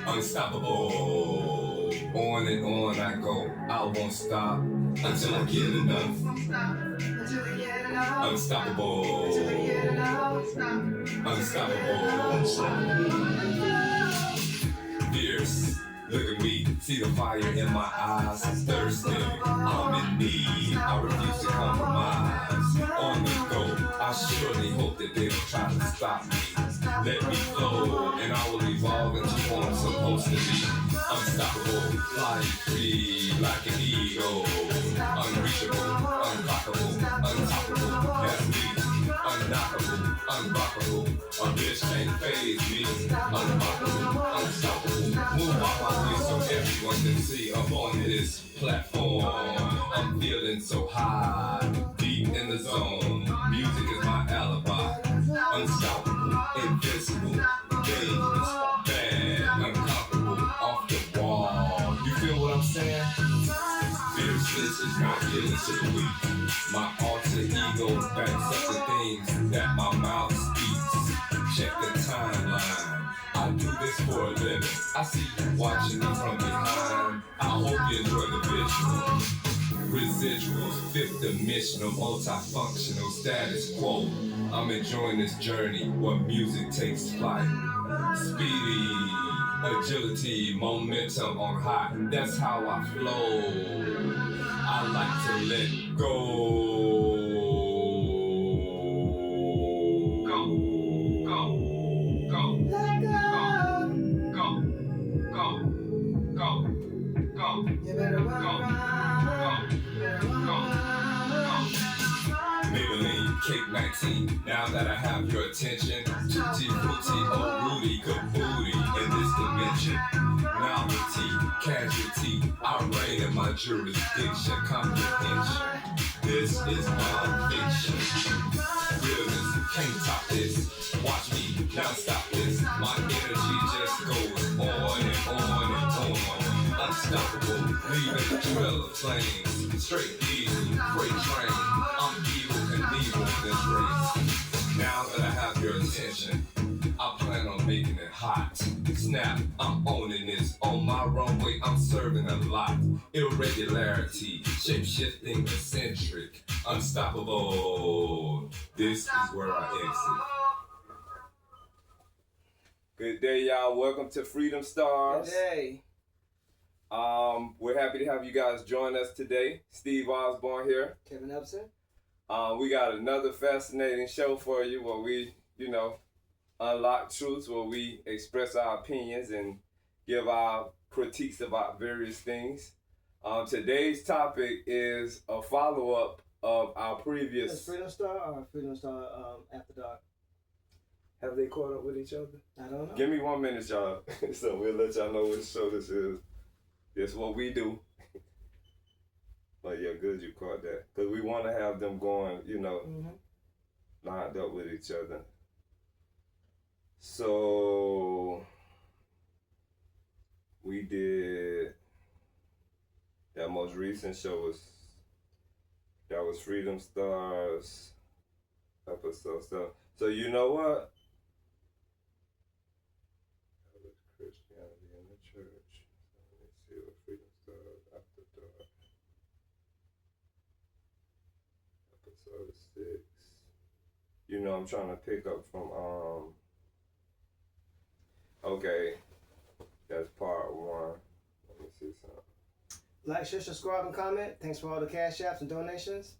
Unstoppable. On and on I go. I won't stop until I get enough. Unstoppable. Unstoppable. Fierce. Look at me, see the fire in my eyes. I'm thirsty, I'm in need. I refuse to compromise. On the go, I surely hope that they don't try to stop me. Let me flow, and I will evolve into what I'm supposed to be. Unstoppable, flying free like an eagle. Unreachable, unclockable, untoppable. That's me. Unknockable, unrockable. A bitch can't faze me. Unrockable, unstoppable. Move off my way so everyone can see I'm on this platform. I'm feeling so high, deep in the zone. Music is my alibi. Unstoppable, invincible, dangerous, bad, unconquerable, off the wall. You feel what I'm saying? Fierceness is not given to the weak. My alter ego backs up the things that my mouth speaks. Check the timeline. I do this for a living. I see you watching me from behind. I hope you enjoy the visuals. Residuals, fifth dimensional, multifunctional status quo. I'm enjoying this journey where music takes flight. Speedy, agility, momentum on high. That's how I flow. I like to let go. Go, go, go. Let go. Go, go, go, go. You better run, Maybelline, Cake 19, now that I have your attention. Tutti Frutti, oh Rudy, good booty in this dimension. Novelty, casualty, I reign in my jurisdiction. Comprehension, this is non-fiction. Realness, can't top this. Watch me, now stop this. My energy just goes on and on and on. Unstoppable, leaving the trail of flames. Straight diesel, freight train. I'm evil and evil in this race. Now that I have your attention, I plan on making it hot. Snap, I'm owning this. On my runway, I'm serving a lot. Irregularity, shape-shifting, eccentric, unstoppable. This is where I exit. Good day, y'all. Welcome to Freedom Stars. Good day. We're happy to have you guys join us today. Steve Osborne here. Kevin Upson. We got another fascinating show for you where we, unlock truths, where we express our opinions and give our critiques about various things. Today's topic is a follow-up of our previous... Is Freedom Star or Freedom Star After Dark? Have they caught up with each other? I don't know. Give me 1 minute, y'all. So we'll let y'all know what show this is. This is what we do. But yeah, good you caught that. Because we want to have them going, lined up with each other. So we did, that most recent show was Freedom Stars episode stuff. So you know what? That was Christianity in the church. Let me see what Freedom Stars After Dark. Episode 6. I'm trying to pick up from okay. That's part 1. Let me see something. Like, share, subscribe, and comment. Thanks for all the cash apps and donations.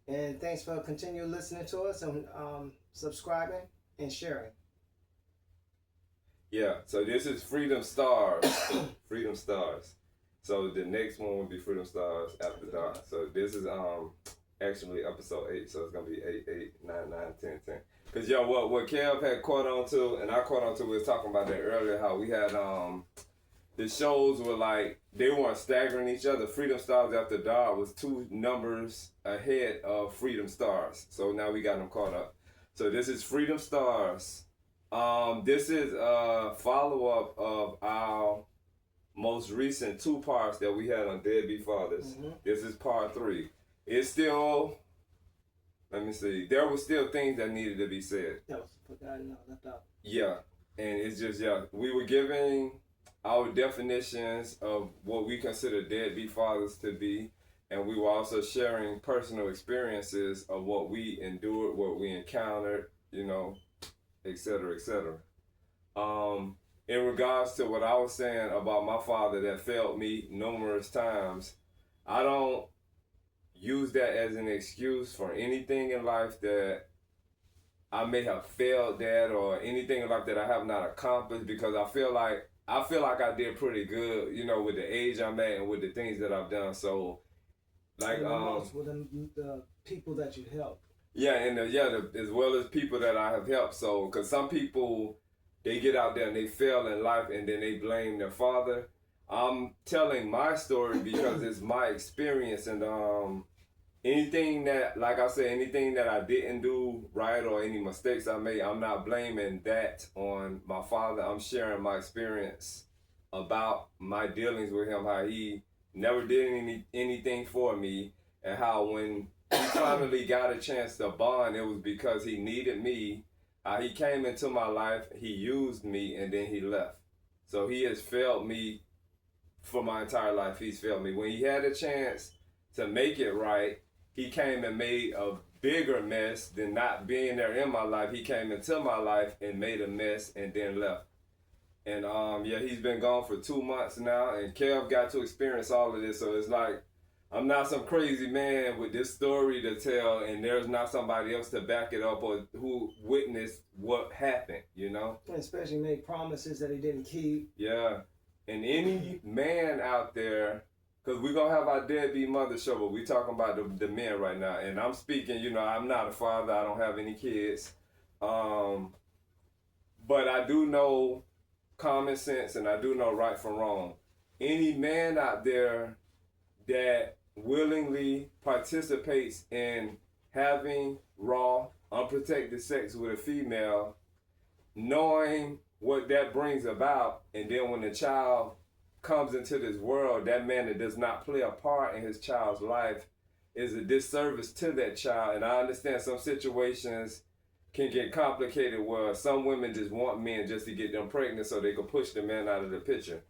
And thanks for continuing listening to us and subscribing and sharing. Yeah, so this is Freedom Stars. Freedom Stars. So the next one will be Freedom Stars After Dark. So this is actually episode 8. So it's going to be 8, 8, 9, 9, 10, 10. Because, what Kev had caught on to, and I caught on to, we were talking about that earlier, how we had, the shows were like, they weren't staggering each other. Freedom Stars After Dark was 2 numbers ahead of Freedom Stars. So now we got them caught up. So this is Freedom Stars This is a follow-up of our most recent 2 parts that we had on Deadbeat Fathers. This is part 3. It's still, let me see, there were still things that needed to be said. That was forgotten, left out. Yeah, and it's just, we were giving our definitions of what we consider deadbeat fathers to be, and we were also sharing personal experiences of what we endured, what we encountered, you know, et cetera, et cetera. In regards to what I was saying about my father that failed me numerous times, I don't use that as an excuse for anything in life that I may have failed at or anything in life that I have not accomplished, because I feel like I did pretty good, you know, with the age I'm at and with the things that I've done. So, like, with the people that you help. Yeah, and as well as people that I have helped. So, because some people, they get out there and they fail in life and then they blame their father. I'm telling my story because it's my experience, and anything that, like I said, anything that I didn't do right or any mistakes I made, I'm not blaming that on my father. I'm sharing my experience about my dealings with him, how he never did anything for me, and how when he finally got a chance to bond, it was because he needed me. He came into my life, he used me, and then he left. So he has failed me for my entire life. He's failed me. When he had a chance to make it right, he came and made a bigger mess than not being there in my life. He came into my life and made a mess and then left. And he's been gone for 2 months now, and Kev got to experience all of this. So it's like, I'm not some crazy man with this story to tell, and there's not somebody else to back it up or who witnessed what happened, you know? And especially made promises that he didn't keep. Yeah. And any man out there, because we're going to have our Deadbeat Mother show, but we're talking about the men right now. And I'm speaking, you know, I'm not a father. I don't have any kids. But I do know common sense, and I do know right from wrong. Any man out there that willingly participates in having raw, unprotected sex with a female, knowing what that brings about, and then when the child comes into this world, that man that does not play a part in his child's life is a disservice to that child. And I understand some situations can get complicated where some women just want men just to get them pregnant so they can push the man out of the picture.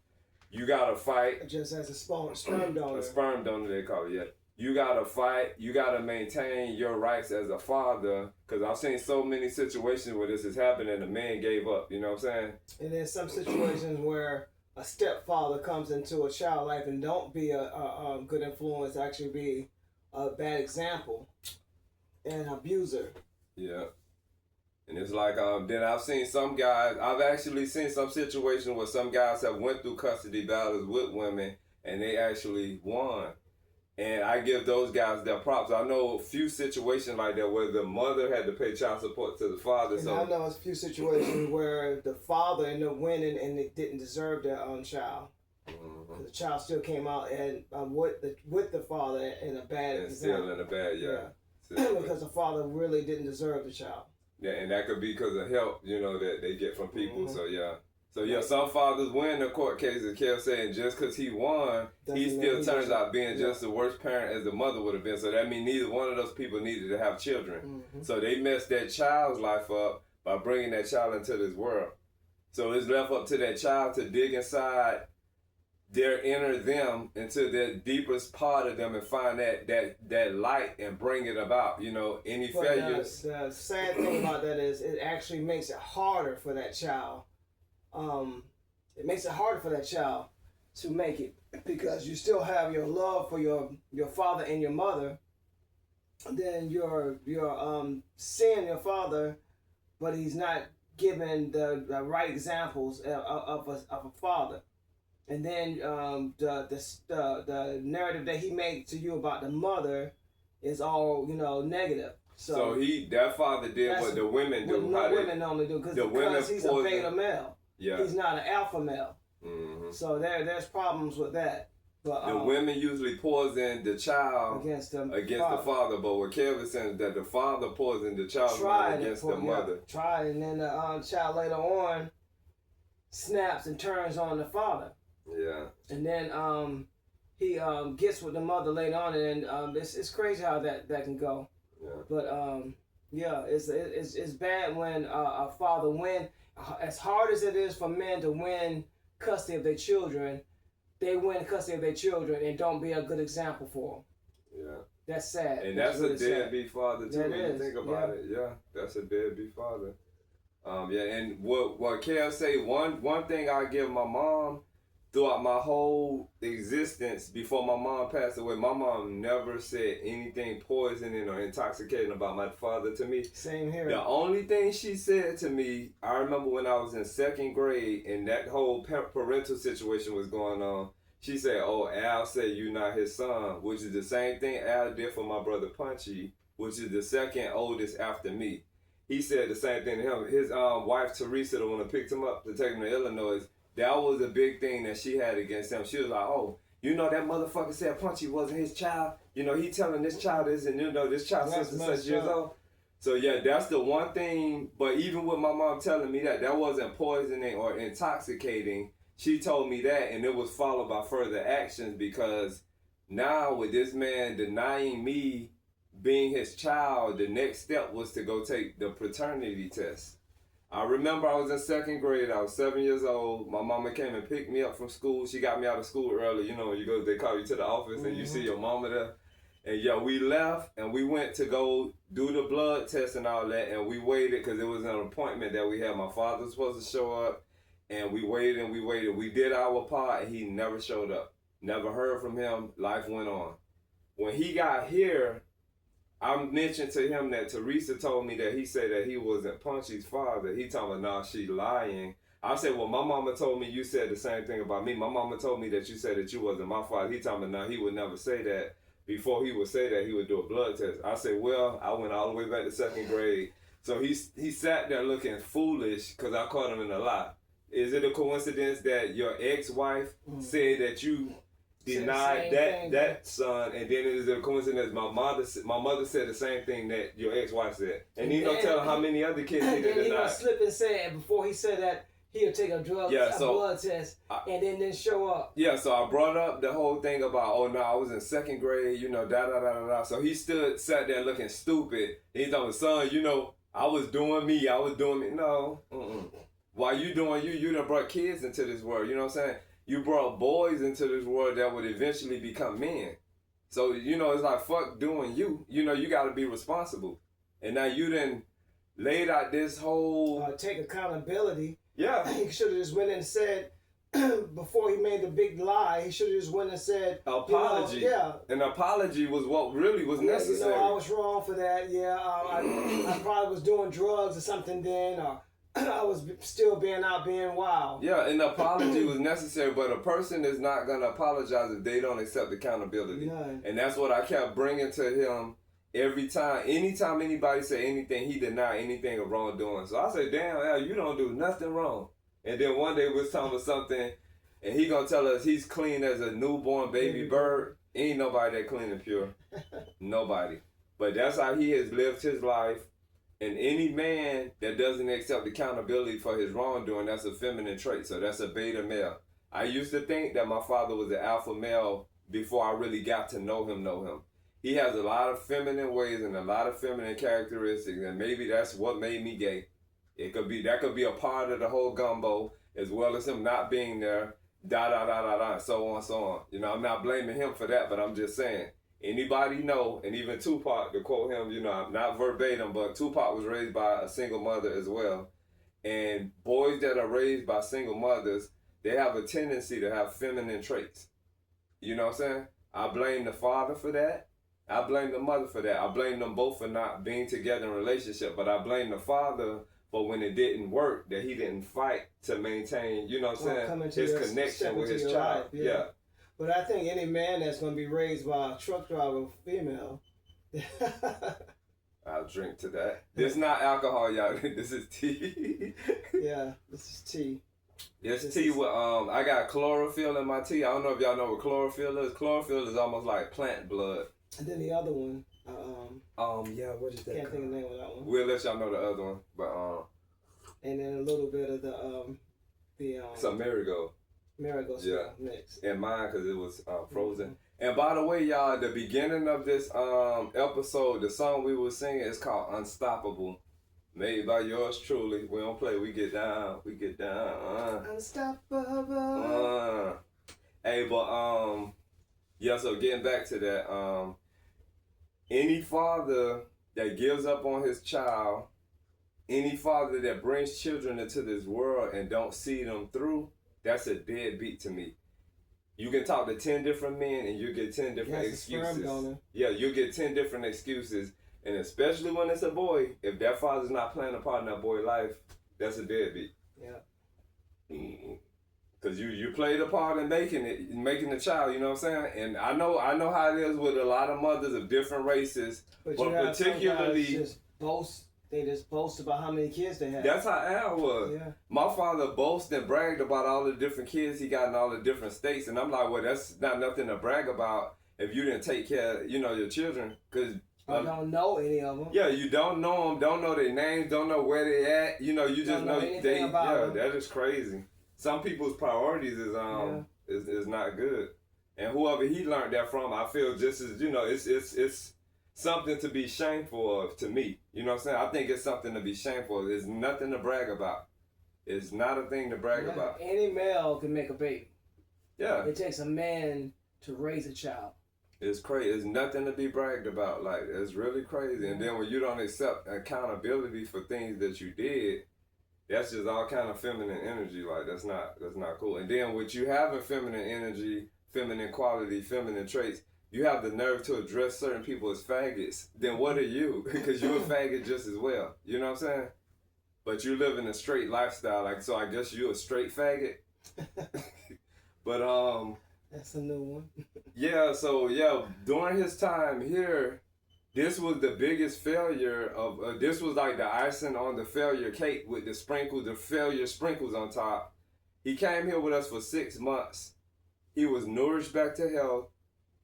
You gotta fight. Just as a sperm donor. A sperm donor, they call it, yeah. You gotta fight. You gotta maintain your rights as a father, because I've seen so many situations where this has happened and the man gave up, you know what I'm saying? And there's some situations where a stepfather comes into a child's life and don't be a good influence, actually be a bad example, and abuser. Yeah. And it's like, then I've seen some guys, I've actually seen some situations where some guys have went through custody battles with women and they actually won. And I give those guys their props. I know a few situations like that where the mother had to pay child support to the father. And I know a few situations where the father ended up winning and they didn't deserve their own child. The child still came out and with the father in a bad and example. Still in a bad, because the father really didn't deserve the child. Yeah, and that could be because of help, you know, that they get from people. So some fathers win the court cases. Kev saying just because he won, he still turns out being just the worst parent as the mother would have been. So that means neither one of those people needed to have children. So they messed that child's life up by bringing that child into this world. So it's left up to that child to dig inside their inner them, into the deepest part of them, and find that light and bring it about. You know, any failures. The sad thing about that is it actually makes it harder for that child. It makes it harder for that child to make it, because you still have your love for your father and your mother. Then you're seeing your father, but he's not giving the right examples of a father. And then the narrative that he made to you about the mother is all, you know, negative. So that father did what the women do. What women normally do, because he's a beta male. Yeah. He's not an alpha male. So there's problems with that. But, the women usually poison the child against the father. But what Kevin's saying is that the father poisoned the child against the mother. Tried, and then the child later on snaps and turns on the father. Yeah. And then he gets with the mother later on, and it's crazy how that can go. Yeah. But yeah, it's bad when a father win. As hard as it is for men to win custody of their children, they win custody of their children and don't be a good example for them. Yeah. That's sad. And that's a deadbeat father too. When you think about it, yeah, that's a deadbeat father. Yeah, and what Kel say, one thing I give my mom throughout my whole existence before my mom passed away, my mom never said anything poisoning or intoxicating about my father to me. Same here. The only thing she said to me, I remember when I was in 2nd grade and that whole parental situation was going on, she said, "Oh, Al said you're not his son," which is the same thing Al did for my brother Punchy, which is the second oldest after me. He said the same thing to him. His wife Teresa, the one that picked him up to take him to Illinois, that was a big thing that she had against him. She was like, "Oh, you know that motherfucker said Punchy wasn't his child. You know, he telling this child this, and you know this child such years old." So yeah, that's the one thing. But even with my mom telling me that wasn't poisoning or intoxicating, she told me that, and it was followed by further actions, because now with this man denying me being his child, the next step was to go take the paternity test. I remember I was in 2nd grade. I was 7 years old. My mama came and picked me up from school. She got me out of school early. You know, they call you to the office and you see your mama there. And yeah, we left and we went to go do the blood test and all that. And we waited because it was an appointment that we had. My father was supposed to show up. And we waited and we waited. We did our part and he never showed up. Never heard from him. Life went on. When he got here, I mentioned to him that Teresa told me that he said that he wasn't Punchy's father. He told me, "Nah, she lying." I said, "Well, my mama told me you said the same thing about me. My mama told me that you said that you wasn't my father." He told me, "Nah, he would never say that. Before he would say that, he would do a blood test." I said, "Well, I went all the way back to 2nd grade." So he sat there looking foolish because I caught him in a lie. Is it a coincidence that your ex-wife said that you denied that son, and then it is a coincidence my mother said the same thing that your ex-wife said, and he don't tell how many other kids he did. He gonna slip and say, and before he said that, he'll take a blood test, and then show up. Yeah, so I brought up the whole thing about, "Oh no, I was in 2nd grade, you know, da da da da da." So he sat there looking stupid. He told me, "Son, you know, I was doing me. No, while you doing you done brought kids into this world. You know what I'm saying? You brought boys into this world that would eventually become men. So, you know, it's like, fuck doing you. You know, you got to be responsible. And now you done laid out this whole... take accountability. Yeah. He should have just went and said, before he made the big lie, he should have just went and said... Apology. You know, An apology was what really was necessary. You know, I was wrong for that. Yeah, I probably was doing drugs or something then, or... I was still being wild. Yeah, an apology was necessary, but a person is not going to apologize if they don't accept accountability. No. And that's what I kept bringing to him every time. Anytime anybody say anything, he denied anything of wrongdoing. So I said, "Damn, Al, you don't do nothing wrong." And then one day we was talking about something, and he going to tell us he's clean as a newborn baby bird. Ain't nobody that clean and pure. Nobody. But that's how he has lived his life. And any man that doesn't accept accountability for his wrongdoing, that's a feminine trait. So that's a beta male. I used to think that my father was an alpha male before I really got to know him. He has a lot of feminine ways and a lot of feminine characteristics, and maybe that's what made me gay. That could be a part of the whole gumbo, as well as him not being there, so on. You know, I'm not blaming him for that, but I'm just saying. Anybody know, and even Tupac, to quote him, you know, not verbatim, but Tupac was raised by a single mother as well. And boys that are raised by single mothers, they have a tendency to have feminine traits. You know what I'm saying? I blame the father for that. I blame the mother for that. I blame them both for not being together in a relationship, but I blame the father for when it didn't work, that he didn't fight to maintain, you know what I'm saying, his connection with his child. Yeah. But I think any man that's going to be raised by a truck driver female. I'll drink to that. This is not alcohol, y'all. This is tea. Yeah, this is tea. It's tea with I got chlorophyll in my tea. I don't know if y'all know what chlorophyll is. Chlorophyll is almost like plant blood. And then the other one, yeah, what is that? can't think of the name of that one. We'll let y'all know the other one, but And then a little bit of the some marigold. marigold Yeah. mix. In mine because it was frozen. And by the way, y'all, the beginning of this episode, the song we were singing is called "Unstoppable," made by yours truly. We don't play. We get down. We get down. Unstoppable. Hey, but yeah. So getting back to that, any father that gives up on his child, any father that brings children into this world and don't see them through, that's a deadbeat to me. You can talk to 10 different men and you get 10 different excuses. Yeah, you get 10 different excuses. And especially when it's a boy, if that father's not playing a part in that boy's life, that's a deadbeat. Yeah. Because you played a part in making the child, you know what I'm saying? And I know how it is with a lot of mothers of different races, but particularly they just boast about how many kids they have. That's how Al was. Yeah. My father boasted and bragged about all the different kids he got in all the different states, and I'm like, well, that's not nothing to brag about if you didn't take care of, your children, because I don't know any of them. Yeah, you don't know them, don't know their names, don't know where they at. You just know they. Yeah, that is crazy. Some people's priorities is not good, and whoever he learned that from, I feel just as it's something to be shameful of to me. You know what I'm saying? I think it's something to be shameful of. It's nothing to brag about. It's not a thing to brag about. Any male can make a baby. Yeah. It takes a man to raise a child. It's crazy. It's nothing to be bragged about. Like, it's really crazy. And then when you don't accept accountability for things that you did, that's just all kind of feminine energy. Like, that's not cool. And then with you having feminine energy, feminine quality, feminine traits, you have the nerve to address certain people as faggots, then what are you? Because you're a faggot just as well. You know what I'm saying? But you live in a straight lifestyle, like, so I guess you're a straight faggot. But that's a new one. Yeah, so yeah, during his time here, this was the biggest failure of this was like the icing on the failure cake with the failure sprinkles on top. He came here with us for 6 months. He was nourished back to health.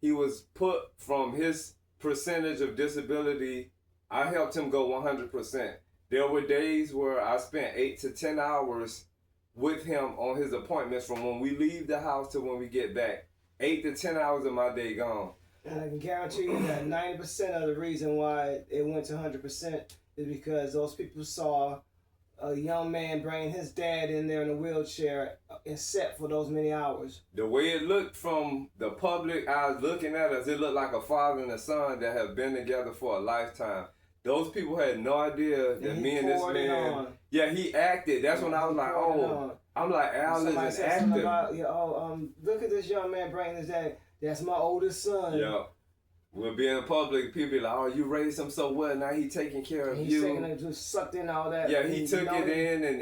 He was put from his percentage of disability. I helped him go 100%. There were days where I spent 8 to 10 hours with him on his appointments from when we leave the house to when we get back. 8 to 10 hours of my day gone. And I can guarantee you that 90% of the reason why it went to 100% is because those people saw a young man bringing his dad in there in a wheelchair and set for those many hours. The way it looked from the public eyes looking at us, it looked like a father and a son that have been together for a lifetime. Those people had no idea that me and this man, yeah, he acted. That's when I was like, oh, I'm like, Al is an actor. About, look at this young man bringing his dad. That's my oldest son. Yeah. We'll be in public, people be like, oh, you raised him so well, now he taking care of you. He's taking it, just sucked in all that. Yeah, he took it in and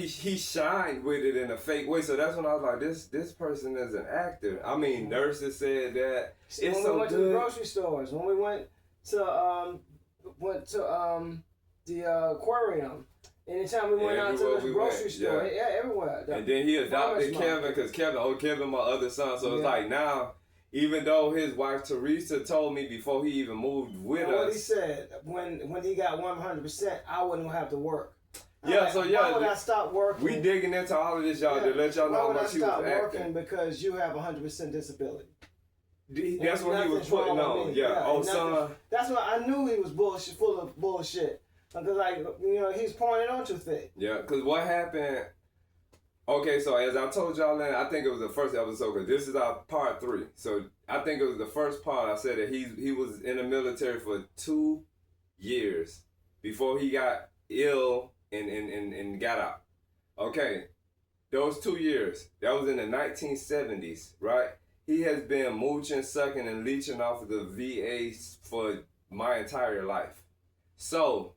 he shined with it in a fake way. So that's when I was like, this person is an actor. I mean, nurses said that. See, when we went to the grocery stores, when we went to the aquarium, anytime we went out to the grocery store, everywhere. And then he adopted Kevin because Kevin my other son. So it's like now, even though his wife Teresa told me before he even moved with us. What he said, when he got 100%, I wouldn't have to work. Why would I stop working? We digging into all of this, y'all, to let y'all know how much he was acting. Why would I stop working because you have 100% disability? That's what he was putting on. Son. That's why I knew he was bullshit, full of bullshit. Because, he's pointing on to things. Yeah, because what happened... Okay, so as I told y'all, I think it was the first episode, because this is our part 3. So I think it was the first part. I said that he was in the military for 2 years before he got ill and got out. Okay, those 2 years, that was in the 1970s, right? He has been mooching, sucking, and leeching off of the VA for my entire life. So...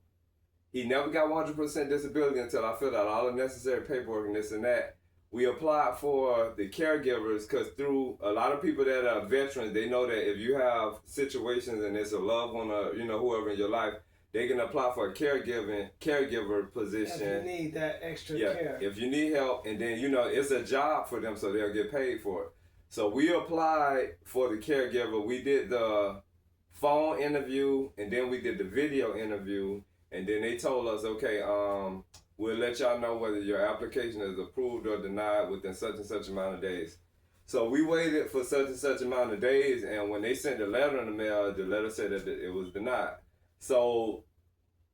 he never got 100% disability until I filled out all the necessary paperwork and this and that. We applied for the caregivers because through a lot of people that are veterans, they know that if you have situations and it's a loved one or, whoever in your life, they can apply for a caregiver position. If you need that extra Yeah, care. if you need help, and then, you know, it's a job for them, so they'll get paid for it. So we applied for the caregiver. We did the phone interview, and then we did the video interview, and then they told us, okay, we'll let y'all know whether your application is approved or denied within such and such amount of days. So we waited for such and such amount of days, and when they sent the letter in the mail, the letter said that it was denied. So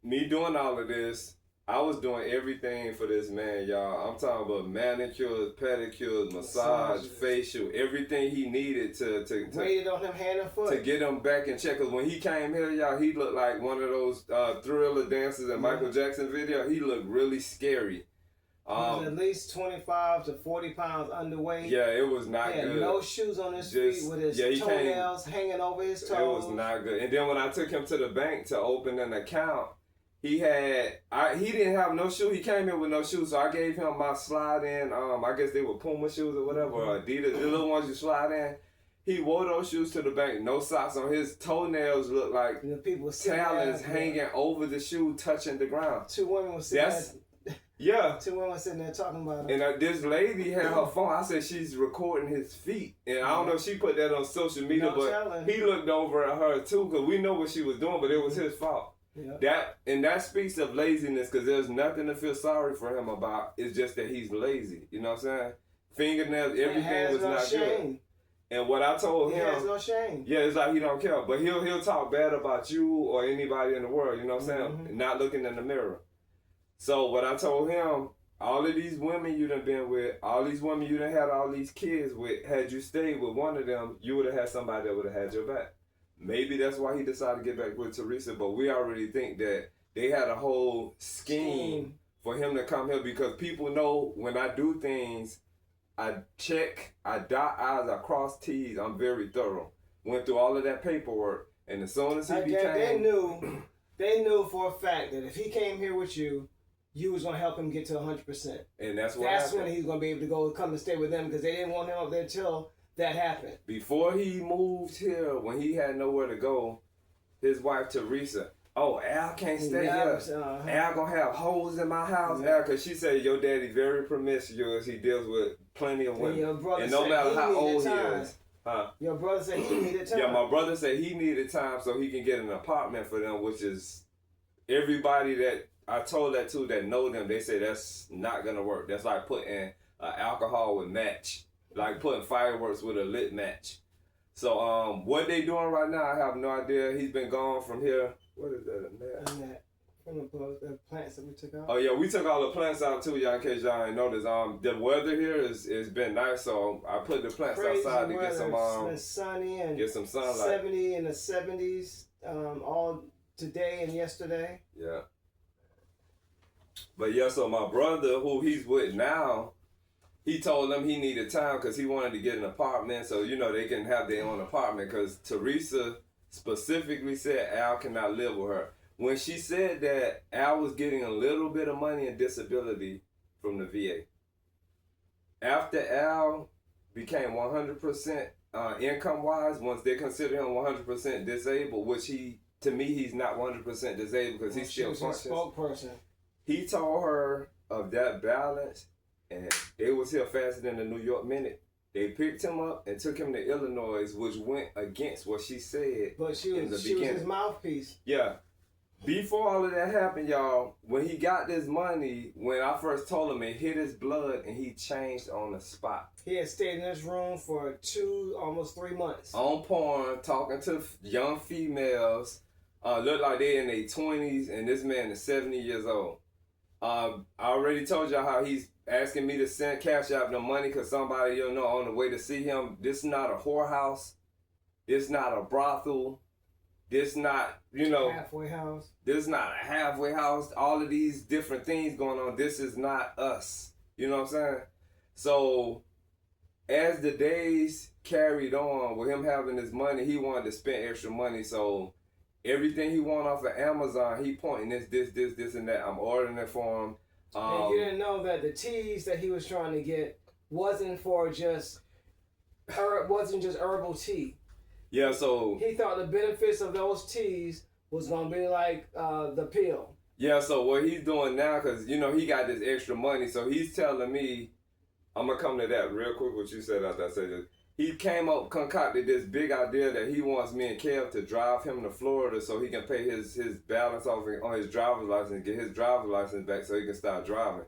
me doing all of this, I was doing everything for this man, y'all. I'm talking about manicures, pedicures, massage, facial, everything he needed to waited on him hand and foot to get him back in check. Cause when he came here, y'all, he looked like one of those Thriller dancers in Michael Jackson video. He looked really scary. He was at least 25 to 40 pounds underweight. Yeah, it was not good. No shoes on his feet with his toenails hanging over his toes. It was not good. And then when I took him to the bank to open an account, he didn't have no shoe. He came here with no shoes, so I gave him my slide in. I guess they were Puma shoes or whatever, or Adidas, the little ones you slide in. He wore those shoes to the bank, no socks on. His toenails looked like talons hanging over the shoe, touching the ground. Two women were sitting there. Yeah. Two women sitting there talking about it. And this lady had her phone. I said she's recording his feet. And I don't know if she put that on social media, but he looked over at her too, because we know what she was doing, but it was his fault. Yeah. That speaks of laziness, because there's nothing to feel sorry for him about. It's just that he's lazy. You know what I'm saying? Fingernails, everything was not good. And what I told him, he has no shame. Yeah, it's like he don't care. But he'll talk bad about you or anybody in the world, you know what I'm saying? Not looking in the mirror. So what I told him, all of these women you done been with, all these women you done had all these kids with, had you stayed with one of them, you would have had somebody that would have had your back. Maybe that's why he decided to get back with Teresa, but we already think that they had a whole scheme for him to come here, because people know when I do things, I check, I dot I's, I cross T's, I'm very thorough. Went through all of that paperwork, and as soon as he became... They knew for a fact that if he came here with you, you was going to help him get to 100%. And that's when he's going to be able to come and stay with them, because they didn't want him up there till that happened. Before he moved here, when he had nowhere to go, his wife Teresa, Al can't stay here. Al going to have holes in my house. Al, because she said your daddy very promiscuous. He deals with plenty of women. And no matter how old he is. Your brother said he needed time. Yeah, my brother said he needed time so he can get an apartment for them, which is everybody that I told that to that know them, they say that's not going to work. That's like putting alcohol with match, like putting fireworks with a lit match. So what they doing right now, I have no idea. He's been gone from here. What is that? From the plants that we took out. Oh yeah, we took all the plants out too, y'all. In case y'all ain't noticed, the weather here is been nice, so I put the plants outside to get some it's been sunny and get some sunlight. 70 in the 70s, all today and yesterday. Yeah. But yeah, so my brother, who he's with now, he told them he needed time because he wanted to get an apartment, so you know they can have their own apartment. Because Teresa specifically said Al cannot live with her. When she said that, Al was getting a little bit of money and disability from the VA. After Al became 100% income-wise, once they consider him 100% disabled, which to me, he's not 100% disabled because he's still functions. Spokesperson. He told her of that balance, and they was here faster than the New York Minute. They picked him up and took him to Illinois, which went against what she said. But she was his mouthpiece. Yeah. Before all of that happened, y'all, when he got this money, when I first told him, it hit his blood and he changed on the spot. He had stayed in this room for almost 3 months. On porn, talking to young females, look like they in their 20s, and this man is 70 years old. I already told y'all how he's asking me to send cash out the money because somebody, you know, on the way to see him. This is not a whorehouse. This is not a brothel. This not, you know, halfway house. This is not a halfway house. All of these different things going on. This is not us. You know what I'm saying? So as the days carried on with him having this money, he wanted to spend extra money. So everything he want off of Amazon, he pointing this, and that. I'm ordering it for him. And you didn't know that the teas that he was trying to get wasn't just herbal tea. Yeah, so he thought the benefits of those teas was gonna be like the pill. Yeah, so what he's doing now, because, you know, he got this extra money, so he's telling me, I'm going to come to that real quick, what you said after I said this. He concocted this big idea that he wants me and Kev to drive him to Florida so he can pay his balance off on his driver's license, get his driver's license back so he can start driving.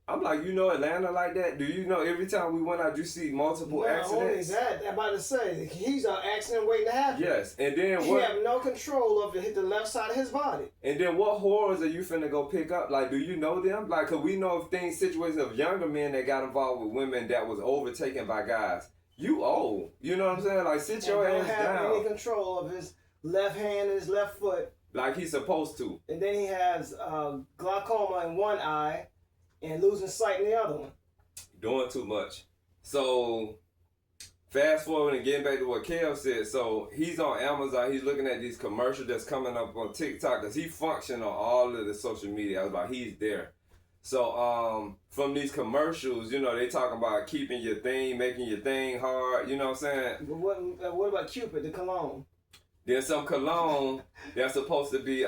I'm like, you know Atlanta like that? Do you know every time we went out, you see multiple accidents? Not only that, I'm about to say, he's an accident waiting to happen. Yes, and then he have no control of the left side of his body. And then what horrors are you finna go pick up? Like, do you know them? Like, cause we know of situations of younger men that got involved with women that was overtaken by guys. You old. You know what I'm saying? Like, sit your ass down. Don't have any control of his left hand and his left foot. Like he's supposed to. And then he has glaucoma in one eye and losing sight in the other one. Doing too much. So, fast forward and getting back to what Kev said. So, he's on Amazon. He's looking at these commercials that's coming up on TikTok because he functions on all of the social media. I was like, he's there. So, from these commercials, you know, they talking about keeping your thing, making your thing hard. You know what I'm saying? But what about Cupid, the cologne? There's some cologne that's supposed to be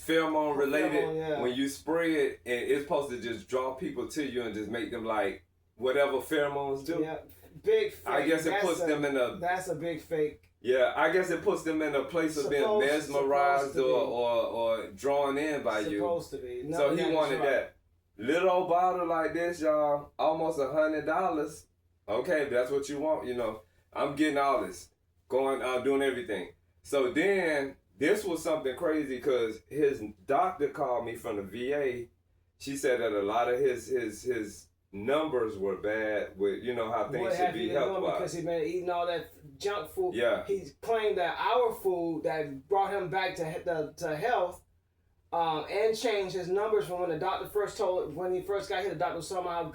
pheromone related. Yeah. When you spray it, and it's supposed to just draw people to you and just make them like whatever pheromones do. Yeah, big fake. I guess it puts them in a... That's a big fake. Yeah, I guess it puts them in a place of being mesmerized or drawn in by you. Supposed to be. No, so he wanted that. Little old bottle like this, y'all, almost $100. Okay, if that's what you want, you know. I'm getting all this. Doing everything. So then, this was something crazy because his doctor called me from the VA. She said that a lot of his numbers were bad with, you know, how things should be health-wise. Because he's been eating all that junk food. Yeah. He claimed that our food that brought him back to health and changed his numbers from when the doctor when he first got here, the doctor was talking about how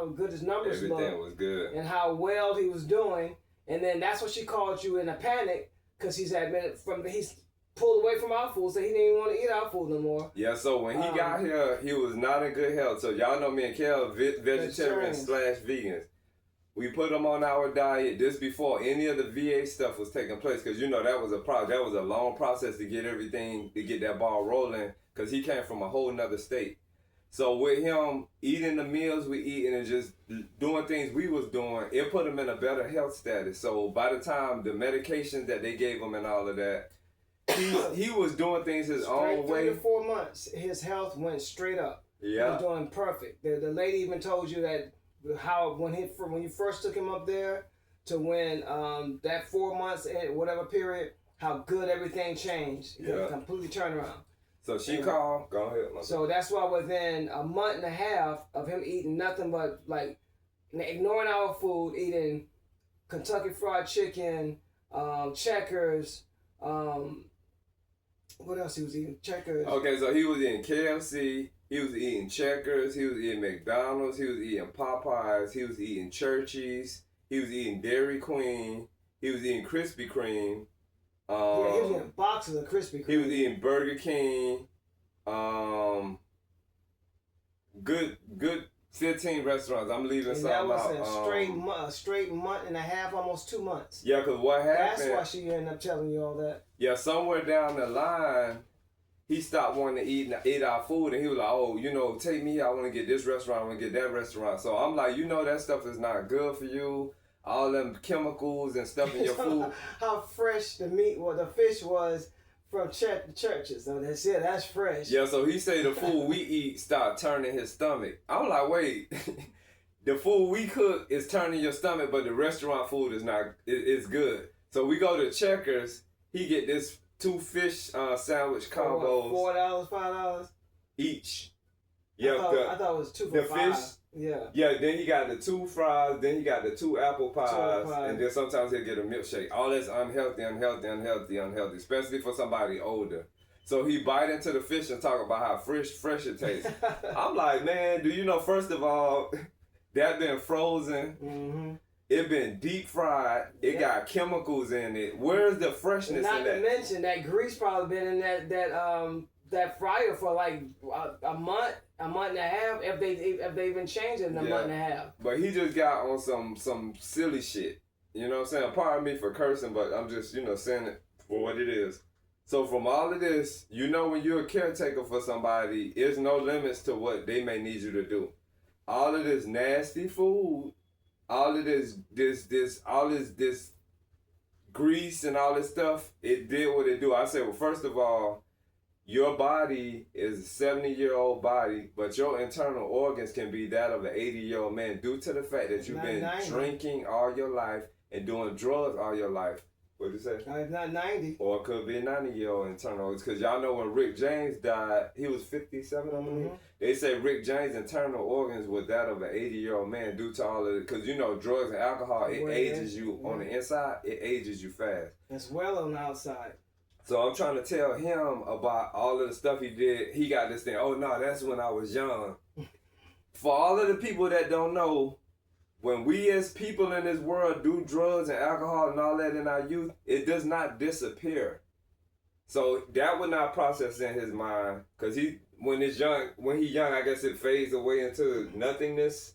good his numbers looked. Everything was good. And how well he was doing. And then that's what she called you in a panic because he's pulled away from our food, so he didn't even want to eat our food no more. Yeah, so when he got here, he was not in good health. So y'all know me and Kel, vegetarian/vegans. We put him on our diet just before any of the VA stuff was taking place because, you know, that was that was a long process to get that ball rolling because he came from a whole nother state. So with him eating the meals we eating and just doing things we was doing, it put him in a better health status. So by the time the medications that they gave him and all of that, he was doing things his own way. 3 to 4 months, his health went straight up. Yeah. He was doing perfect. The lady even told you that when you first took him up there to when that 4 months, whatever period, how good everything changed. Yeah. Completely turned around. So she called. Go ahead. So that's why within a month and a half of him eating nothing but like ignoring our food, eating Kentucky Fried Chicken, Checkers, what else he was eating? Checkers. Okay, so he was eating KFC, he was eating Checkers, he was eating McDonald's, he was eating Popeyes, he was eating Churchies, he was eating Dairy Queen, he was eating Krispy Kreme. He was eating boxes of Krispy Kreme. He was eating Burger King. Good 15 restaurants. I'm leaving some out. That was a straight month and a half, almost 2 months. Yeah, because what happened... That's why she ended up telling you all that. Yeah, somewhere down the line, he stopped wanting to eat our food, and he was like, oh, you know, take me, I want to get this restaurant, I want to get that restaurant. So I'm like, you know that stuff is not good for you. All them chemicals and stuff in your food. How fresh the fish was from churches. So that's fresh. Yeah, so he say the food we eat start turning his stomach. I'm like, wait, the food we cook is turning your stomach, but the restaurant food is not. It's good. So we go to Checkers. He get this 2 fish sandwich combos. $4, $5 each. Yeah, I thought it was 2 for $5. Fish. Yeah. Yeah, then he got the 2 fries, then he got the 2 apple pies, and then sometimes he'll get a milkshake. All that's unhealthy, especially for somebody older. So he bite into the fish and talk about how fresh it tastes. I'm like, man, do you know, first of all, that been frozen. Mm-hmm. It been deep fried. It got chemicals in it. Where's the freshness in that? Not to mention that grease probably been in that fryer for like a month and a half, if they even changed it in a month and a half. But he just got on some silly shit. You know what I'm saying? Pardon me for cursing, but I'm just, you know, saying it for what it is. So from all of this, you know, when you're a caretaker for somebody, there's no limits to what they may need you to do. All of this nasty food, all of this grease and all this stuff, it did what it do. I said, well, first of all, your body is a 70-year-old body, but your internal organs can be that of an 80-year-old man due to the fact that you've been drinking all your life and doing drugs all your life. What did you say? It's not 90. Or it could be a 90-year-old internal. It's because y'all know when Rick James died, he was 57, I believe. They say Rick James' internal organs were that of an 80-year-old man due to all of it. Because, you know, drugs and alcohol, it ages you on the inside. It ages you fast. As well on the outside. So I'm trying to tell him about all of the stuff he did. He got this thing, oh, no, that's when I was young. For all of the people that don't know, when we as people in this world do drugs and alcohol and all that in our youth, it does not disappear. So that would not process in his mind, because when he's young, I guess it fades away into nothingness.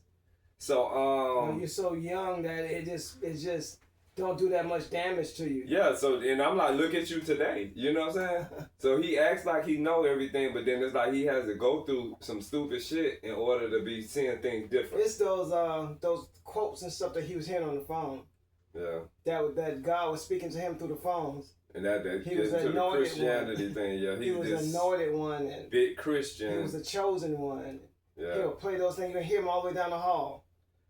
So you're so young that it just don't do that much damage to you. Yeah, so, and I'm like, look at you today. You know what I'm saying? So he acts like he know everything, but then it's like he has to go through some stupid shit in order to be seeing things different. It's those quotes and stuff that he was hearing on the phone. Yeah. That God was speaking to him through the phones. And that he was to the one. Christianity thing, yeah. He was an anointed one. And big Christian. He was a chosen one. Yeah. He would play those things. You would hear him all the way down the hall.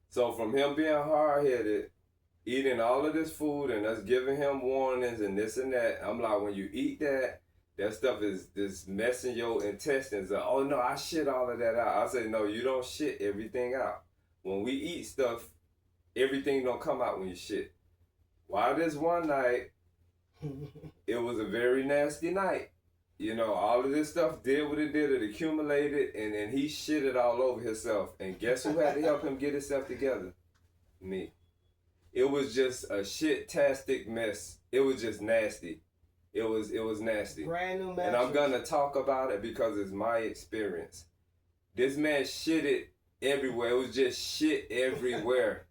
So from him being hard-headed, eating all of this food and us giving him warnings and this and that, I'm like, when you eat that stuff is just messing your intestines up. Oh no, I shit all of that out. I say, no, you don't shit everything out. When we eat stuff, everything don't come out when you shit. Why this one night, it was a very nasty night. You know, all of this stuff did what it did. It accumulated, and then he shitted all over himself. And guess who had to help him get himself together? Me. It was just a shit-tastic mess. It was just nasty. It was nasty. Brand new mattress. And I'm gonna talk about it because it's my experience. This man shitted everywhere. It was just shit everywhere.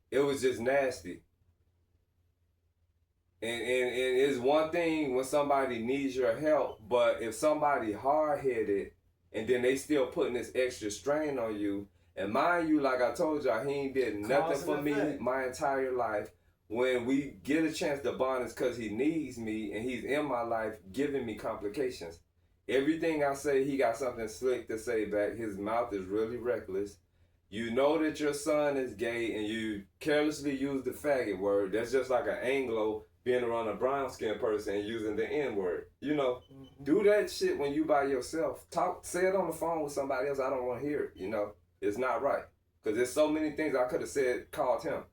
It was just nasty. And it's one thing when somebody needs your help, but if somebody hard-headed and then they still putting this extra strain on you, and mind you, like I told y'all, he ain't did nothing for me my entire life. When we get a chance to bond, it's because he needs me and he's in my life giving me complications. Everything I say, he got something slick to say back. His mouth is really reckless. You know that your son is gay and you carelessly use the faggot word. That's just like an Anglo being around a brown-skinned person and using the N-word. You know, do that shit when you by yourself. Say it on the phone with somebody else. I don't want to hear it, you know. It's not right. Because there's so many things I could have said, called him.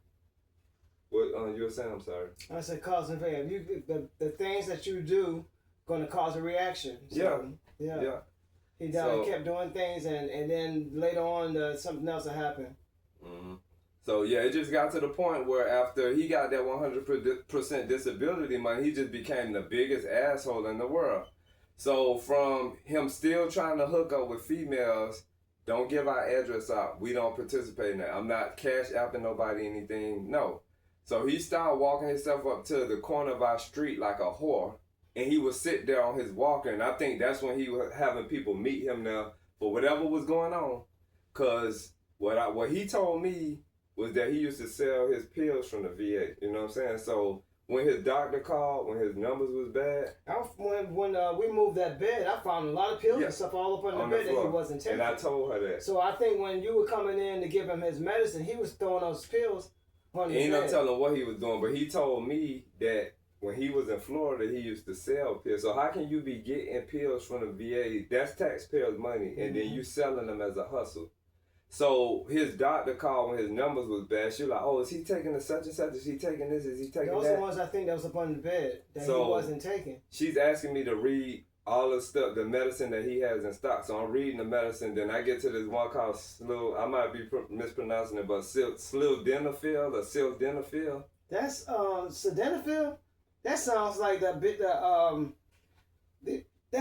What you were saying, I'm sorry. I said cause and effect. The things that you do going to cause a reaction. So, yeah. He kept doing things and then later on something else will happen. Mm-hmm. So yeah, it just got to the point where after he got that 100% disability money, he just became the biggest asshole in the world. So from him still trying to hook up with females, don't give our address out. We don't participate in that. I'm not cash apping nobody anything. No. So he started walking himself up to the corner of our street like a whore. And he would sit there on his walker. And I think that's when he was having people meet him now for whatever was going on. Because what he told me was that he used to sell his pills from the VA. You know what I'm saying? So when his doctor called, when his numbers was bad. When we moved that bed, I found a lot of pills and stuff all up on the bed that he wasn't taking. And I told her that. So I think when you were coming in to give him his medicine, he was throwing those pills on the bed. Ain't no telling what he was doing, but he told me that when he was in Florida, he used to sell pills. So how can you be getting pills from the VA? That's taxpayers' money, and then you selling them as a hustle. So his doctor called when his numbers was bad. She was like, oh, is he taking the such and such? Is he taking this? Is he taking that? Those are the ones I think that was up on the bed that he wasn't taking. She's asking me to read all the stuff, the medicine that he has in stock. So I'm reading the medicine. Then I get to this one called I might be mispronouncing it, but sildenafil or sildenafil. That's sildenafil? That sounds like that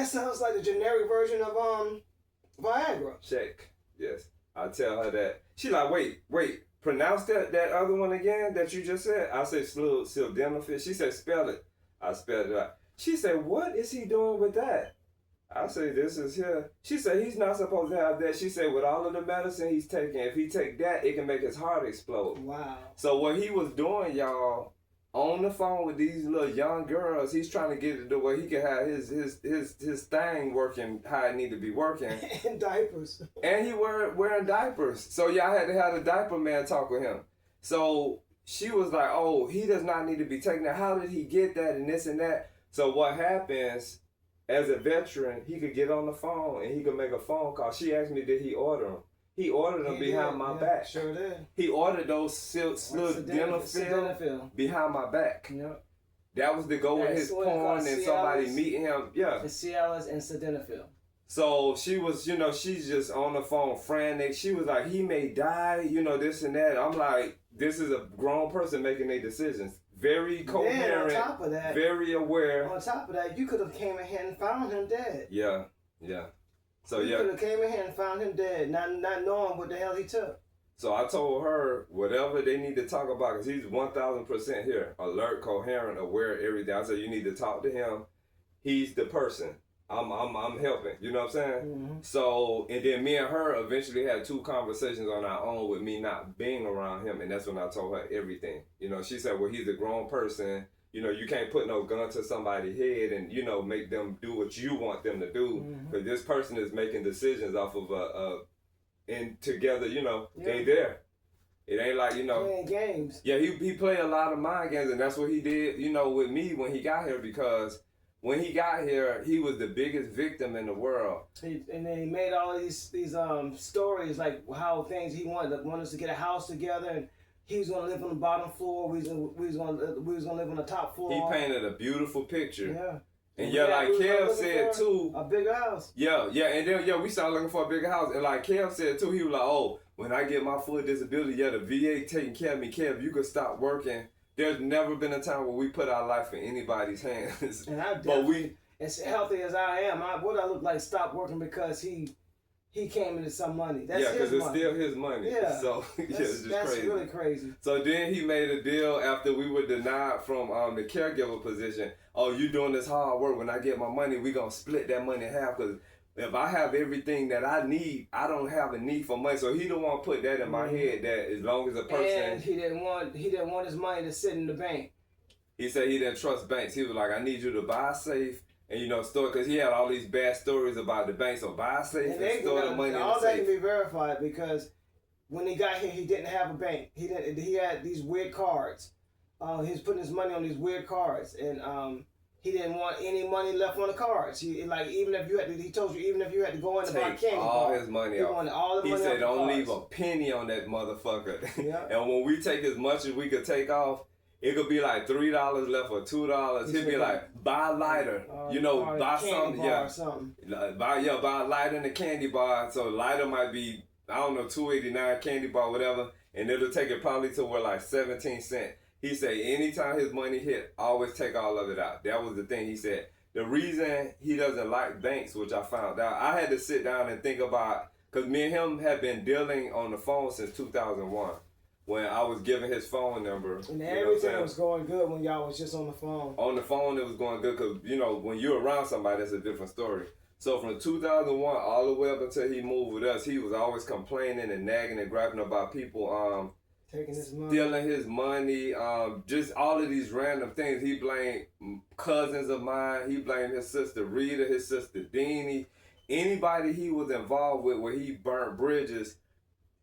sounds like the generic version of Viagra. Check. Yes. I tell her that. She like, wait, pronounce that other one again that you just said. I say sildenafil. She said, spell it. I spelled it out. She said, what is he doing with that? I say, this is here. She said, he's not supposed to have that. She said, with all of the medicine he's taking, if he take that, it can make his heart explode. Wow. So what he was doing, y'all, on the phone with these little young girls, he's trying to get it to where he can have his thing working how it need to be working. In diapers. And he wearing diapers. So y'all had to have the diaper man talk with him. So she was like, oh, he does not need to be taking that. How did he get that and this and that? So what happens, as a veteran, he could get on the phone and he could make a phone call. She asked me, did he order them? He ordered them behind my back. Sure did. He ordered those sildenafil behind my back. Yep. That was to go with his porn and somebody meeting him. Yeah. The Cialis and sildenafil. So she was, she's just on the phone frantic. She was like, he may die, this and that. I'm like, this is a grown person making their decisions. Very coherent, on top of that, very aware. On top of that, you could have came in here and found him dead. Yeah. So you could have came in here and found him dead, not knowing what the hell he took. So I told her whatever they need to talk about, because he's 1000% here, alert, coherent, aware, everything. I said you need to talk to him. He's the person. I'm helping. You know what I'm saying? Mm-hmm. So, and then me and her eventually had 2 conversations on our own with me not being around him, and that's when I told her everything. She said, well, he's a grown person. You can't put no gun to somebody's head and, make them do what you want them to do. Because this person is making decisions off of and together, they there. It ain't like, playing games. Yeah, he played a lot of mind games, and that's what he did, with me when he got here, because when he got here, he was the biggest victim in the world. And then he made all these stories, like how things he wanted us to get a house together, and he was gonna live on the bottom floor. We was gonna live on the top floor. He painted a beautiful picture. Yeah. And like Kev said too, a bigger house. Yeah, and then we started looking for a bigger house. And like Kev said too, he was like, oh, when I get my full disability, the VA taking care of me. Kev, you could stop working. There's never been a time where we put our life in anybody's hands. And I definitely, as healthy as I am, what I look like stopped working because he came into some money. That's because it's still his money. Yeah. So it's just that's crazy. Really crazy. So then he made a deal after we were denied from the caregiver position. Oh, you doing this hard work. When I get my money, we gonna split that money in half. Because if I have everything that I need, I don't have a need for money. So he don't want to put that in my head that as long as a person. And he didn't want his money to sit in the bank. He said he didn't trust banks. He was like, I need you to buy safe and store, because he had all these bad stories about the bank. So buy safe and store the money in the safe. All that can be verified, because when he got here, he didn't have a bank. He had these weird cards. He was putting his money on these weird cards, and he didn't want any money left on the cards. He told you, even if you had to go in and buy candy all his money he off. Wanted all the he money said, off don't the leave cards. a penny on that motherfucker. Yeah. And when we take as much as we could take off, it could be like $3 left or $2. He'd be like, buy a lighter, buy something, or something. Buy a lighter and a candy bar. So lighter might be, I don't know, $2.89, candy bar, whatever, and it'll take it probably to where like 17 cents. He said anytime his money hit, always take all of it out. That was the thing he said. The reason he doesn't like banks, which I found out, I had to sit down and think about, because me and him had been dealing on the phone since 2001. When I was giving his phone number. And everything was going good when y'all was just on the phone. On the phone, it was going good because, when you're around somebody, that's a different story. So from 2001 all the way up until he moved with us, he was always complaining and nagging and griping about people taking his money, stealing his money, just all of these random things. He blamed cousins of mine. He blamed his sister Rita, his sister Deanie. Anybody he was involved with where he burnt bridges,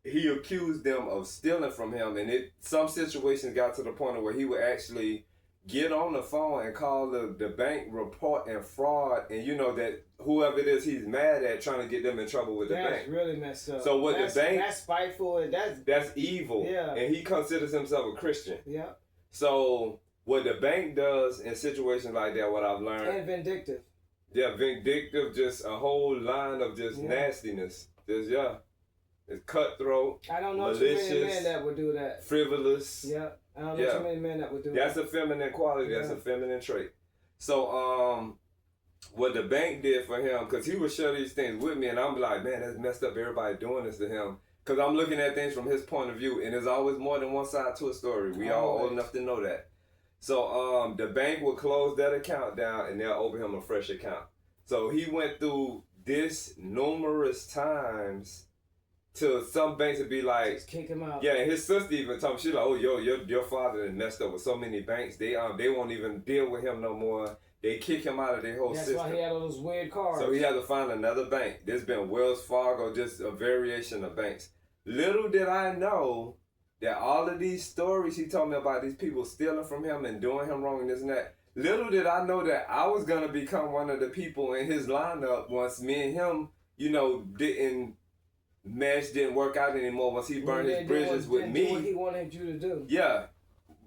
he accused them of stealing from him, and some situations got to the point where he would actually get on the phone and call the bank reporting fraud, and that whoever it is he's mad at, trying to get them in trouble with the bank. That's really messed up. So the bank, that's spiteful, and that's evil. Yeah. And he considers himself a Christian. Yeah. So what the bank does in situations like that, what I've learned. And vindictive. Yeah, vindictive, just a whole line of just nastiness. Just it's cutthroat. I don't know malicious, too many men that would do that. Frivolous. Yeah. I don't know too many men that would do That's that. a feminine quality. That's a feminine trait. So, what the bank did for him, because he would share these things with me, and I'm like, man, that's messed up. Everybody doing this to him. Because I'm looking at things from his point of view, and there's always more than one side to a story. We all old enough to know that. So the bank will close that account down and they'll open him a fresh account. So he went through this numerous times till some banks would be like, just kick him out. yeah, and his sister even told me, she's like, oh, your father done messed up with so many banks. They won't even deal with him no more. They kick him out of their whole system. That's why he had all those weird cards. So he had to find another bank. There's been Wells Fargo, just a variation of banks. Little did I know that all of these stories he told me about these people stealing from him and doing him wrong and this and that. Little did I know that I was going to become one of the people in his lineup once me and him, didn't work out anymore. Once he burned his bridges with me. Do what he wanted you to do. Yeah.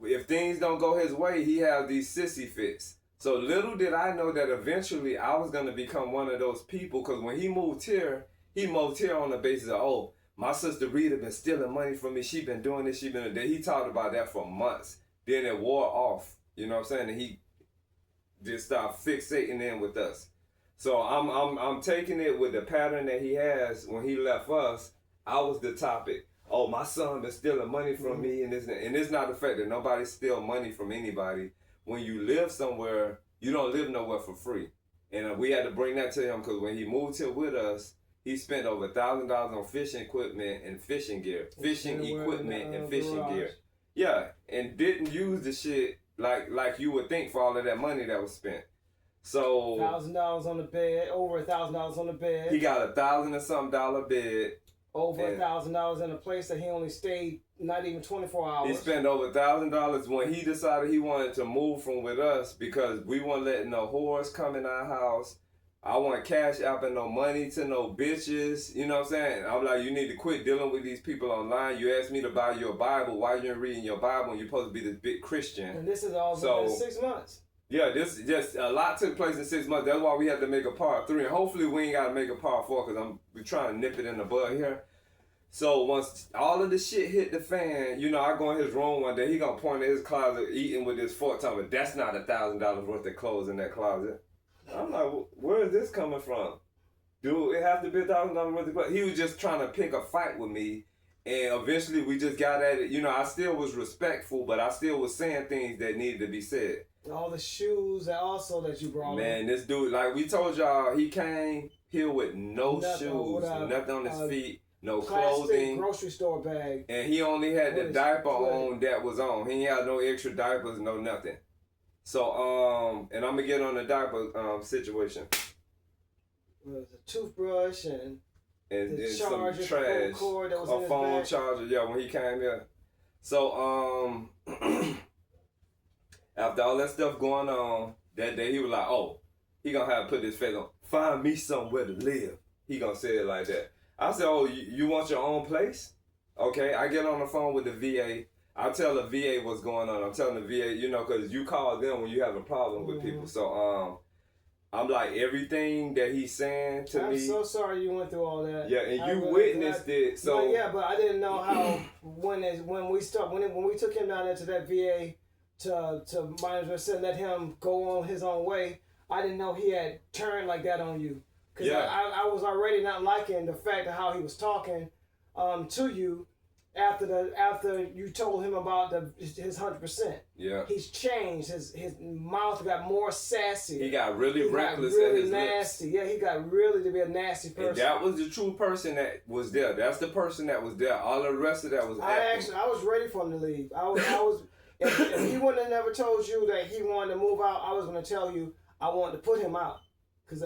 If things don't go his way, he has these sissy fits. So little did I know that eventually I was going to become one of those people, because when he moved here on the basis of, oh, my sister Rita been stealing money from me. She been doing this. He talked about that for months. Then it wore off. You know what I'm saying? And he just started fixating in with us. So I'm taking it with the pattern that he has. When he left us, I was the topic. Oh, my son been stealing money from me, and it's not the fact that nobody steal money from anybody. When you live somewhere, you don't live nowhere for free. And we had to bring that to him, because when he moved here with us, he spent over $1,000 on fishing equipment and fishing gear. Fishing equipment and fishing gear. Yeah, and didn't use the shit like you would think for all of that money that was spent. So $1,000 on the bed, over $1,000 on the bed. He got $1,000 and something bed. Over $1,000 in a place that he only stayed not even 24 hours. He spent over $1,000 when he decided he wanted to move from with us, because we weren't letting no whores come in our house. I want cash apping no money to no bitches. You know what I'm saying? I'm like, you need to quit dealing with these people online. You asked me to buy you a Bible. Why you ain't reading your Bible when you're supposed to be this big Christian? And this is all in 6 months. Yeah, this just a lot took place in 6 months. That's why we had to make a part 3, and hopefully we ain't got to make a part 4, because we're trying to nip it in the bud here. So once all of the shit hit the fan, I go in his room one day. He gonna point in his closet eating with his fork, talking about that's not $1,000 worth of clothes in that closet. I'm like, where is this coming from? Dude, it has to be $1,000 worth of clothes. He was just trying to pick a fight with me, and eventually we just got at it. I still was respectful, but I still was saying things that needed to be said. All the shoes that you brought. Man, this dude, like we told y'all, he came here with nothing shoes, nothing on his feet. No clothing. Grocery store bag. And he only had the diaper on that was on. He ain't had no extra diapers, no nothing. So, and I'm going to get on the diaper situation. It was a toothbrush and some trash. Cord that was a phone charger, yeah, when he came here. So, after all that stuff going on, that day he was like, oh, he going to have to put his face on. Find me somewhere to live. He going to say it like that. I said, oh, you want your own place? Okay, I get on the phone with the VA. I tell the VA what's going on. I'm telling the VA, because you call them when you have a problem with people. So I'm like, everything that he's saying to me. I'm so sorry you went through all that. Yeah, and you witnessed it. So but I didn't know how when we took him down there to that VA to management, let him go on his own way. I didn't know he had turned like that on you. Because I was already not liking the fact of how he was talking to you after you told him about his 100%. Yeah. He's changed. His mouth got more sassy. He got really reckless really at his nasty. lips. Yeah, he got really to be a nasty person. And that was the true person that was there. That's the person that was there. All the rest of that was acting. I was ready for him to leave. I was if he wouldn't have never told you that he wanted to move out, I was going to tell you I wanted to put him out. Because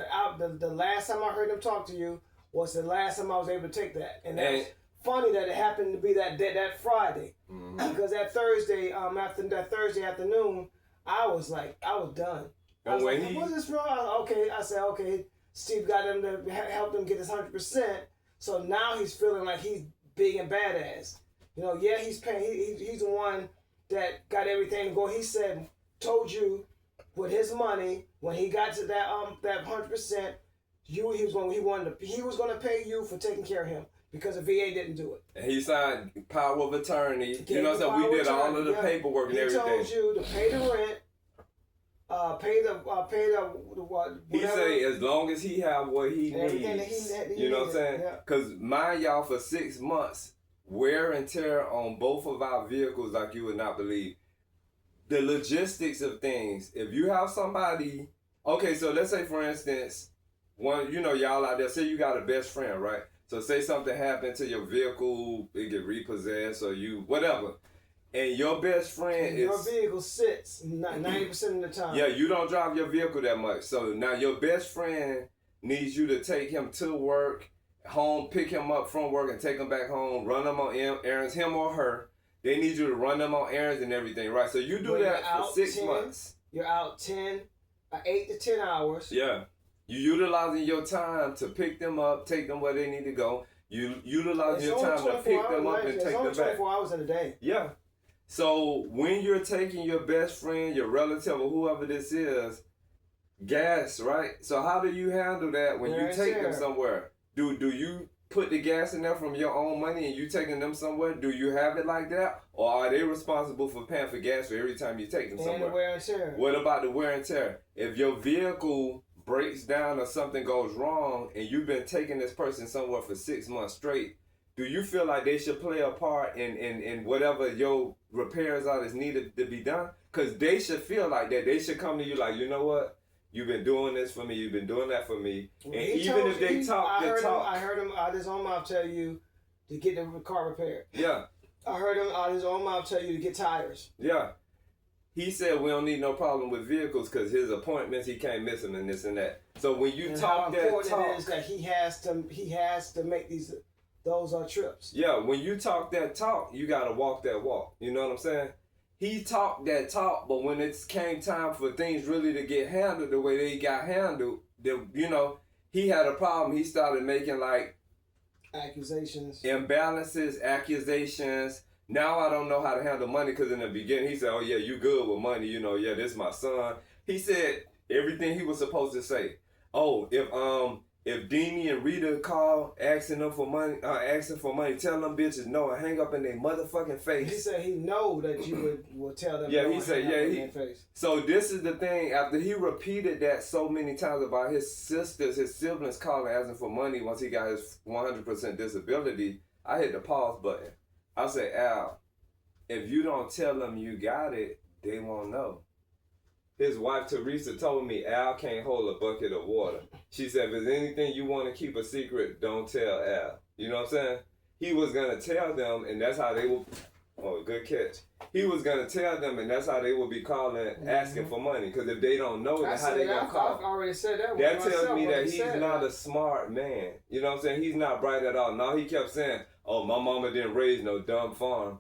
the last time I heard him talk to you was the last time I was able to take that. And that's funny that it happened to be that Friday. Mm-hmm. Because that Thursday, after that Thursday afternoon, I was done. I was like, what's this wrong? I said, okay, Steve got him to help him get his 100%. So now he's feeling like he's big and badass. He's paying. He's the one that got everything to go. He told you with his money, when he got to that 100%, he was going to pay you for taking care of him because the VA didn't do it. And he signed power of attorney. So we did all of the paperwork and everything. He told you to pay the rent, pay the whatever. He say as long as he have what he needs. You know what I'm saying? Because mind y'all, for 6 months, wear and tear on both of our vehicles like you would not believe. the logistics of things. If you have somebody, okay, so let's say for instance, one, you know, y'all out there, say you got a best friend, right? So say something happened to your vehicle, it get repossessed or you, whatever. And your best friend your vehicle sits 90% of the time. Yeah, you don't drive your vehicle that much. So now your best friend needs you to take him to work, home, pick him up from work and take him back home, run him on errands, him or her. They need you to run them on errands and everything, right? So you do that for 6 months. You're out 8 to 10 hours. Yeah. You utilizing your time to pick them up, take them where they need to go. You utilizing your time to pick them up and take them back. It's only 24 hours in a day. Yeah. So when you're taking your best friend, your relative, or whoever this is, gas, right? So how do you handle that when you take them somewhere? Do you put the gas in there from your own money and you taking them somewhere? Do you have it like that? Or are they responsible for paying for gas for every time you take them somewhere? And the wear and tear. What about the wear and tear? If your vehicle breaks down or something goes wrong and you've been taking this person somewhere for 6 months straight, do you feel like they should play a part in whatever your repairs are that's needed to be done? Because they should feel like that. They should come to you like, you know what? You've been doing this for me. You've been doing that for me. And even if they talk, I heard him out his own mouth tell you to get the car repaired. Yeah. I heard him out his own mouth tell you to get tires. Yeah. He said we don't need no problem with vehicles because his appointments, he can't miss them and this and that. So when you talk that talk. How important it is that he has to make those are trips. Yeah, when you talk that talk, you gotta walk that walk. You know what I'm saying? He talked that talk, but when it came time for things really to get handled the way they got handled, he had a problem. He started making like accusations, imbalances, accusations. Now I don't know how to handle money because in the beginning he said, "Oh yeah, you good with money? You know, yeah, this is my son." He said everything he was supposed to say. Oh, if Deanie and Rita call asking for money, tell them bitches no and hang up in their motherfucking face. He said he know that you would tell them. Yeah, no he said yeah. Face. So this is the thing. After he repeated that so many times about his siblings calling asking for money once he got his 100% disability, I hit the pause button. I said, Al, if you don't tell them you got it, they won't know. His wife, Teresa, told me Al can't hold a bucket of water. She said, if there's anything you want to keep a secret, don't tell Al. You know what I'm saying? He was going to tell them, and that's how they will... Oh, good catch. He was going to tell them, and that's how they will be calling, asking for money. Because if they don't know, then how they going to call? I've already said that. That tells me that he's not a smart man. You know what I'm saying? He's not bright at all. No, he kept saying, oh, my mama didn't raise no dumb farm.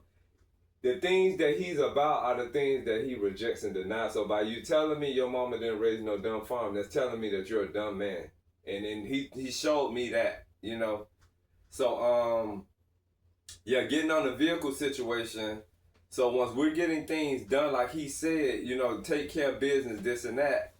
The things that he's about are the things that he rejects and denies. So by you telling me your mama didn't raise no dumb farm, that's telling me that you're a dumb man. And he showed me that, you know. So, getting on the vehicle situation. So once we're getting things done, like he said, you know, take care of business, this and that,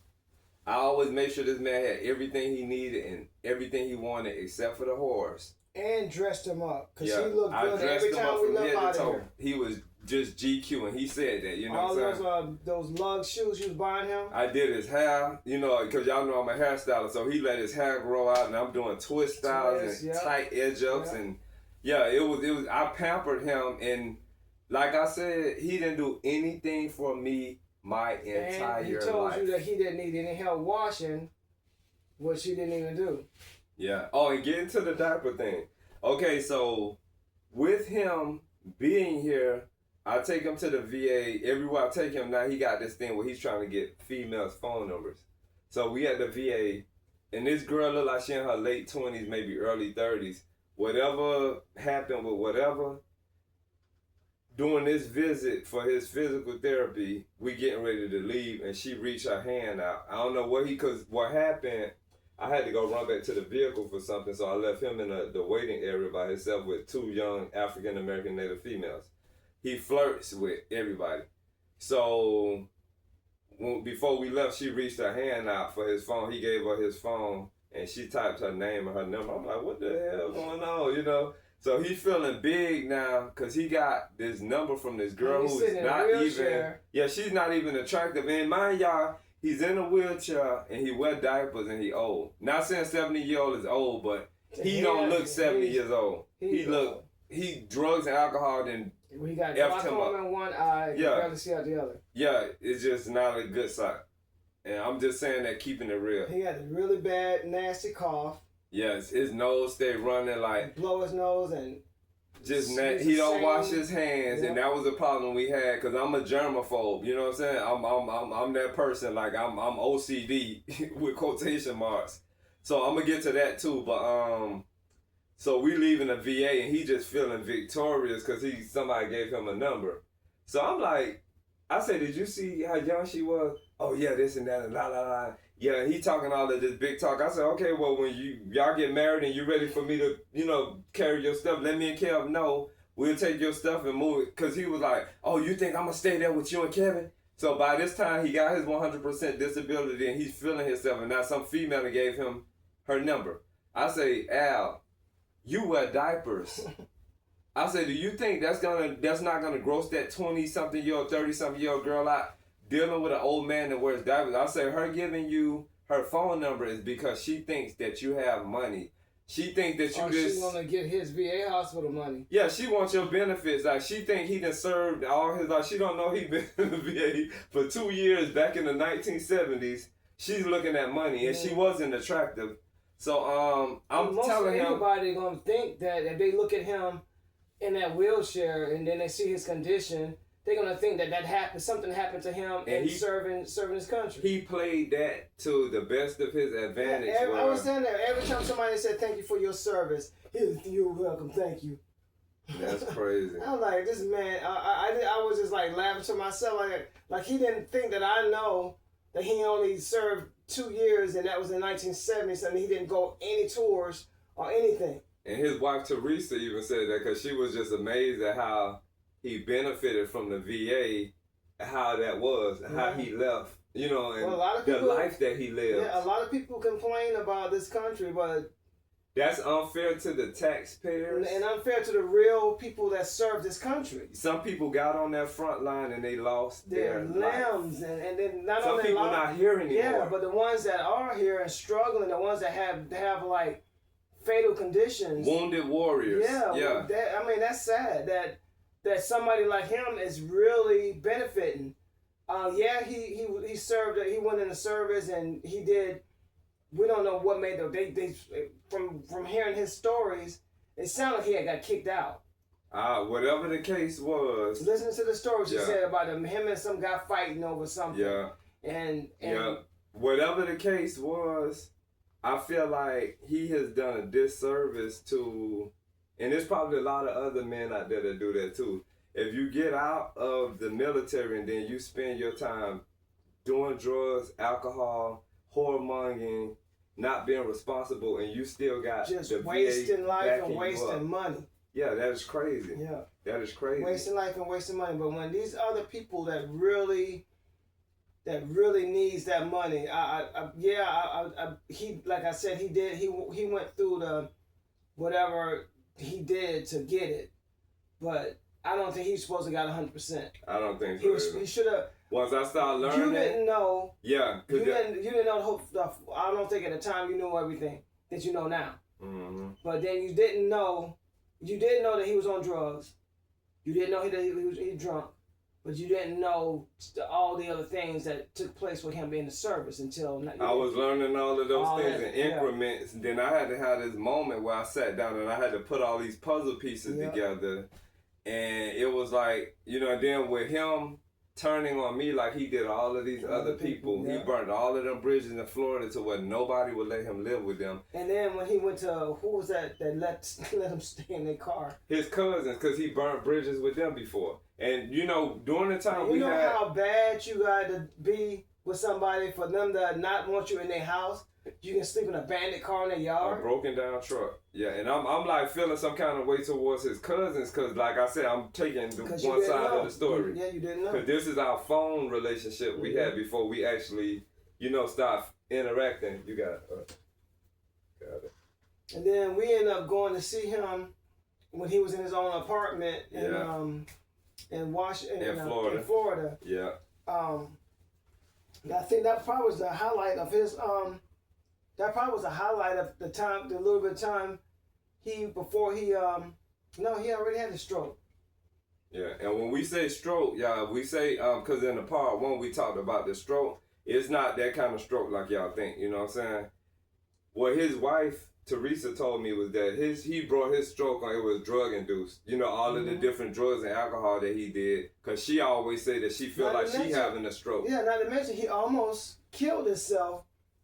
I always make sure this man had everything he needed and everything he wanted except for the horse. And dressed him up. Because he looked good every time we left out of here. He was just GQ, and he said that, you know all what I'm saying? Those lug shoes you was buying him? I did his hair, you know, because y'all know I'm a hairstylist, so he let his hair grow out, and I'm doing twist styles and tight edge ups, and it was. I pampered him, and like I said, he didn't do anything for me my entire life. And he told you that he didn't need any help washing, which he didn't even do. Yeah. Oh, and getting to the diaper thing. Okay, so with him being here, I take him to the VA. Everywhere I take him now, he got this thing where he's trying to get females' phone numbers. So we at the VA, and this girl look like she in her late 20s, maybe early 30s. Whatever happened with whatever, doing this visit for his physical therapy, we getting ready to leave, and she reached her hand out. I don't know because what happened, I had to go run back to the vehicle for something, so I left him in the waiting area by himself with 2 young African-American Native females. He flirts with everybody. So before we left, she reached her hand out for his phone. He gave her his phone, and she typed her name and her number. I'm like, what the hell going on, you know? So he's feeling big now because he got this number from this girl who's not even... Yeah, she's not even attractive. And mind y'all, he's in a wheelchair and he wear diapers and he old. Not saying 70-year-old is old, but he don't look 70 years old. He look he drugs and alcohol, then We got F him glaucoma up. in one eye, you Yeah. barely see out the other. Yeah, it's just not a good sign. And I'm just saying that, keeping it real. He had a really bad, nasty cough. Yes, his nose stay running like Blow his nose and just he's he the don't same- wash his hands, and Yeah. that was a problem we had because I'm a germaphobe. You know what I'm saying? I'm that person. Like I'm OCD with quotation marks. So I'm gonna get to that too. But so we leaving the VA and he just feeling victorious because somebody gave him a number. So I'm like, I said, did you see how young she was? Oh yeah, this and that and la la la. Yeah, he talking all of this big talk. I said, okay, well, when y'all get married and you ready for me to, carry your stuff, let me and Kev know. We'll take your stuff and move it. Because he was like, oh, you think I'm going to stay there with you and Kevin? So by this time, he got his 100% disability and he's feeling himself. And now some female that gave him her number. I say, Al, you wear diapers. I say, do you think that's not going to gross that 20-something-year-old, 30-something-year-old girl out? Dealing with an old man that wears diapers. I say her giving you her phone number is because she thinks that you have money. She thinks that you just... she want to get his VA hospital money. Yeah, she wants your benefits. Like, she think he done served all his life. She don't know he been in the VA for 2 years back in the 1970s. She's looking at money, and she wasn't attractive. So, I'm telling him... Anybody going to think that if they look at him in that wheelchair and then they see his condition... They're gonna think that happened. Something happened to him and serving his country. He played that to the best of his advantage. Yeah, I was saying that every time somebody said thank you for your service, you're welcome, thank you. That's crazy. I was like, this man. I was just like laughing to myself, like he didn't think that I know that he only served 2 years and that was in 1970s and he didn't go any tours or anything. And his wife Teresa even said that because she was just amazed at how he benefited from the VA, how that was, how he left, and a lot of people, the life that he lived. Yeah, a lot of people complain about this country, but that's unfair to the taxpayers and unfair to the real people that serve this country. Some people got on that front line and they lost their limbs, life. and then not some only people not here anymore. Yeah, but the ones that are here and struggling, the ones that have like fatal conditions, wounded warriors. Yeah. That's sad that somebody like him is really benefiting. He served. He went in the service and he did. We don't know what made them. They from hearing his stories, it sounded like he had got kicked out. Whatever the case was. Listening to the stories he said about him and some guy fighting over something. Yeah. And whatever the case was, I feel like he has done a disservice to. And there's probably a lot of other men out there that do that too. If you get out of the military and then you spend your time doing drugs, alcohol, whoremongering, not being responsible, and you still got just the wasting VA life and you wasting up. money. Yeah, that is crazy. Yeah, that is crazy. Wasting life and wasting money. But when these other people that really needs that money, he like I said, he went through the whatever he did to get it, but I don't think he's supposed to got 100%. I don't think so. He should have. Once I started learning, you didn't know. Yeah, you didn't know the whole stuff. I don't think at the time you knew everything that you know now. Mm-hmm. But then you didn't know. You didn't know that he was on drugs. You didn't know that he was drunk. But you didn't know all the other things that took place with him in the service until... I was learning all of those things in increments. Yeah. Then I had to have this moment where I sat down and I had to put all these puzzle pieces together. And it was like, then with him turning on me like he did all of these other people, he burnt all of them bridges in Florida to where nobody would let him live with them. And then when he went to, who was that let him stay in their car? His cousins, because he burnt bridges with them before. And, during the time you know how bad you got to be with somebody for them to not want you in their house? You can sleep in a bandit car in their yard? A broken down truck. Yeah, and I'm like feeling some kind of way towards his cousins because, like I said, I'm taking the one side of the story. Yeah, you didn't know. Because this is our phone relationship we had before we actually, start interacting. You got it. Got it. And then we ended up going to see him when he was in his own apartment in Florida. Yeah. I think that probably was the highlight of his That probably was a highlight of the time, the little bit of time before he No, he already had a stroke. Yeah, and when we say stroke, yeah, we say, because in the part one we talked about the stroke, it's not that kind of stroke like y'all think, you know what I'm saying? What his wife, Teresa, told me was that he brought his stroke on, it was drug induced. You know, all of the different drugs and alcohol that he did, because she always say that she feel like she having a stroke. Yeah, not to mention he almost killed himself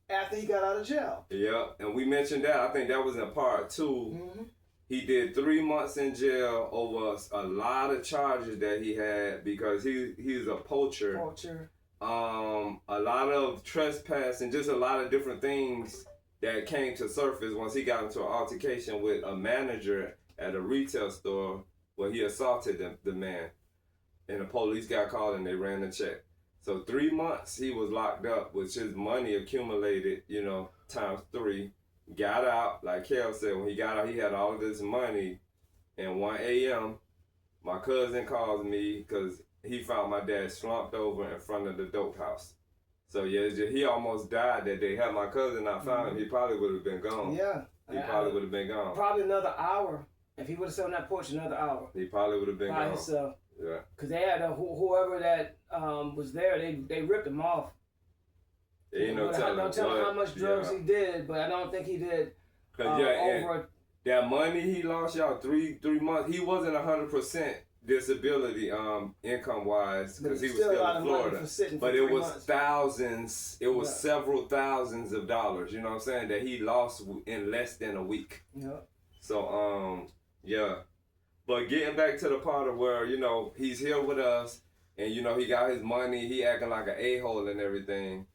after he got out of jail. Yeah, and we mentioned that, I think that was in part 2. He did 3 months in jail over a lot of charges that he had because he was a poacher. A lot of trespass and just a lot of different things that came to surface once he got into an altercation with a manager at a retail store where he assaulted the man. And the police got called and they ran the check. So 3 months he was locked up, which his money accumulated, you know, times 3. Got out, like Kel said, when he got out, he had all of this money. And 1 a.m., my cousin calls me because he found my dad slumped over in front of the dope house. So yeah, he almost died that day. Had my cousin not found him, he probably would have been gone. Yeah. He probably would have been gone. Probably another hour. If he would have sat on that porch another hour. He probably would have been by gone. himself. Yeah. Because they had whoever that was there, they ripped him off. There ain't no telling. Don't tell him how much drugs he did, but I don't think he did over. That money he lost, y'all, 3 months. He wasn't 100% disability income wise because he was still in Florida. But it was thousands. It was several thousands of dollars. You know what I'm saying? That he lost in less than a week. Yeah. So yeah. But getting back to the part of where, you know, he's here with us and, you know, he got his money, he acting like an a-hole and everything.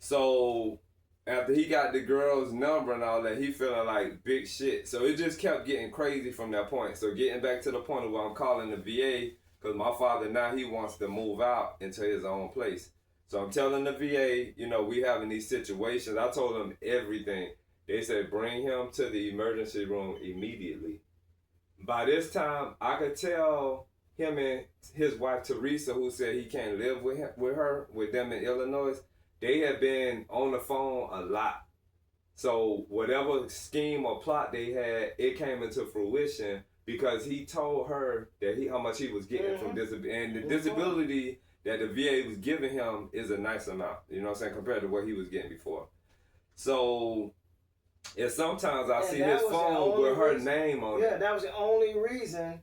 So after he got the girl's number and all that, he feeling like big shit. So it just kept getting crazy from that point. So getting back to the point of where I'm calling the VA, because my father now, he wants to move out into his own place. So I'm telling the VA, you know, we having these situations. I told them everything. They said, bring him to the emergency room immediately. By this time, I could tell him and his wife, Teresa, who said he can't live with them in Illinois, they had been on the phone a lot. So whatever scheme or plot they had, it came into fruition because he told her that how much he was getting from disability. And the disability that the VA was giving him is a nice amount, you know what I'm saying, compared to what he was getting before. So, and sometimes I see his phone with her name on it. Yeah, that was the only reason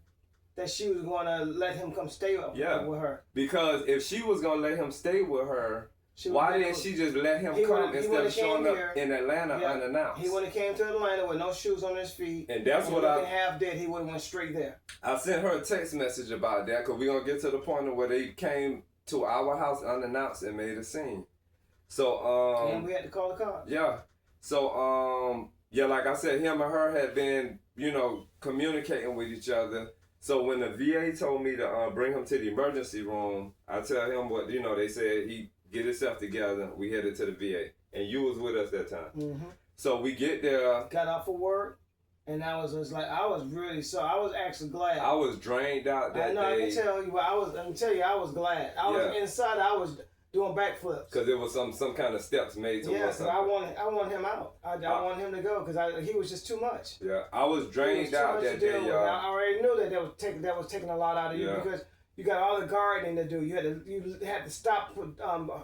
that she was going to let him come stay with her. Because if she was going to let him stay with her, why didn't she just let him come instead of showing up in Atlanta unannounced? He would have came to Atlanta with no shoes on his feet. And that's what half dead, he would have went straight there. I sent her a text message about that because we're going to get to the point where they came to our house unannounced and made a scene. So, and we had to call the cops. Yeah. So, yeah, like I said, him and her had been, you know, communicating with each other. So when the VA told me to bring him to the emergency room, I tell him what, you know, they said he get himself together. We headed to the VA. And you was with us that time. So we get there. Got out for work. And I was like, I was really I was actually glad. I was drained out that day. I can tell you, I was glad. I was inside, I was doing backflips. Because there was some kind of steps made to something. I want him out. I want him to go because he was just too much. Yeah, I was drained out that day, y'all. I already knew that was taking a lot out of you because you got all the gardening to do. You had to stop with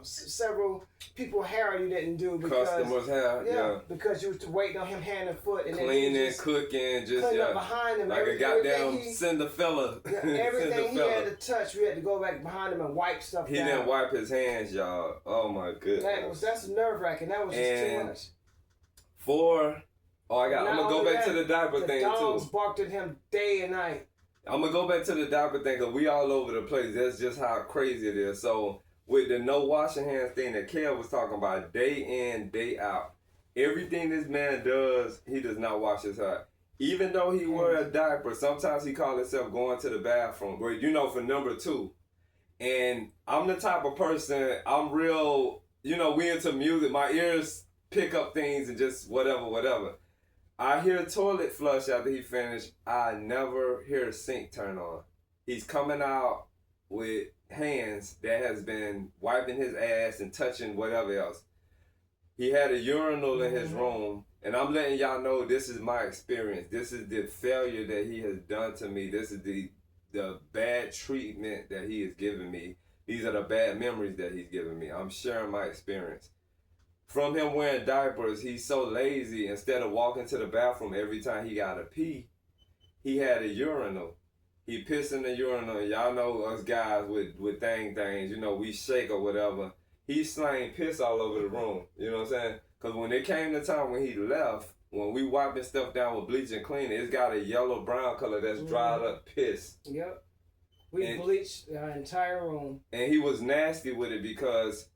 several people hair you didn't do because customers' hair. Because you was waiting on him hand and foot and cleaning, cooking, just up behind him like a goddamn Cinderella. Everything he had to touch, we had to go back behind him and wipe stuff down. He didn't wipe his hands, y'all. Oh my goodness. That's nerve wracking. That was just too much. I'm gonna go back to the diaper thing too. The dogs barked at him day and night. I'm gonna go back to the diaper thing because we all over the place. That's just how crazy it is. So with the no washing hands thing that Kel was talking about, day in, day out, everything this man does, he does not wash his hair. Even though he wear a diaper, sometimes he call himself going to the bathroom, where for number 2. And I'm the type of person, I'm real, we into music. My ears pick up things and just whatever. I hear toilet flush after he finished. I never hear a sink turn on. He's coming out with hands that has been wiping his ass and touching whatever else. He had a urinal in his room. And I'm letting y'all know this is my experience. This is the failure that he has done to me. This is the bad treatment that he has given me. These are the bad memories that he's given me. I'm sharing my experience. From him wearing diapers, he's so lazy. Instead of walking to the bathroom every time he got to pee, he had a urinal. He pissed in the urinal. Y'all know us guys with things, you know, we shake or whatever. He slang piss all over the room. You know what I'm saying? Because when it came the time when he left, when we wiping stuff down with bleach and cleaning, it's got a yellow-brown color that's dried up piss. Yep. We bleached our entire room. And he was nasty with it because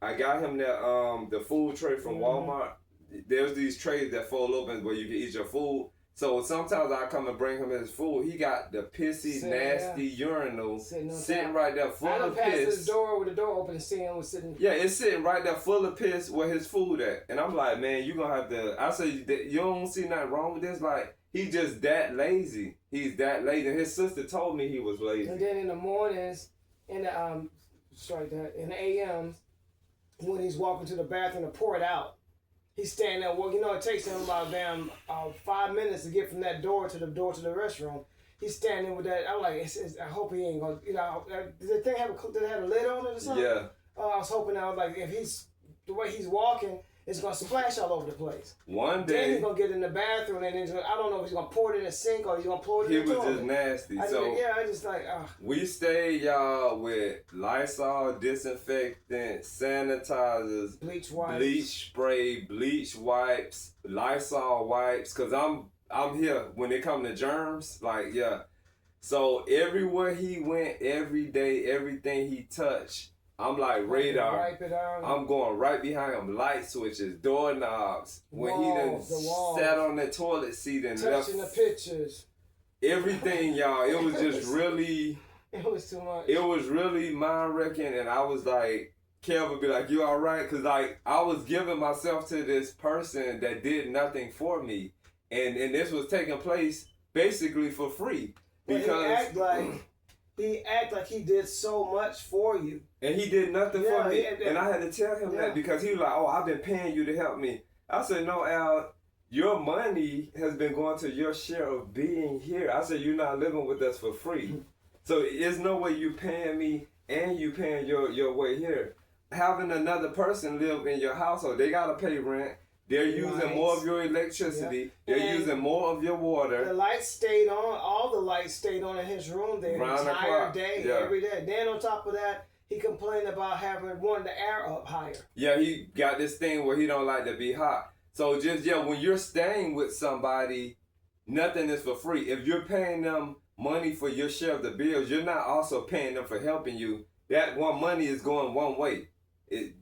I got him that the food tray from Walmart. There's these trays that fold open where you can eat your food. So sometimes I come and bring him his food. He got the pissy, nasty urinal sitting right there full of piss. I passed his door with the door open and see him was sitting. Yeah, it's sitting right there full of piss where his food at. And I'm like, man, you gonna have to. I say, you don't see nothing wrong with this. Like, he just that lazy. He's that lazy. And his sister told me he was lazy. And then in the mornings, in the in the AMs, when he's walking to the bathroom to pour it out. He's standing there. Well, you know, it takes him about 5 minutes to get from that door to the restroom. He's standing with that. I'm like, I hope he ain't gonna. You know, did the thing have a lid on it or something? Yeah. I was hoping. I was like, if he's the way he's walking, it's gonna splash all over the place. One day, then he's gonna get in the bathroom and then I don't know if he's gonna pour it in the sink or he's gonna pour it in the toilet. He was just nasty. I just like. We stayed, y'all, with Lysol, disinfectant, sanitizers, bleach wipes, bleach spray, bleach wipes, Lysol wipes. Cause I'm here when it come to germs. Like, yeah. So everywhere he went, every day, everything he touched. I'm like radar. I'm going right behind him. Light switches, doorknobs. When he done sat on the toilet seat and touching left. The pictures. Everything, y'all. It was just really. It was too much. It was really mind-wrecking, and I was like, Kev would be like, you all right? Because like, I was giving myself to this person that did nothing for me. And this was taking place basically for free. Because he act like he did so much for you. And he did nothing for me. And I had to tell him that because he was like, oh, I've been paying you to help me. I said, no, Al, your money has been going to your share of being here. I said, you're not living with us for free. So there's no way you paying me and you paying your way here. Having another person live in your household, they got to pay rent. They're using more of your electricity. Yeah. They're using more of your water. The lights stayed on. All the lights stayed on in his room the entire day, every day. Then on top of that, he complained about wanting the air up higher. Yeah, he got this thing where he don't like to be hot. So just, when you're staying with somebody, nothing is for free. If you're paying them money for your share of the bills, you're not also paying them for helping you. That one money is going one way.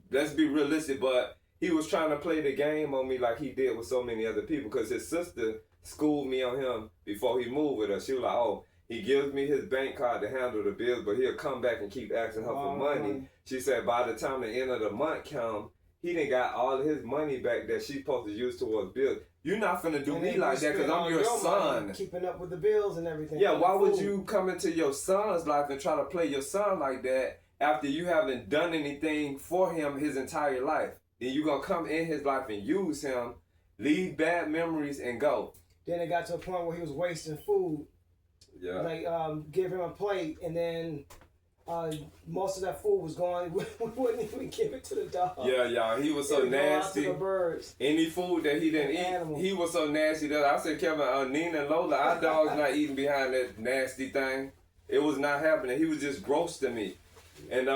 Let's be realistic, but he was trying to play the game on me like he did with so many other people because his sister schooled me on him before he moved with us. She was like, oh, he gives me his bank card to handle the bills, but he'll come back and keep asking her for money. She said by the time the end of the month come, he done got all of his money back that she's supposed to use towards bills. You're not finna do me like that because I'm your son. Keeping up with the bills and everything. Yeah, why would you come into your son's life and try to play your son like that after you haven't done anything for him his entire life? Then you're going to come in his life and use him, leave bad memories, and go. Then it got to a point where he was wasting food. Yeah. Like, give him a plate, and then most of that food was gone. We wouldn't even give it to the dog. Yeah, y'all. He was so nasty. To the birds. Any food that he didn't eat, he was so nasty that I said, Kevin, Nina and Lola, our dog's not eating behind that nasty thing. It was not happening. He was just gross to me. And,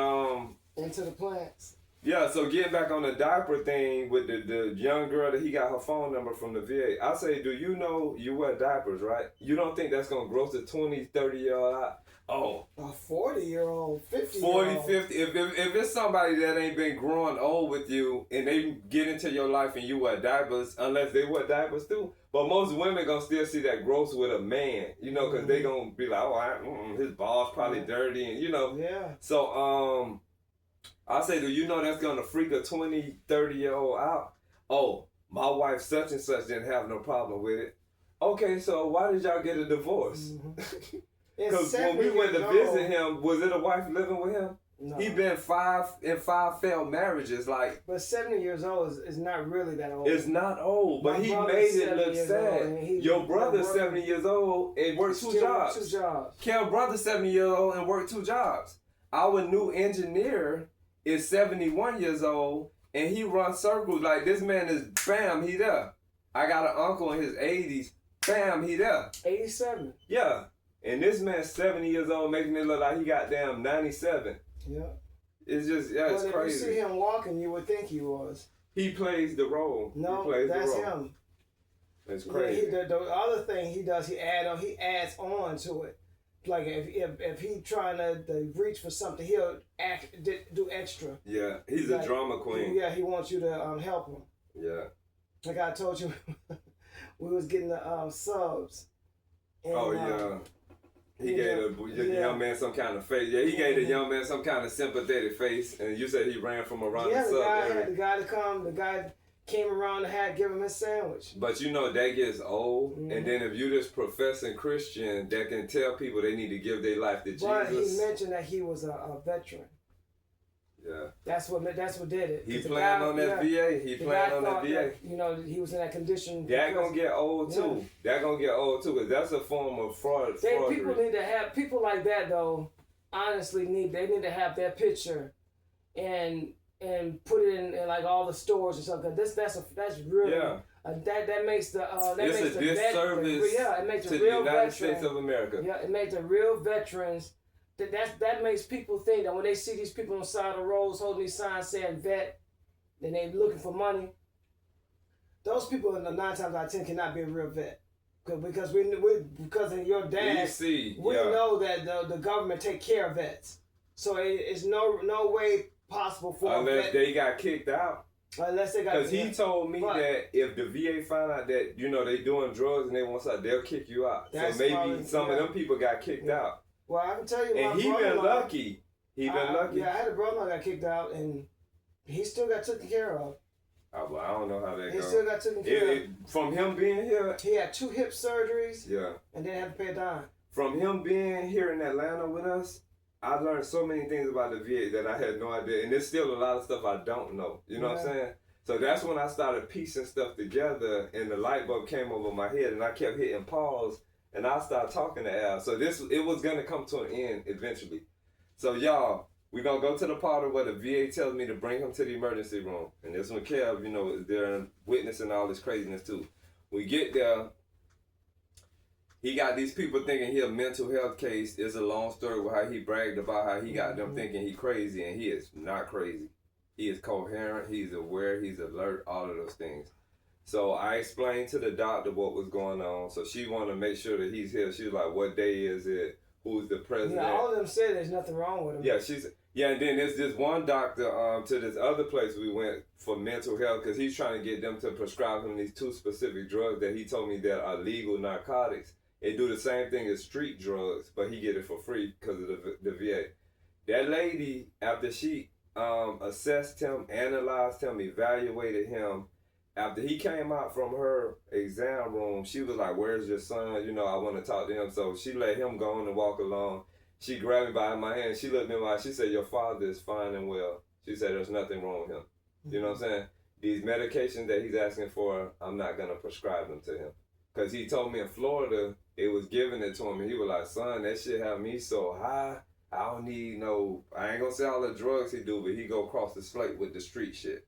into the plants. Yeah, so getting back on the diaper thing with the young girl that he got her phone number from the VA, I say, do you know you wear diapers, right? You don't think that's going to gross a 20, 30-year-old out? Oh. A 40-year-old, 50-year-old. 40, 50. If it's somebody that ain't been growing old with you and they get into your life and you wear diapers, unless they wear diapers too. But most women going to still see that gross with a man, you know, because they going to be like, oh, his balls probably dirty and, you know. Yeah. So, I say, do you know that's going to freak a 20, 30-year-old out? Oh, my wife such and such didn't have no problem with it. Okay, so why did y'all get a divorce? Because when we went to visit him, was it a wife living with him? No. He been in five failed marriages. Like, but 70 years old is not really that old. it's not old, but My he brother's made it 70 look years sad. old, and Your brother's working- 70 years old and worked two Still jobs. 2 jobs. Kel's brother's 70 years old and worked 2 jobs. Our new engineer is 71 years old and he runs circles. Like, this man is, bam, he there. I got an uncle in his 80s, bam, he there. 87. Yeah. And this man's 70 years old, making it look like he got damn 97. Yeah. It's just, yeah, it's But if crazy. you see him walking, you would think he was. He plays the role. No, he plays that's the role. him. It's Yeah, crazy. the other thing he does, he adds on to it. Like if he trying to reach for something, he'll do extra. Yeah, he's a drama queen. Yeah, he wants you to help him. Yeah. Like I told you, we was getting the subs. And, Oh, yeah. He gave the young man some kind of face. Yeah, he gave the young man some kind of sympathetic face. And you said he ran from around yeah, the sub area. the guy to come. The guy came around and had give him his sandwich. But you know, that gets old. And then if you just professing Christian that can tell people they need to give their life to But Jesus. he mentioned that he was a veteran. Yeah. That's what did it. He 'Cause the playing guy- on that yeah, VA. He the playing guy on that thought VA. you know, he was in that condition. That because- gonna get old too. That gonna get old too, because that's a form of fraud. People fraudery. need to have people like that though. Honestly, need to have their picture, and put it in like all the stores or something. That's really Yeah. that makes the that It's makes a the disservice it makes to the the real United veteran. States of America. Yeah, it makes the real veterans. That makes people think that when they see these people on the side of the roads holding these signs saying vet, then they looking for money. Those people 9 times out of 10 cannot be a real vet, because because of your dad. We know that the government take care of vets, so it's no way possible for unless a vet, they got kicked out. unless they got. Because he told me But- that if the VA find out that they doing drugs and they want something, they'll kick you out. That's So maybe probably- some of them people got kicked out. Well, I can tell you, And my he been brother-in-law- lucky. He been lucky. Yeah, I had a brother that got kicked out, and he still got taken care of. Well, I don't know how that He goes. still got taken care of. From him being here, He had 2 hip surgeries, yeah. and didn't have to pay a dime. From him being here in Atlanta with us, I learned so many things about the VA that I had no idea. And there's still a lot of stuff I don't know. You know what I'm saying? So that's when I started piecing stuff together, and the light bulb came over my head, and I kept hitting pause, and I started talking to Al. So it was going to come to an end eventually. So y'all, we're going to go to the part where the VA tells me to bring him to the emergency room. And this one, Kev, is there witnessing all this craziness too. We get there. He got these people thinking he a mental health case. It's a long story with how he bragged about how he got them thinking he crazy, and he is not crazy. He is coherent, he's aware, he's alert, all of those things. So I explained to the doctor what was going on. So she wanted to make sure that he's here. She was like, what day is it? Who's the president? Yeah, all of them said there's nothing wrong with him. Yeah, and then there's this one doctor to this other place we went for mental health, because he's trying to get them to prescribe him these 2 specific drugs that he told me that are legal narcotics. They do the same thing as street drugs, but he get it for free because of the VA. That lady, after she assessed him, analyzed him, evaluated him, after he came out from her exam room, she was like, where's your son? I want to talk to him. So she let him go on and walk along. She grabbed me by my hand. She looked me in my eyes. She said, your father is fine and well. She said, there's nothing wrong with him. You know what I'm saying? These medications that he's asking for, I'm not going to prescribe them to him. Because he told me in Florida, it was giving it to him. And he was like, son, that shit have me so high. I don't need I ain't going to say all the drugs he do, but he go across the slate with the street shit.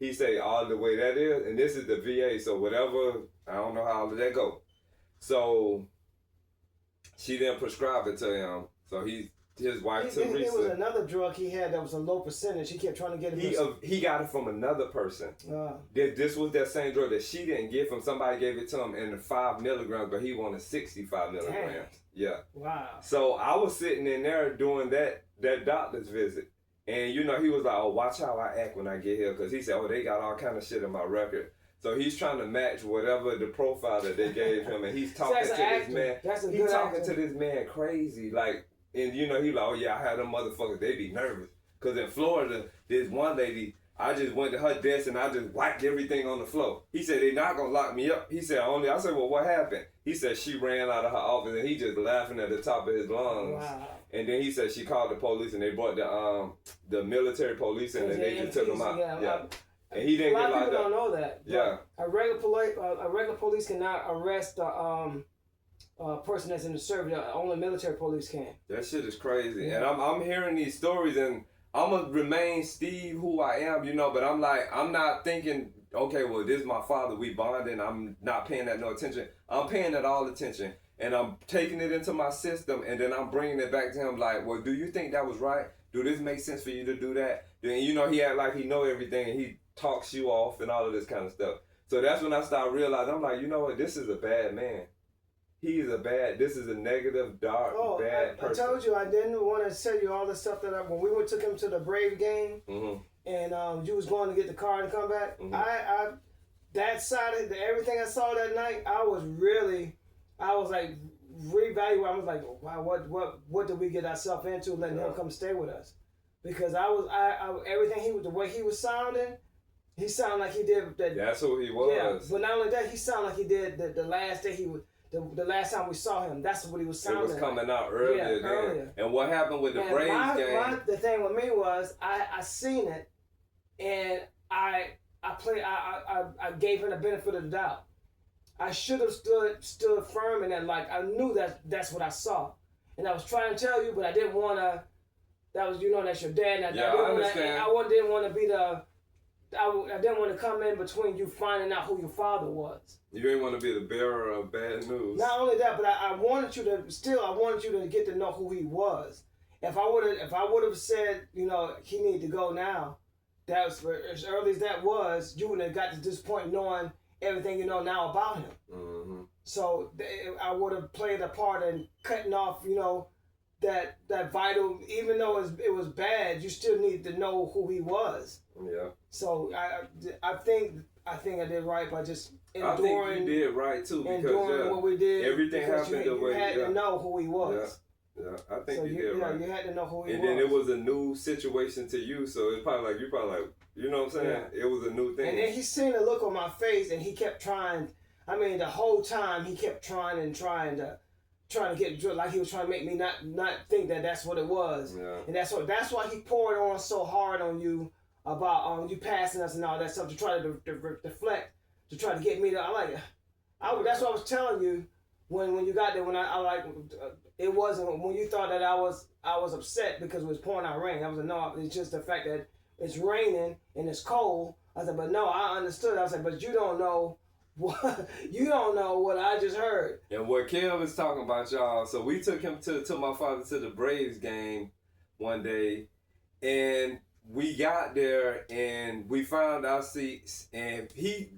He say all the way that is, and this is the VA, so whatever, I don't know how all of that go. So she didn't prescribe it to him. So his wife There was Teresa, another drug he had that was a low percentage. He kept trying to get him. he got it from another person. This was that same drug that she didn't give him. Somebody gave it to him in the 5 milligrams, but he wanted 65 milligrams. Dang. Yeah. Wow. So I was sitting in there doing that doctor's visit. And, he was like, oh, watch how I act when I get here. Because he said, oh, they got all kind of shit in my record. So he's trying to match whatever the profile that they gave him. And he's talking to this man. He's talking to this man crazy. Like, and, he like, oh, yeah, I had them motherfuckers. They be nervous. Because in Florida, there's one lady, I just went to her desk and I just whacked everything on the floor. He said, they not gonna lock me up. He said, I said, well, what happened? He said, she ran out of her office and he just laughing at the top of his lungs. Wow. And then he said she called the police and they brought the military police in and they just took him out. Yeah. And he didn't get locked up. A lot of people don't know that. Yeah. A regular police cannot arrest a person that's in the service. Only military police can. That shit is crazy. Yeah. And I'm hearing these stories and I'm going to remain Steve who I am, you know, but I'm like, I'm not thinking, okay, well, this is my father, we bonding, I'm not paying that no attention. I'm paying that all attention. And I'm taking it into my system, and then I'm bringing it back to him like, well, do you think that was right? Do this make sense for you to do that? Then, you know, he act like he know everything, and he talks you off and all of this kind of stuff. So that's when I start realizing, I'm like, you know what? This is a bad man. This is a negative, dark, bad person. I told you I didn't want to tell you all the stuff that when we took him to the Brave game, and you was going to get the car and come back. That side of everything I saw that night, I was like reevaluating. I was like, wow, what did we get ourselves into letting him come stay with us? Because everything the way he was sounding, he sounded like he did that. That's who he was. Yeah, but not only that, he sounded like he did the last day the last time we saw him. That's what he was sounding. It was coming out earlier. Yeah, earlier. And what happened with the Braves game? The thing with me was I seen it, and I gave him the benefit of the doubt. I should have stood firm in that. Like I knew that's what I saw, and I was trying to tell you, but I didn't want to. That was that's your dad. And I understand. I didn't want to be the. I didn't want to come in between you finding out who your father was. You didn't want to be the bearer of bad news. Not only that, but I wanted you to get to know who he was. If I would have said, he need to go now, that was as early as that was, you wouldn't have got to this point knowing everything you know now about him. Mm-hmm. So I would have played a part in cutting off, that vital. Even though it was bad, you still need to know who he was. Yeah. So I think I did right by just enduring. I think you did right too, because enduring what we did. Everything happened the way you had to know who he was. Yeah, I think you did right. You had to know who he was. And then it was a new situation to you, so it's probably like you know what I'm saying? Yeah. It was a new thing. And then he seen the look on my face, and he kept trying. I mean, the whole time he kept trying to get like he was trying to make me not think that that's what it was. Yeah. And that's why he poured on so hard on you about you passing us and all that stuff to try to deflect, to try to get me to. That's what I was telling you when you got there. When it wasn't when you thought that I was upset because it was pouring out rain. I was like, no, it's just the fact that it's raining and it's cold. I said, but no, I understood. I was like, but you don't know what I just heard. And what Kev was talking about, y'all. So we took him to my father to the Braves game one day, and we got there and we found our seats. And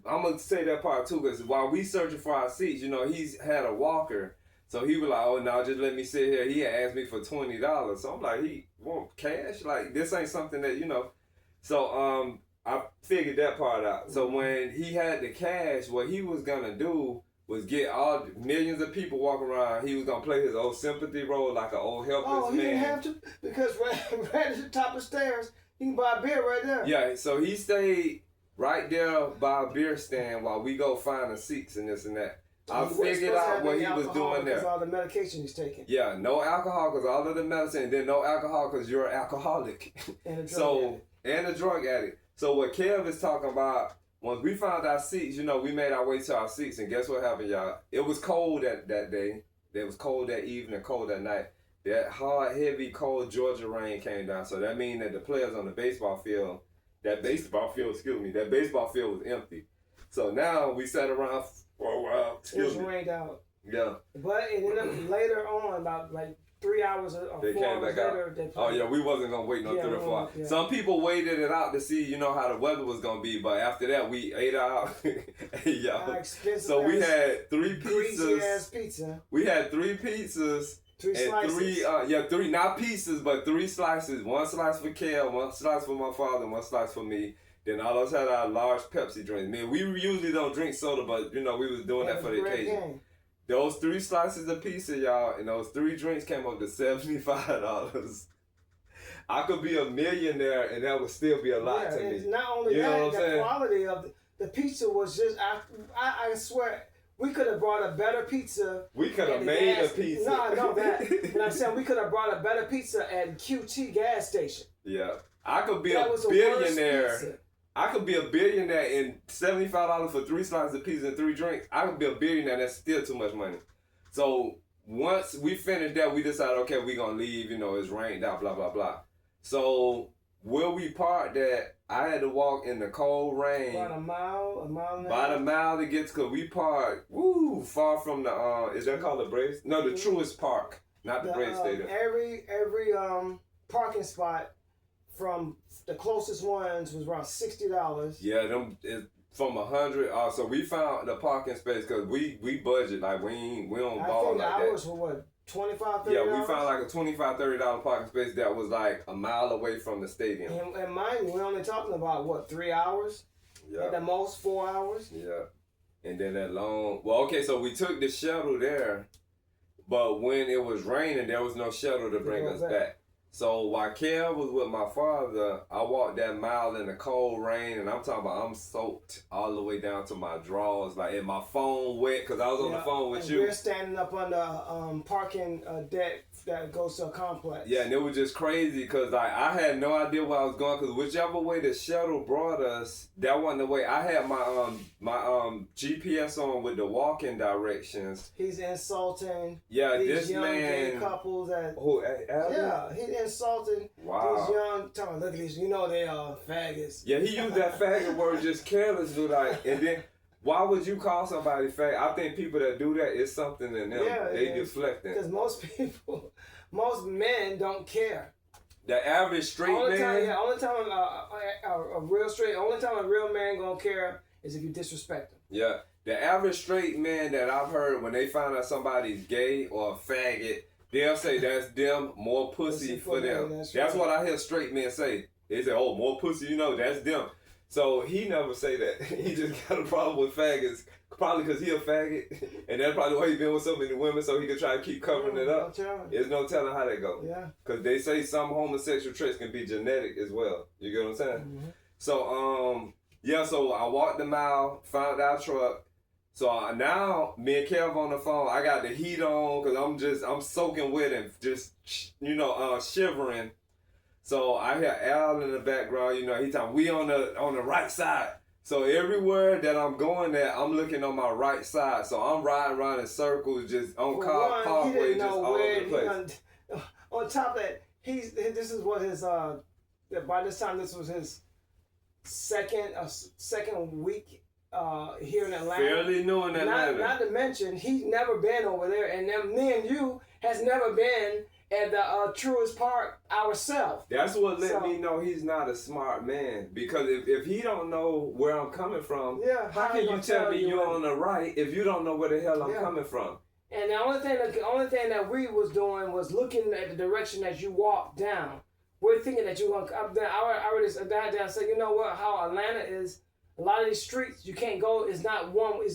I'm gonna say that part too, because while we searching for our seats, he's had a walker. So he was like, oh, no, just let me sit here. He had asked me for $20. So I'm like, he want cash? Like, this ain't something that, So I figured that part out. So when he had the cash, what he was going to do was get all millions of people walking around. He was going to play his old sympathy role like an old helpless man. Oh, he didn't have to? Because right at the top of the stairs, you can buy a beer right there. Yeah, so he stayed right there by a beer stand while we go find the seats and this and that. I figured out what he was doing there. Because all the medication he's taking. Yeah, no alcohol because all of the medicine, and then no alcohol because you're an alcoholic. And a drug addict. And a drug addict. So what Kev is talking about, once we found our seats, we made our way to our seats, and guess what happened, y'all? It was cold that day. It was cold that evening, cold that night. That hard, heavy, cold Georgia rain came down. So that means that the players on the baseball field was empty. So now we sat around for a while. It was rained out. Yeah. But it ended up later on, about 3 hours or 4 hours later. Oh yeah, we wasn't gonna wait no 3 or 4 hours. Yeah. Some people waited it out to see, how the weather was gonna be. But after that, we ate out. So we had 3 pizzas. Greasy ass pizza. We had 3 pizzas. 3 slices. 3 not pieces, but 3 slices. 1 slice for Kel, 1 slice for my father, 1 slice for me. Then all of us had our large Pepsi drinks. Man, we usually don't drink soda, but we was doing that for the occasion. Game. Those 3 slices of pizza, y'all, and those 3 drinks came up to $75. I could be a millionaire and that would still be a lot to It's me. not only You know that, what I'm the saying? quality of the pizza was just, I swear, we could have brought a better pizza. We could have at the made a gas- pizza. No, I know that. But I'm saying we could have brought a better pizza at QT gas station. Yeah. I could be That a was the worst billionaire. pizza. I could be a billionaire and $75 for 3 slices of pizza and 3 drinks. I could be a billionaire. That's still too much money. So once we finished that, we decided, okay, we're going to leave. You know, it's rained out, blah, blah, blah. So where we parked at, I had to walk in the cold rain. About a mile and a half. About a mile to get to, because we parked, far from the, is that called the Braves? No, the Truist Park, not the Braves Stadium. Every parking spot from the closest ones was around $60. Yeah, from 100. So we found the parking space because we budget, like we don't ball like ours that. were what, $25, $30? Yeah, we found like a $25, $30 parking space that was like a mile away from the stadium. And mind you, we're only talking about what, 3 hours? Yeah. At the most 4 hours? Yeah. And then that long, so we took the shuttle there, but when it was raining, there was no shuttle to bring us back. So while Kev was with my father, I walked that mile in the cold rain, and I'm talking about I'm soaked all the way down to my drawers, like, and my phone wet because I was on the phone with you. We're standing up on the parking deck that goes to a complex. Yeah, and it was just crazy because like I had no idea where I was going because whichever way the shuttle brought us, that wasn't the way. I had my GPS on with the walking directions. He's insulting. Yeah, these this young man. gay couples that. Yeah, he insulted these young. Talking, look at these. You know they are faggots. Yeah, he used that faggot word just carelessly, like, and then. Why would you call somebody faggot? I think people that do that, it's something in them. Yeah, they deflecting. Because most men don't care. The average straight only man. Only time a real man gonna care is if you disrespect him. Yeah, the average straight man that I've heard when they find out somebody's gay or a faggot, they'll say that's them, more pussy for them. That's what I hear straight men say. They say, oh, more pussy, you know, that's them. So he never say that. He just got a problem with faggots, probably because he a faggot, and that's probably why he been with so many women, so he could try to keep covering it up. There's no telling how that go. Yeah. Because they say some homosexual traits can be genetic as well. You get what I'm saying? Mm-hmm. So so I walked the mile, found our truck. So now me and Kev on the phone. I got the heat on because I'm soaking wet and just shivering. So I hear Al in the background, he talking, we on the right side. So everywhere that I'm going at, I'm looking on my right side. So I'm riding around in circles, just on Parkway, just all over the place. On top of that, this is what his by this time this was his second week here in Atlanta. Fairly new in Atlanta. Not to mention, he's never been over there, and then me and you has never been at the Truist Park ourselves. That's what let me know he's not a smart man. Because if he don't know where I'm coming from, how can you tell me you're on the right if you don't know where the hell I'm coming from? And the only thing that we was doing was looking at the direction that you walked down. We're thinking that you're going to come down. I already said, you know what, how Atlanta is, a lot of these streets, you can't go, it's like one-way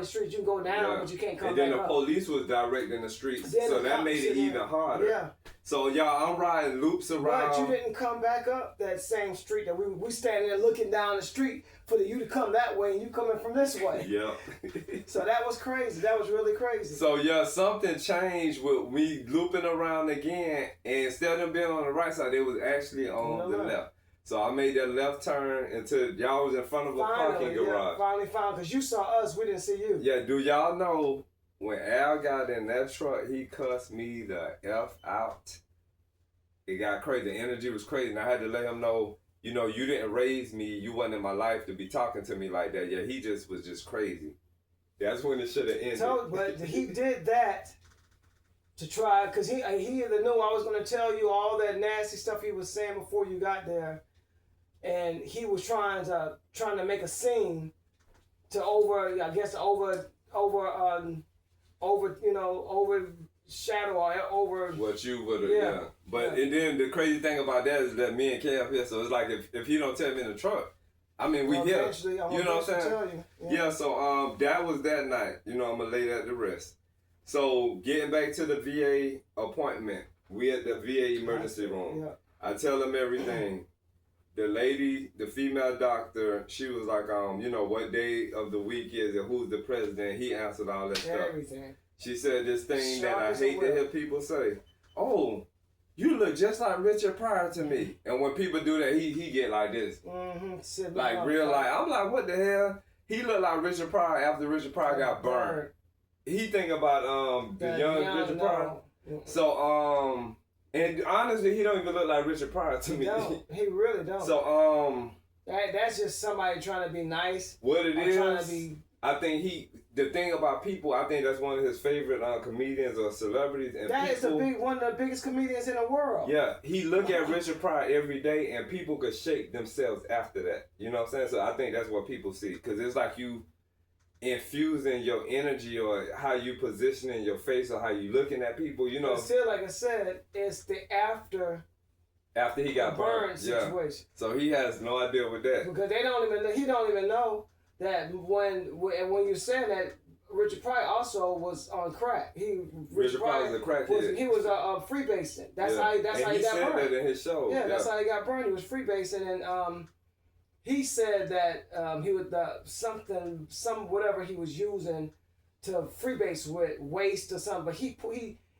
streets. You can go down, but you can't come back up. And then the police was directing the streets, so that made it even harder. Yeah. So, y'all, I'm riding loops around. But you didn't come back up that same street that we standing there looking down the street for you to come that way, and you coming from this way. Yeah. So that was crazy. That was really crazy. So, something changed with me looping around again, and instead of them being on the right side, they was actually on the left. So I made that left turn until y'all was in front of a parking garage. Finally found, because you saw us, we didn't see you. Yeah, do y'all know when Al got in that truck, he cussed me the F out. It got crazy. The energy was crazy. And I had to let him know, you didn't raise me. You wasn't in my life to be talking to me like that. Yeah, he was just crazy. That's when it should have ended. But he did that to try, because he either knew I was going to tell you all that nasty stuff he was saying before you got there. And he was trying to make a scene to overshadow or over what you would have. Yeah. But and then the crazy thing about that is that me and Kev here. So it's like if he don't tell me in the truck, I mean we here. You know what I'm saying? Yeah. So that was that night. I'm gonna lay that to rest. So getting back to the VA appointment, we at the VA emergency room. Yeah. I tell him everything. The lady, the female doctor, she was like, you know, what day of the week is it? Who's the president? He answered all that stuff. Everything. She said this thing Sharp that I as a hate to whip. hear people say. Oh, you look just like Richard Pryor to me. And when people do that, he get like this. Mm-hmm. Like real life. I'm like, what the hell? He looked like Richard Pryor after Richard Pryor got burned. He think about the young Richard Pryor. So and honestly, he don't even look like Richard Pryor to me. He really don't. So that's just somebody trying to be nice. What it is, trying to be. I think the thing about people, I think that's one of his favorite comedians or celebrities. And That is one of the biggest comedians in the world. Yeah, he look at Richard Pryor every day, and people could shake themselves after that. You know what I'm saying? So I think that's what people see, because it's like you infusing your energy or how you positioning your face or how you looking at people. You know, but still, like I said, it's the after he got burned situation. Yeah. So he has no idea with that. Because he don't even know that when you're saying that, Richard Pryor also was on crack. Richard Pryor was a crackhead. He was a freebasing. That's how he got burned. He said that in his show. Yeah, that's how he got burned. He was freebasing, and he said that he would whatever he was using to freebase with, waste or something. But he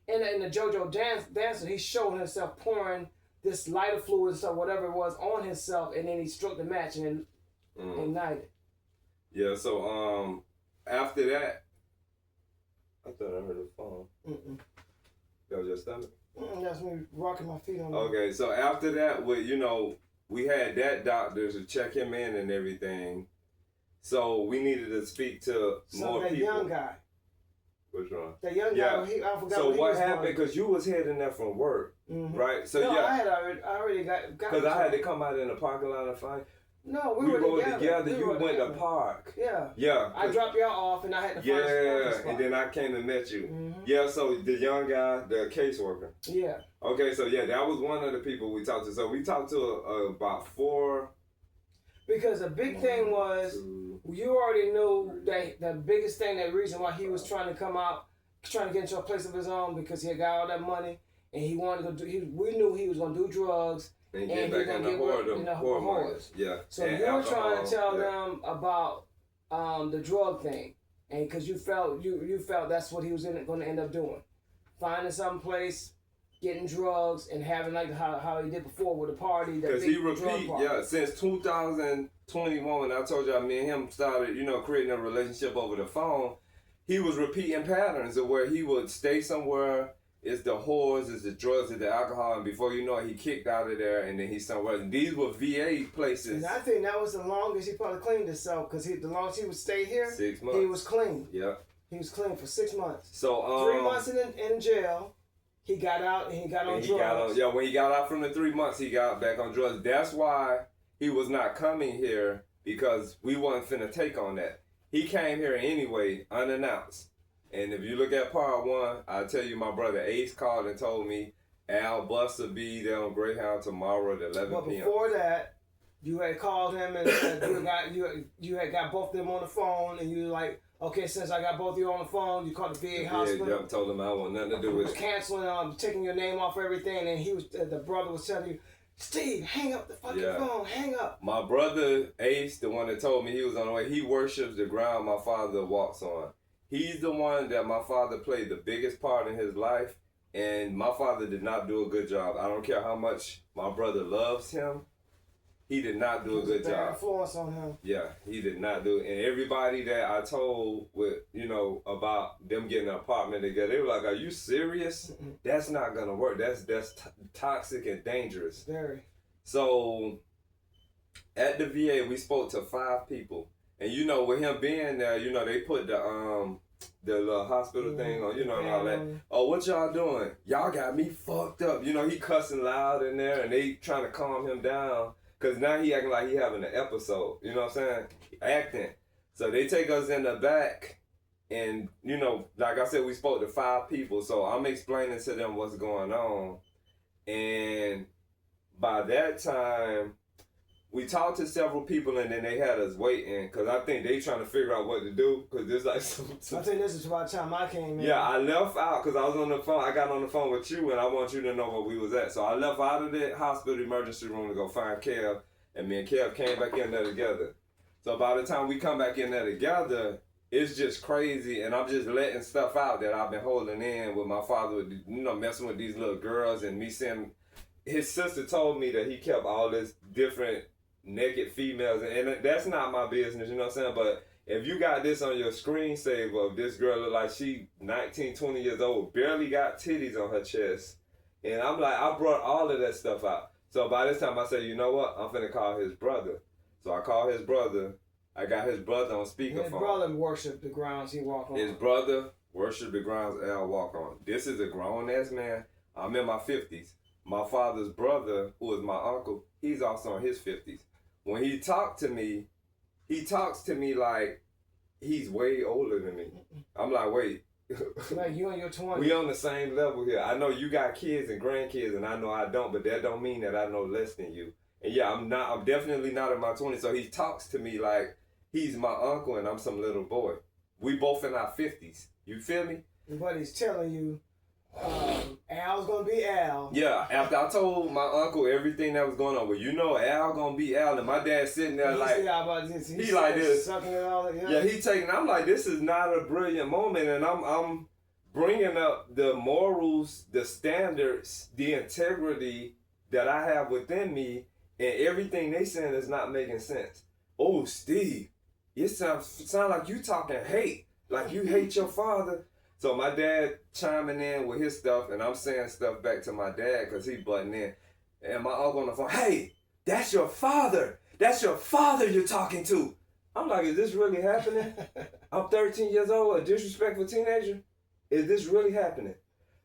in the JoJo dancer, he showed himself pouring this lighter fluid and stuff, whatever it was, on himself, and then he struck the match and ignited. Yeah. So after that, I thought I heard a phone. That was your stomach? That's me rocking my feet on. Okay. So after that, we had that doctor to check him in and everything. So we needed to speak to more that people. Young guy. Which one? That young guy. I forgot. So what was happened? Because you was heading there from work, right? So no, yeah. I already got. Because I had to come out in the parking lot and find. No, we rode together. You went to park. Yeah. Yeah. I dropped y'all off and I had to find a spot. And then I came and met you. Yeah, so the young guy, the caseworker. Yeah. Okay, so yeah, that was one of the people we talked to. So we talked to about 4. Because the big thing was, you already knew that the biggest thing, that reason why he was trying to come out, trying to get into a place of his own, because he had got all that money and he wanted to do, we knew he was going to do drugs. And get back in the whores. Yeah. So you were trying to tell them about the drug thing, and because you felt that's what he was going to end up doing, finding some place, getting drugs, and having like how he did before with the party. Because he repeat, since 2021 when I told y'all me and him started, creating a relationship over the phone, he was repeating patterns of where he would stay somewhere. It's the whores, it's the drugs, it's the alcohol, and before you know it, he kicked out of there, and then he's somewhere else. And these were VA places. And I think that was the longest he probably cleaned himself, because the longest he would stay here, 6 months. he was clean. Yeah. He was clean for 6 months. So 3 months in jail, he got out and he got on drugs. When he got out from the 3 months, he got back on drugs. That's why he was not coming here, because we wasn't finna take on that. He came here anyway, unannounced. And if you look at part 1, I'll tell you, my brother Ace called and told me Al Bus will be there on Greyhound tomorrow at 11 But p.m. before that, you had called him and you had got both of them on the phone, and you were like, okay, since I got both of you on the phone, you called the VA hospital. Yeah, told him I want nothing to do with it. Canceling, taking your name off everything, and the brother was telling you, Steve, hang up the fucking phone, hang up. My brother Ace, the one that told me he was on the way, he worships the ground my father walks on. He's the one that my father played the biggest part in his life, and my father did not do a good job. I don't care how much my brother loves him, he did not do a good job. Bad influence on him. Yeah, he did not do it. And everybody that I told about them getting an apartment together, they were like, "Are you serious? That's not gonna work. That's toxic and dangerous." Very. So at the VA, we spoke to 5 people. And with him being there, they put the little hospital thing on, and all that. Oh, what y'all doing? Y'all got me fucked up. He cussing loud in there, and they trying to calm him down, because now he acting like he having an episode. You know what I'm saying? Acting. So they take us in the back, and like I said, we spoke to 5 people. So I'm explaining to them what's going on, and by that time, we talked to several people and then they had us waiting because I think they trying to figure out what to do because there's like I think this is about the time I came in. Yeah, I left out because I was on the phone. I got on the phone with you and I want you to know where we was at. So I left out of the hospital emergency room to go find Kev, and me and Kev came back in there together. So by the time we come back in there together, it's just crazy, and I'm just letting stuff out that I've been holding in with my father, with, messing with these little girls, and me saying, his sister told me that he kept all this different naked females, and that's not my business, you know what I'm saying? But if you got this on your screensaver of this girl look like she 19, 20 years old, barely got titties on her chest, and I'm like, I brought all of that stuff out. So by this time I said, you know what? I'm finna call his brother. So I called his brother. I got his brother on speakerphone. His brother worshiped the grounds he walked on. His brother worshiped the grounds Al walked on. This is a grown-ass man. I'm in my 50s. My father's brother, who is my uncle, he's also in his 50s. When he talks to me like he's way older than me. I'm like, wait. Like you in your 20s. We on the same level here. I know you got kids and grandkids, and I know I don't, but that don't mean that I know less than you. And yeah, I'm definitely not in my 20s. So he talks to me like he's my uncle and I'm some little boy. We both in our 50s. You feel me? But he's telling you, Al's gonna be Al. Yeah, after I told my uncle everything that was going on, well, you know Al gonna be Al, and my dad sitting there like, he like this. Sucking it all, yeah, he taking, I'm like, this is not a brilliant moment, and I'm bringing up the morals, the standards, the integrity that I have within me, and everything they saying is not making sense. Oh, Steve, it sound like you talking hate, like you hate your father. So my dad chiming in with his stuff, and I'm saying stuff back to my dad because he butting in. And my uncle on the phone, hey, that's your father. That's your father you're talking to. I'm like, is this really happening? I'm 13 years old, a disrespectful teenager. Is this really happening?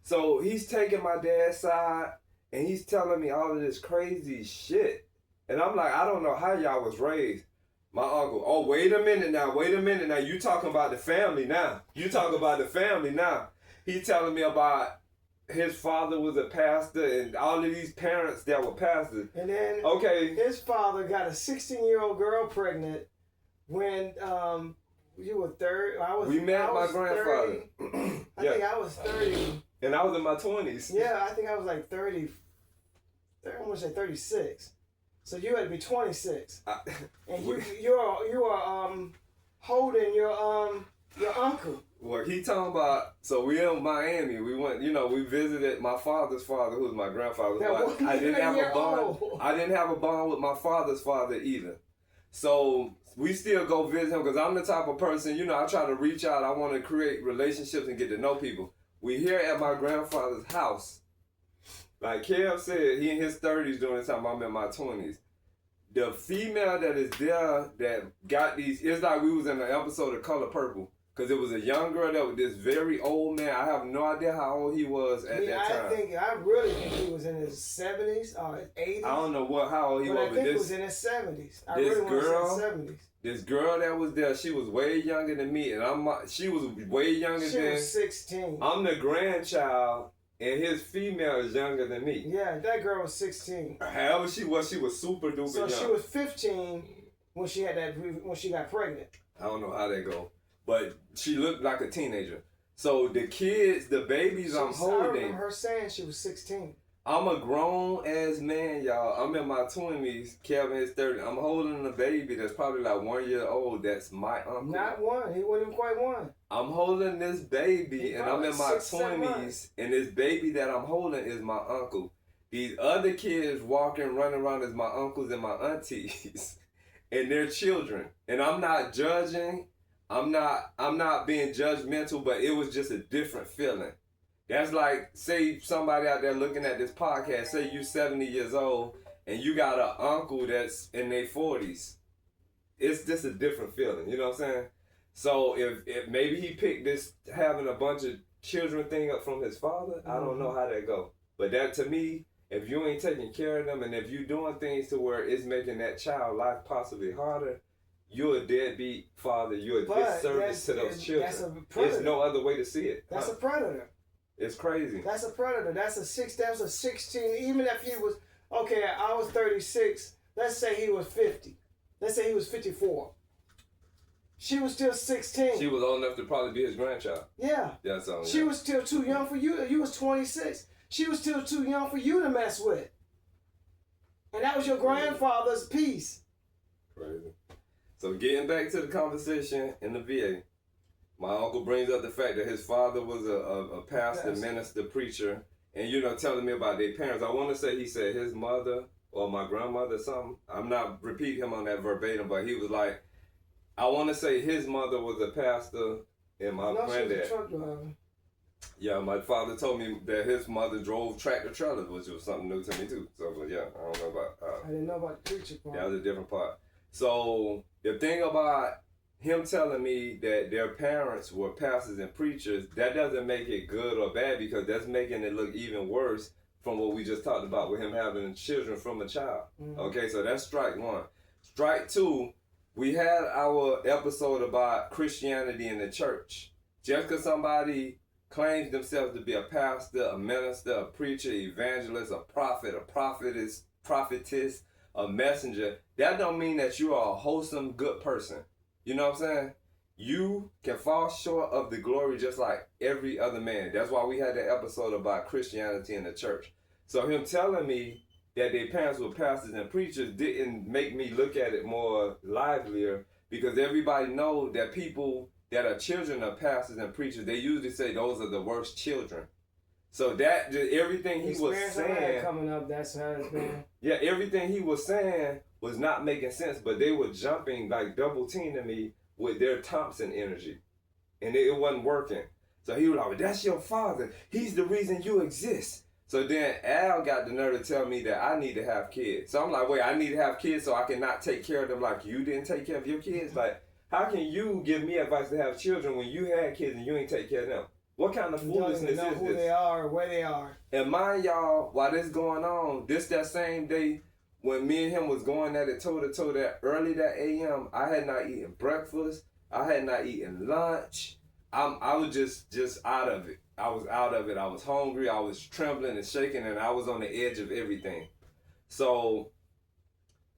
So he's taking my dad's side, and he's telling me all of this crazy shit. And I'm like, I don't know how y'all was raised. My uncle, oh, wait a minute now. You talking about the family now. He telling me about his father was a pastor and all of these parents that were pastors. And then his father got a 16-year-old girl pregnant when you were We met my grandfather. I think I was 30. And I was in my 20s. Yeah, I think I was like 30. I want to say 36. So you had to be 26, and you are holding your uncle. Well, he talking about. So we in Miami. We went. We visited my father's father, who was my grandfather. But I didn't have a bond. I didn't have a bond with my father's father either. So we still go visit him because I'm the type of person. I try to reach out. I want to create relationships and get to know people. We here at my grandfather's house. Like Kev said, he in his 30s during the time I'm in my 20s. The female that is there that got these, it's like we was in an episode of Color Purple. Because it was a young girl that was this very old man. I have no idea how old he was at that time. I really think he was in his 70s or his 80s. I don't know how old he was. I think he was in his 70s. I really want to say 70s. This girl that was there, she was way younger than me. And she was way younger than... She was 16. I'm the grandchild. And his female is younger than me. Yeah, that girl was 16. However she was super duper young. So she was 15 when she got pregnant. I don't know how they go, but she looked like a teenager. So the kids, the babies I'm holding. I remember her saying she was 16. I'm a grown ass man, y'all. I'm in my 20s. Kevin is 30. I'm holding a baby that's probably like 1 year old. That's my uncle. Not one. He wasn't even quite one. I'm holding this baby, and I'm in my 20s, and this baby that I'm holding is my uncle. These other kids running around as my uncles and my aunties, and their children. And I'm not judging. I'm not being judgmental, but it was just a different feeling. That's like, say somebody out there looking at this podcast, say you 70 years old and you got an uncle that's in their 40s. It's just a different feeling, you know what I'm saying? So if maybe he picked this having a bunch of children thing up from his father, I don't know how that go. But that to me, if you ain't taking care of them and if you doing things to where it's making that child life possibly harder, you're a deadbeat father. You're a disservice to those children. There's no other way to see it. That's a predator. It's crazy. That's a predator. That's a 16. Even if he was, okay, I was 36 let's say he was 50. Let's say he was 54. She was still 16. She was old enough to probably be his grandchild. Yeah. Yeah, so She was still too young for you. You was 26. She was still too young for you to mess with. And that was your grandfather's piece. Crazy. So getting back to the conversation in the VA, my uncle brings up the fact that his father was a pastor, minister, preacher, and telling me about their parents. I want to say he said his mother or my grandmother or something. I'm not repeating him on that verbatim, but he was like, I want to say his mother was a pastor and my granddad. She was a truck driver. Yeah, my father told me that his mother drove tractor trailers, which was something new to me too. So, but yeah, I don't know about. I didn't know about the preacher part. That was a different part. So the thing about him telling me that their parents were pastors and preachers, that doesn't make it good or bad, because that's making it look even worse from what we just talked about with him having children from a child. Mm-hmm. Okay, so that's strike one. Strike two, we had our episode about Christianity in the church. Just because somebody claims themselves to be a pastor, a minister, a preacher, evangelist, a prophet, a prophetess, a messenger, that don't mean that you are a wholesome, good person. You know what I'm saying? You can fall short of the glory just like every other man. That's why we had that episode about Christianity in the church. So him telling me that their parents were pastors and preachers didn't make me look at it more livelier, because everybody know that people that are children of pastors and preachers, they usually say those are the worst children. So that everything he was saying coming up, that's how it's been. Yeah, everything he was saying was not making sense, but they were jumping like double teaming me with their Thompson energy, and it wasn't working. So he was like, "That's your father. He's the reason you exist." So then Al got the nerve to tell me that I need to have kids. So I'm like, wait, I need to have kids so I can not take care of them like you didn't take care of your kids? Like, how can you give me advice to have children when you had kids and you ain't take care of them? What kind of foolishness is this? You don't even know who they are or where they are. And mind y'all, while this going on, that same day when me and him was going at it toe to toe that early that AM, I had not eaten breakfast. I had not eaten lunch. I was just out of it. I was out of it. I was hungry. I was trembling and shaking, and I was on the edge of everything. So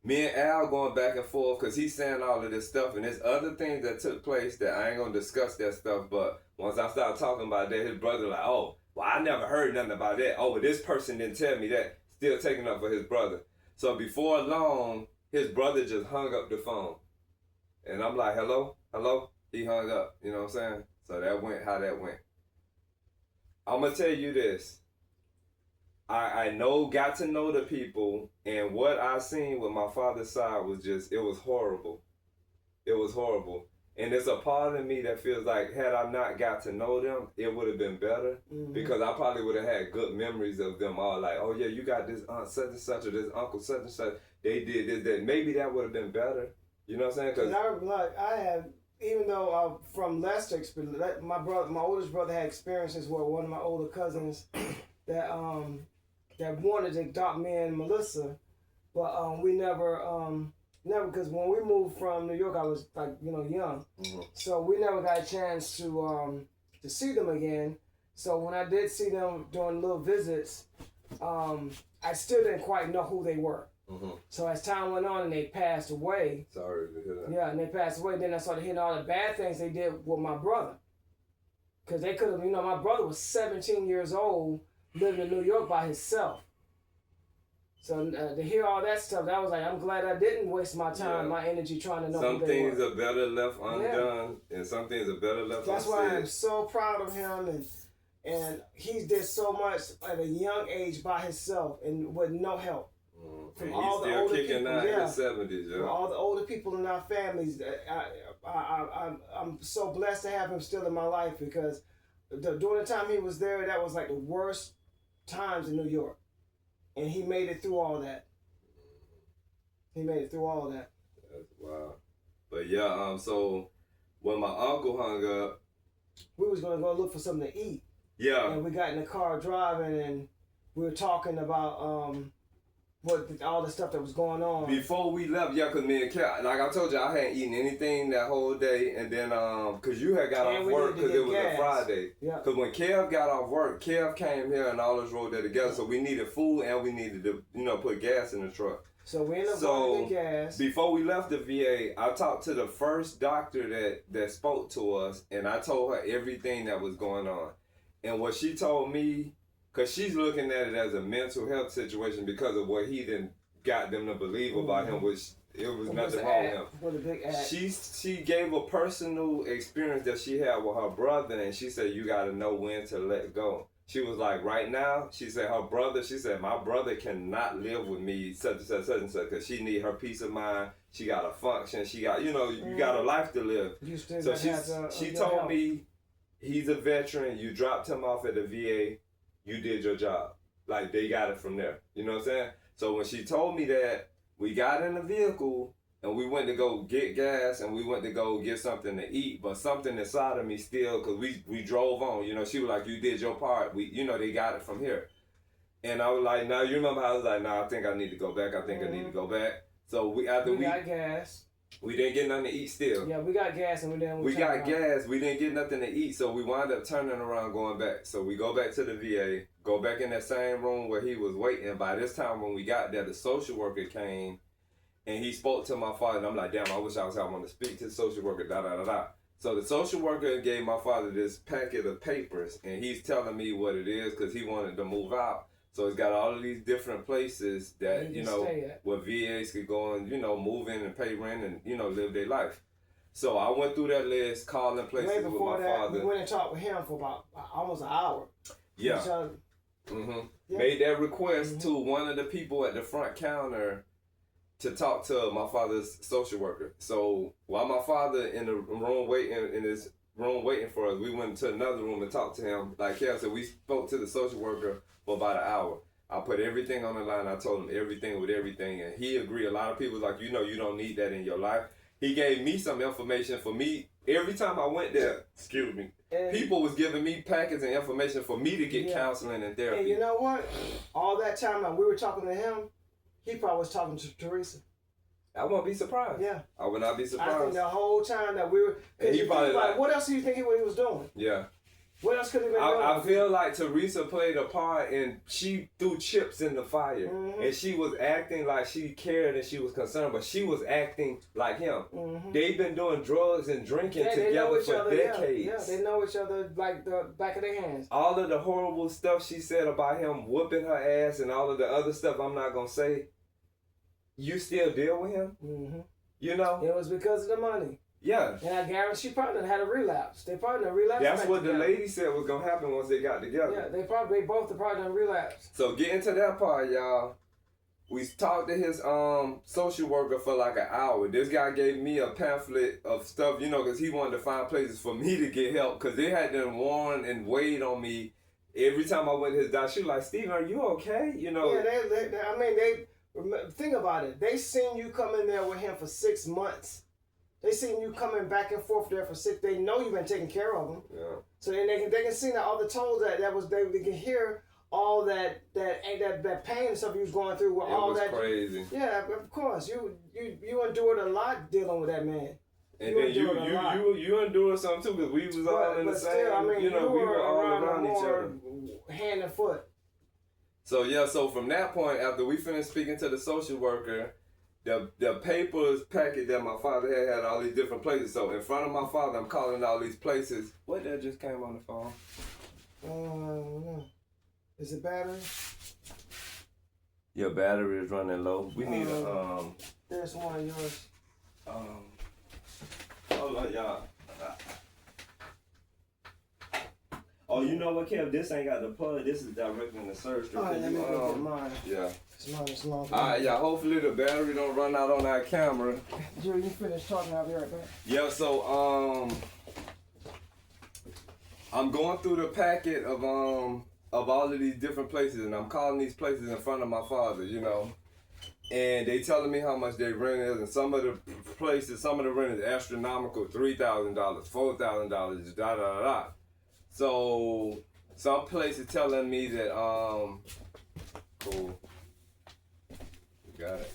me and Al going back and forth because he's saying all of this stuff, and there's other things that took place that I ain't gonna discuss that stuff. But once I started talking about that, his brother like, oh, well, I never heard nothing about that. Oh, but this person didn't tell me that. Still taking up for his brother. So before long, his brother just hung up the phone, and I'm like, hello. He hung up. You know what I'm saying? So that went how that went. I'm gonna tell you this. I got to know the people, and what I seen with my father's side was it was horrible. It was horrible. And there's a part of me that feels like had I not got to know them, it would have been better. Mm-hmm. Because I probably would have had good memories of them all. Like, oh yeah, you got this aunt such and such or this uncle such and such. They did this, that. Maybe that would have been better. You know what I'm saying? Cause I had, even though I'm from Leicester, my oldest brother had experiences with one of my older cousins that wanted to adopt me and Melissa, but we never, because when we moved from New York, I was young, mm-hmm. So we never got a chance to see them again. So when I did see them during little visits, I still didn't quite know who they were. Mm-hmm. So as time went on and they passed away. Sorry to hear that. Yeah, and they passed away. Then I started hearing all the bad things they did with my brother. Because they could have, my brother was 17 years old, living in New York by himself. So to hear all that stuff, that was like, I'm glad I didn't waste my time, my energy trying to know some who they were. Some things are better left undone, and some things are better left unsaid. That's why I'm so proud of him, and he did so much at a young age by himself and with no help. From all the older people, in his 70s, from all the older people in our families, I'm so blessed to have him still in my life, because during the time he was there, that was like the worst times in New York, and he made it through all that. That's wow. But yeah, so when my uncle hung up, we was gonna go look for something to eat. Yeah. And we got in the car driving, and we were talking about all the stuff that was going on. Before we left, yeah, cause me and Kev, like I told you, I hadn't eaten anything that whole day, and then cause you had got off work cause it was a Friday. Yeah. Cause when Kev got off work, Kev came here and all us rode there together, so we needed food and we needed to, put gas in the truck. So we ended up going to get gas. Before we left the VA, I talked to the first doctor that spoke to us, and I told her everything that was going on. And what she told me, because she's looking at it as a mental health situation because of what he done got them to believe about him, which it was nothing wrong with him. What a big act. She gave a personal experience that she had with her brother, and she said, you got to know when to let go. She was like, right now, she said, my brother cannot live with me, such and such, such and such, because she need her peace of mind. She got a function. She got, you got a life to live. So she told me, he's a veteran. You dropped him off at the VA. You did your job. Like, they got it from there. You know what I'm saying? So when she told me that, we got in the vehicle, and we went to go get gas, and we went to go get something to eat, but something inside of me still, because we drove on, she was like, you did your part, they got it from here. And I was like, now, you remember how I was like, nah, I think I need to go back, I need to go back. So we got gas. We didn't get nothing to eat still. Yeah, we got gas, and we got gas, we didn't get nothing to eat, so we wound up turning around going back. So we go back to the VA, go back in that same room where he was waiting. By this time when we got there, the social worker came, and he spoke to my father, and I'm like, damn, I wish I wanted to speak to the social worker, da-da-da-da. So the social worker gave my father this packet of papers, and he's telling me what it is because he wanted to move out. So it's got all of these different places that, where VAs could go and, move in and pay rent and, live their life. So I went through that list, calling places with my father. We went and talked with him for about almost an hour. Yeah. Made that request to one of the people at the front counter to talk to my father's social worker. So while my father in the room waiting for us, we went to another room and talked to him. Like Kel said, we spoke to the social worker for about an hour. I put everything on the line. I told him everything with everything, and he agreed. A lot of people was like, you don't need that in your life. He gave me some information for me. Every time I went there, people was giving me packets and information for me to get counseling and therapy. And you know what? All that time we were talking to him, he probably was talking to Teresa. I won't be surprised. Yeah. I would not be surprised. I think the whole time that we were... He probably like, what else do you think he was doing? Yeah. What else could he have been doing? I feel like Teresa played a part, and she threw chips in the fire. And she was acting like she cared and she was concerned, but she was acting like him. They've been doing drugs and drinking together for decades. Yeah, they know each other like the back of their hands. All of the horrible stuff she said about him whooping her ass and all of the other stuff I'm not going to say, you still deal with him? It was because of the money. Yeah. And I guarantee she probably had a relapse. They probably done relapse. That's what the lady said was going to happen once they got together. Yeah, they both have probably done relapse. So getting to that part, y'all, we talked to his social worker for like an hour. This guy gave me a pamphlet of stuff, because he wanted to find places for me to get help, because they had done warned and weighed on me. Every time I went to his doctor, she was like, Steven, are you okay? Yeah, think about it. They seen you come in there with him for 6 months. They seen you coming back and forth there for 6. They know you've been taking care of them. Yeah. So then they can see that all the tolls they can hear all that pain and stuff you was going through. With all that. Crazy. Yeah, of course. You endured a lot dealing with that man. And then you endured something too, because we was all in the same. Still, we were all around each other, hand and foot. So from that point, after we finished speaking to the social worker, the papers packet that my father had all these different places. So in front of my father, I'm calling all these places. What that just came on the phone? No. Is it battery? Your battery is running low. We need a There's one of yours. Hold on, y'all. Oh, you know what, Kev? This ain't got the plug. This is directly in the surge. All right, let me go get mine. Yeah. Mine is long. All right, y'all. Hopefully the battery don't run out on our camera. Jerry, you finish talking. I'll be right back. Yeah. So I'm going through the packet of all of these different places, and I'm calling these places in front of my father, and they telling me how much they rent is, and some of the places, some of the rent is astronomical, $3,000, $4,000, da da da da. So some places telling me that cool. got it.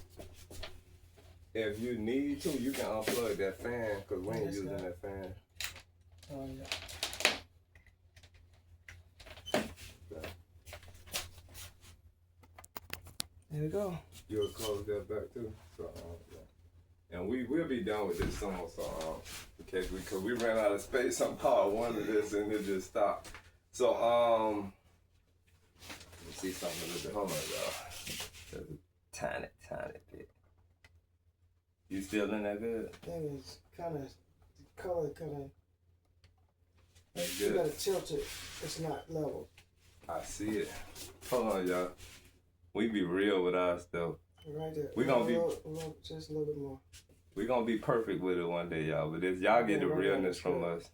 If you need to, you can unplug that fan because we ain't using that fan. Oh, yeah. There we go. You'll close that back too. So, yeah. And we'll be done with this soon. So, in case because we ran out of space on part one of this and it just stopped. So, let me see something a little bit. Hold on, y'all. There's a tiny bit. You still in that good? I think it's kind of, the color kind of, That's you good. gotta tilt it. It's not level. I see it. Hold on, y'all. We be real with our stuff. Right there. We gonna be just a little bit more. We gonna be perfect with it one day, y'all. But this, y'all get the realness from us.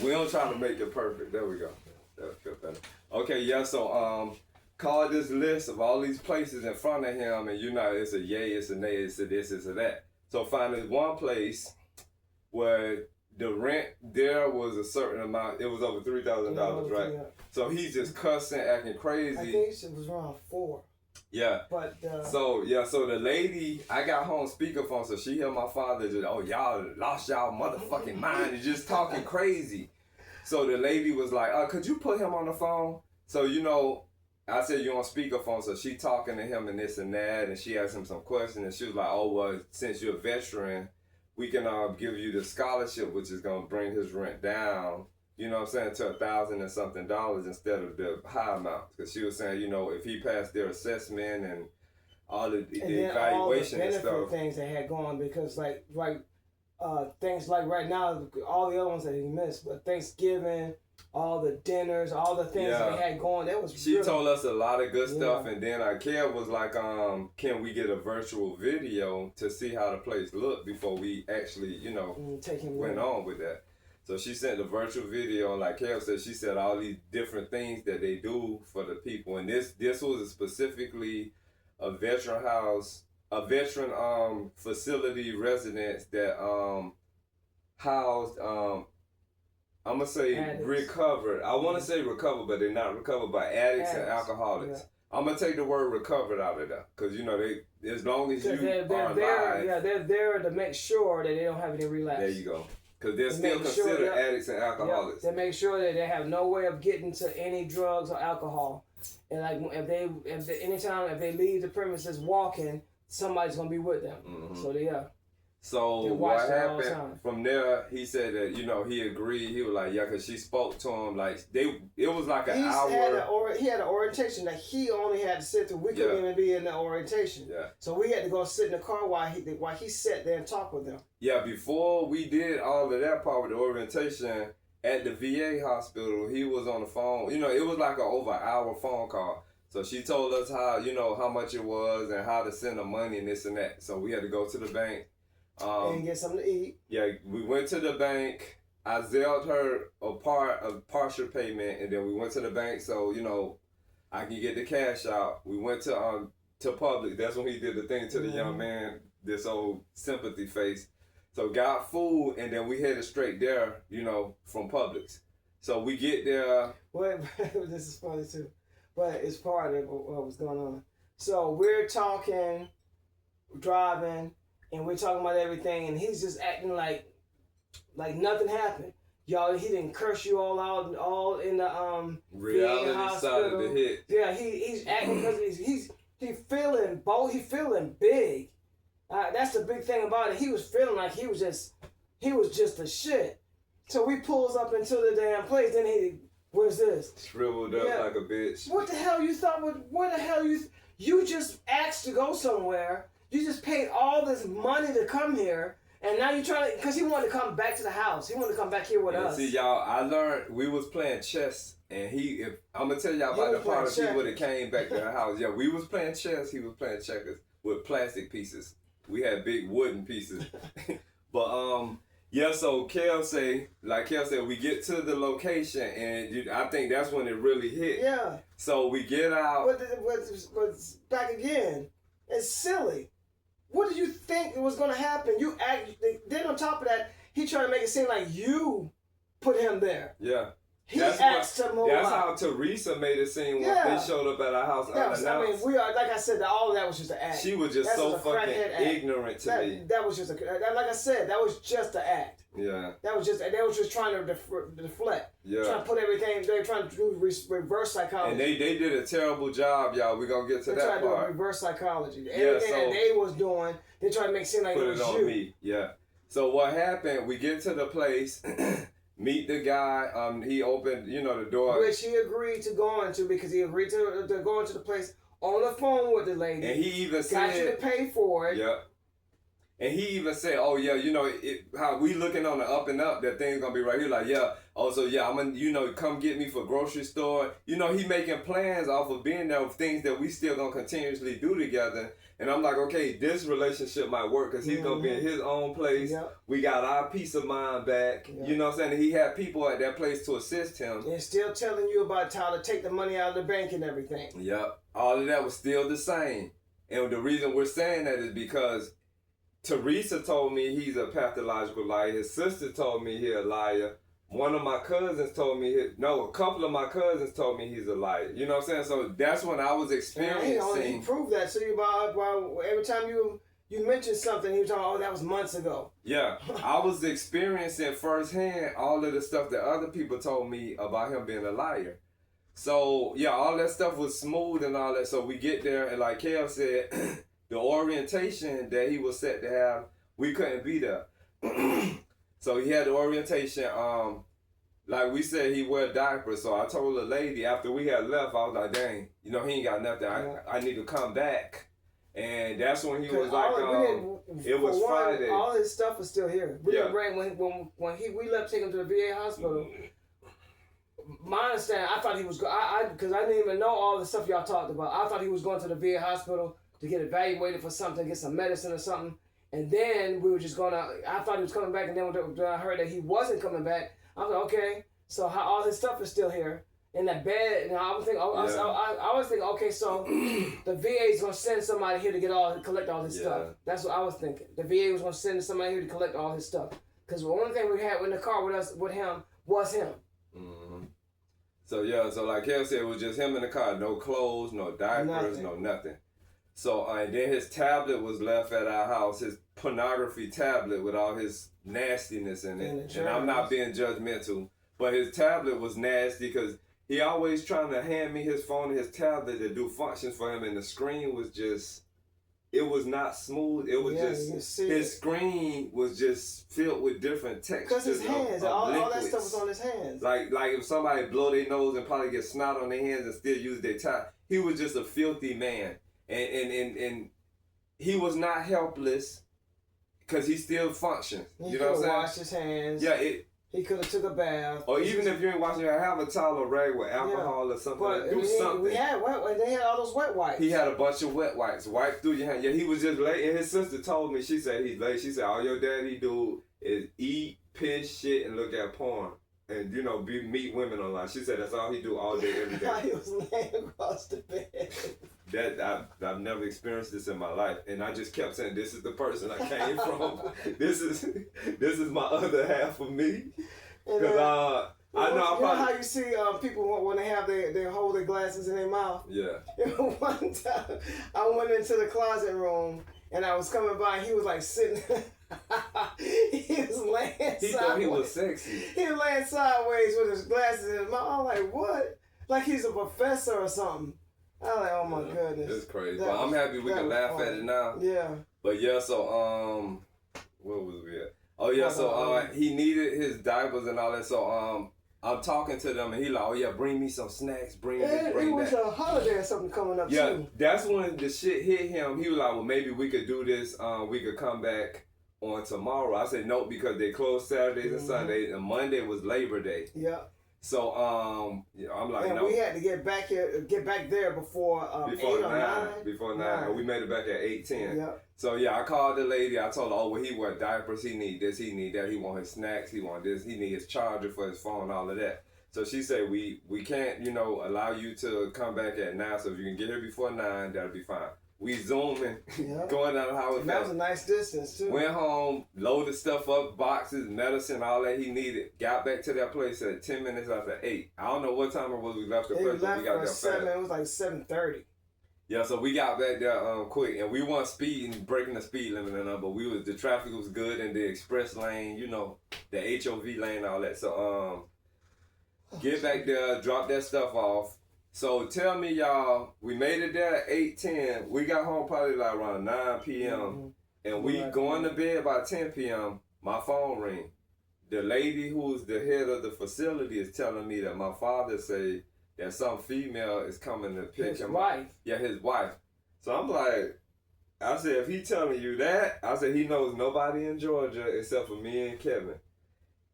We don't try to make it perfect. There we go. That'll feel better. Okay, yeah. So call this list of all these places in front of him, and it's a yay, it's a nay, it's a this, it's a that. So find this one place where the rent there was a certain amount. It was over $3,000, right? Yeah. So he's just cussing, acting crazy. I think it was around 4. Yeah. But So the lady, I got her on speakerphone, so she hear my father just, oh, y'all lost y'all motherfucking mind and just talking crazy. So the lady was like, could you put him on the phone? So I said you on speakerphone, so she talking to him and this and that, and she asked him some questions, and she was like, oh well, since you're a veteran, we can give you the scholarship, which is gonna bring his rent down. You know what I'm saying, to $1,000 and something instead of the high amount. Because she was saying, if he passed their assessment and all the evaluation and stuff. All the benefit things they had going, because things like right now, all the other ones that he missed, but Thanksgiving, all the dinners, all the things that they had going, that was She told us a lot of good stuff, and then Kev was like, can we get a virtual video to see how the place looked before we actually, went on with that. So she sent the virtual video, and like Kev said, she said all these different things that they do for the people. And this was specifically a veteran house, a veteran facility residence that housed, I'm going to say addicts. recovered. I want to say recovered, but they're not recovered by addicts and alcoholics. Yeah. I'm going to take the word recovered out of that. Because, they as long as you are alive. They're there to make sure that they don't have any relapse. There you go. Because they're still considered addicts and alcoholics. They make sure that they have no way of getting to any drugs or alcohol. And if they leave the premises walking, somebody's gonna be with them. Mm-hmm. So So what happened from there? He said that he agreed. He was like, yeah, because she spoke to him it was like an hour. He had an orientation that he only had to sit through. We couldn't even be in the orientation. Yeah. So we had to go sit in the car while he sat there and talked with them. Yeah. Before we did all of that part with the orientation at the VA hospital, he was on the phone. It was like over an hour phone call. So she told us how much it was and how to send the money and this and that. So we had to go to the bank. And get something to eat. Yeah, we went to the bank. I Zelled her a partial payment, and then we went to the bank so I can get the cash out. We went to Publix. That's when he did the thing to the young man, this old sympathy face. So got food, and then we headed straight there, from Publix. So we get there. Wait, this is funny too, but it's part of what was going on. So we're talking, driving. And we're talking about everything, and he's just acting like nothing happened. Y'all, he didn't curse you all out, all in the reality started to hit. Yeah, he's acting because he's feeling bold. He's feeling big. That's the big thing about it. He was feeling like he was just a shit. So we pulls up into the damn place. Then where's this? Shriveled up like a bitch. What the hell you thought? What the hell you just asked to go somewhere. You just paid all this money to come here, and now you're trying to, because he wanted to come back to the house. He wanted to come back here with us. See, y'all, I learned, we was playing chess, and I'm going to tell y'all about the part of people that came back to the house. Yeah, we was playing chess, he was playing checkers with plastic pieces. We had big wooden pieces. But, so Kel said, we get to the location, and I think that's when it really hit. Yeah. So we get out. But back again, it's silly. What did you think was going to happen? Then on top of that, he tried to make it seem like you put him there. Yeah. He That's asked to move That's out. how Teresa made it seem when Yeah. they showed up at our house That was, I mean, unannounced. we are, like I said, all of that was just an act. She was just That so was a fucking crackhead act. ignorant to me. That was just like I said, that was just an act. Yeah. They was just trying to deflect. Yeah. Trying to put everything. They were trying to do reverse psychology. And they did a terrible job, y'all. We're gonna get to They that tried to do part. reverse psychology. Yeah, Everything so- that they was doing, they tried to make it seem like Put it it was on you. me. Yeah. So what happened? We get to the place, meet the guy. He opened, the door, Which he agreed to go into because he agreed to go into the place on the phone with the lady. and he even got you to said, pay for it. "Yep." And he even said, "Oh yeah, how we looking on the up and up, that thing's gonna be right here." Like, yeah. Oh, so yeah, I'm gonna, come get me for grocery store. He making plans off of being there of things that we still gonna continuously do together. And I'm like, okay, this relationship might work because he's gonna be in his own place. Yep. We got our peace of mind back. Yep. You know what I'm saying? He had people at that place to assist him. And still telling you about how to take the money out of the bank and everything. Yep. All of that was still the same. And the reason we're saying that is because Teresa told me he's a pathological liar. His sister told me he's a liar. One of my cousins told me, a couple of my cousins told me he's a liar. You know what I'm saying? So that's when I was And experiencing. he proved that to you by every time you mentioned something, he was talking, oh, that was months ago. Yeah, I was experiencing firsthand all of the stuff that other people told me about him being a liar. So, yeah, all that stuff was smooth and all that. So we get there, and like Kel said, the orientation that he was set to have, we couldn't be there. So he had the orientation. Like we said, he wear diapers. So I told the lady after we had left, I was like, dang, he ain't got nothing. I need to come back. And that's when he was like, it was Friday. All his stuff is still here. We Yeah. didn't bring we left to take him to the VA hospital. My understanding, I thought he was because I didn't even know all the stuff y'all talked about. I thought he was going to the VA hospital to get evaluated for something, get some medicine or something. And then we were just I thought he was coming back, and then when I heard that he wasn't coming back, I was like, okay, so all his stuff is still here in that bed. And I was thinking, I was thinking, okay, so the VA is gonna send somebody here to collect all his stuff. That's what I was thinking. The VA was gonna send somebody here to collect all his stuff, because the only thing we had in the car with him was him. Mm-hmm. So like Kel said, it was just him in the car, no clothes, no diapers, no nothing. So and then his tablet was left at our house, his pornography tablet with all his nastiness in it. And I'm not being judgmental, but his tablet was nasty because he always trying to hand me his phone and his tablet to do functions for him, and the screen was just, it was not smooth. It was his screen was just filled with different textures. Because his hands, all that stuff was on his hands. Like if somebody blow their nose and probably get snot on their hands and still use their tie. He was just a filthy man. And he was not helpless because he still functions. You know what I'm saying? Wash his hands. Yeah, he could have took a bath. Or even if you ain't washing your hair, have a towel or rag with alcohol or something. But do something. We had they had all those wet wipes. He had a bunch of wet wipes. Wipe through your hand. Yeah, he was just late. And his sister told me, she said he's late. She said all your daddy do is eat, piss, shit, and look at porn. And, meet women online. She said that's all he do all day, every day. He was laying across the bed. I've never experienced this in my life, and I just kept saying, "This is the person I came from. This is my other half of me." Because I know how you see people when they have they hold their glasses in their mouth. Yeah. One time I went into the closet room and I was coming by, and he was like sitting. He was laying sideways. He thought he was sexy. He was laying sideways with his glasses in his mouth. I'm like, what? Like he's a professor or something. I'm like, oh my goodness. It's crazy. But I'm happy we can laugh at it now. Yeah. But yeah, so where was we at? Oh yeah, so he needed his diapers and all that. So I'm talking to them, and he like, oh yeah, bring me some snacks, bring this, bring that. It was a holiday or something coming up too. Yeah, that's when the shit hit him. He was like, well, maybe we could do this. We could come back on tomorrow. I said no, because they closed Saturdays and Sundays, and Monday was Labor Day. Yeah. So I'm like, no. We had to get back there before 8 or 9. Before 9. We made it back at 8:10. Yeah. So yeah, I called the lady. I told her, oh well, he wear diapers. He need this. He need that. He want his snacks. He want this. He need his charger for his phone. All of that. So she said, we can't allow you to come back at 9. So if you can get here before 9, that'll be fine. We zooming, Yep. going down the highway And that was fast. a nice distance too. Went home, loaded stuff up, boxes, medicine, all that he needed. Got back to that place at 10 minutes after 8. I don't know what time it was we left the It place, but left we got for there 7. fast. It was like 7:30. Yeah, so we got back there quick, and we weren't speeding, breaking the speed limit and all, but the traffic was good in the express lane, you know, the HOV lane, all that. So get back there, drop that stuff off. So tell me, y'all, we made it there at 8:10. We got home probably like around 9 p.m. And we going to bed by 10 p.m. My phone ring. The lady who's the head of the facility is telling me that my father say that some female is coming to pick His him wife. up. Yeah, his wife. So I'm like, I said, if he telling you that, I said he knows nobody in Georgia except for me and Kevin.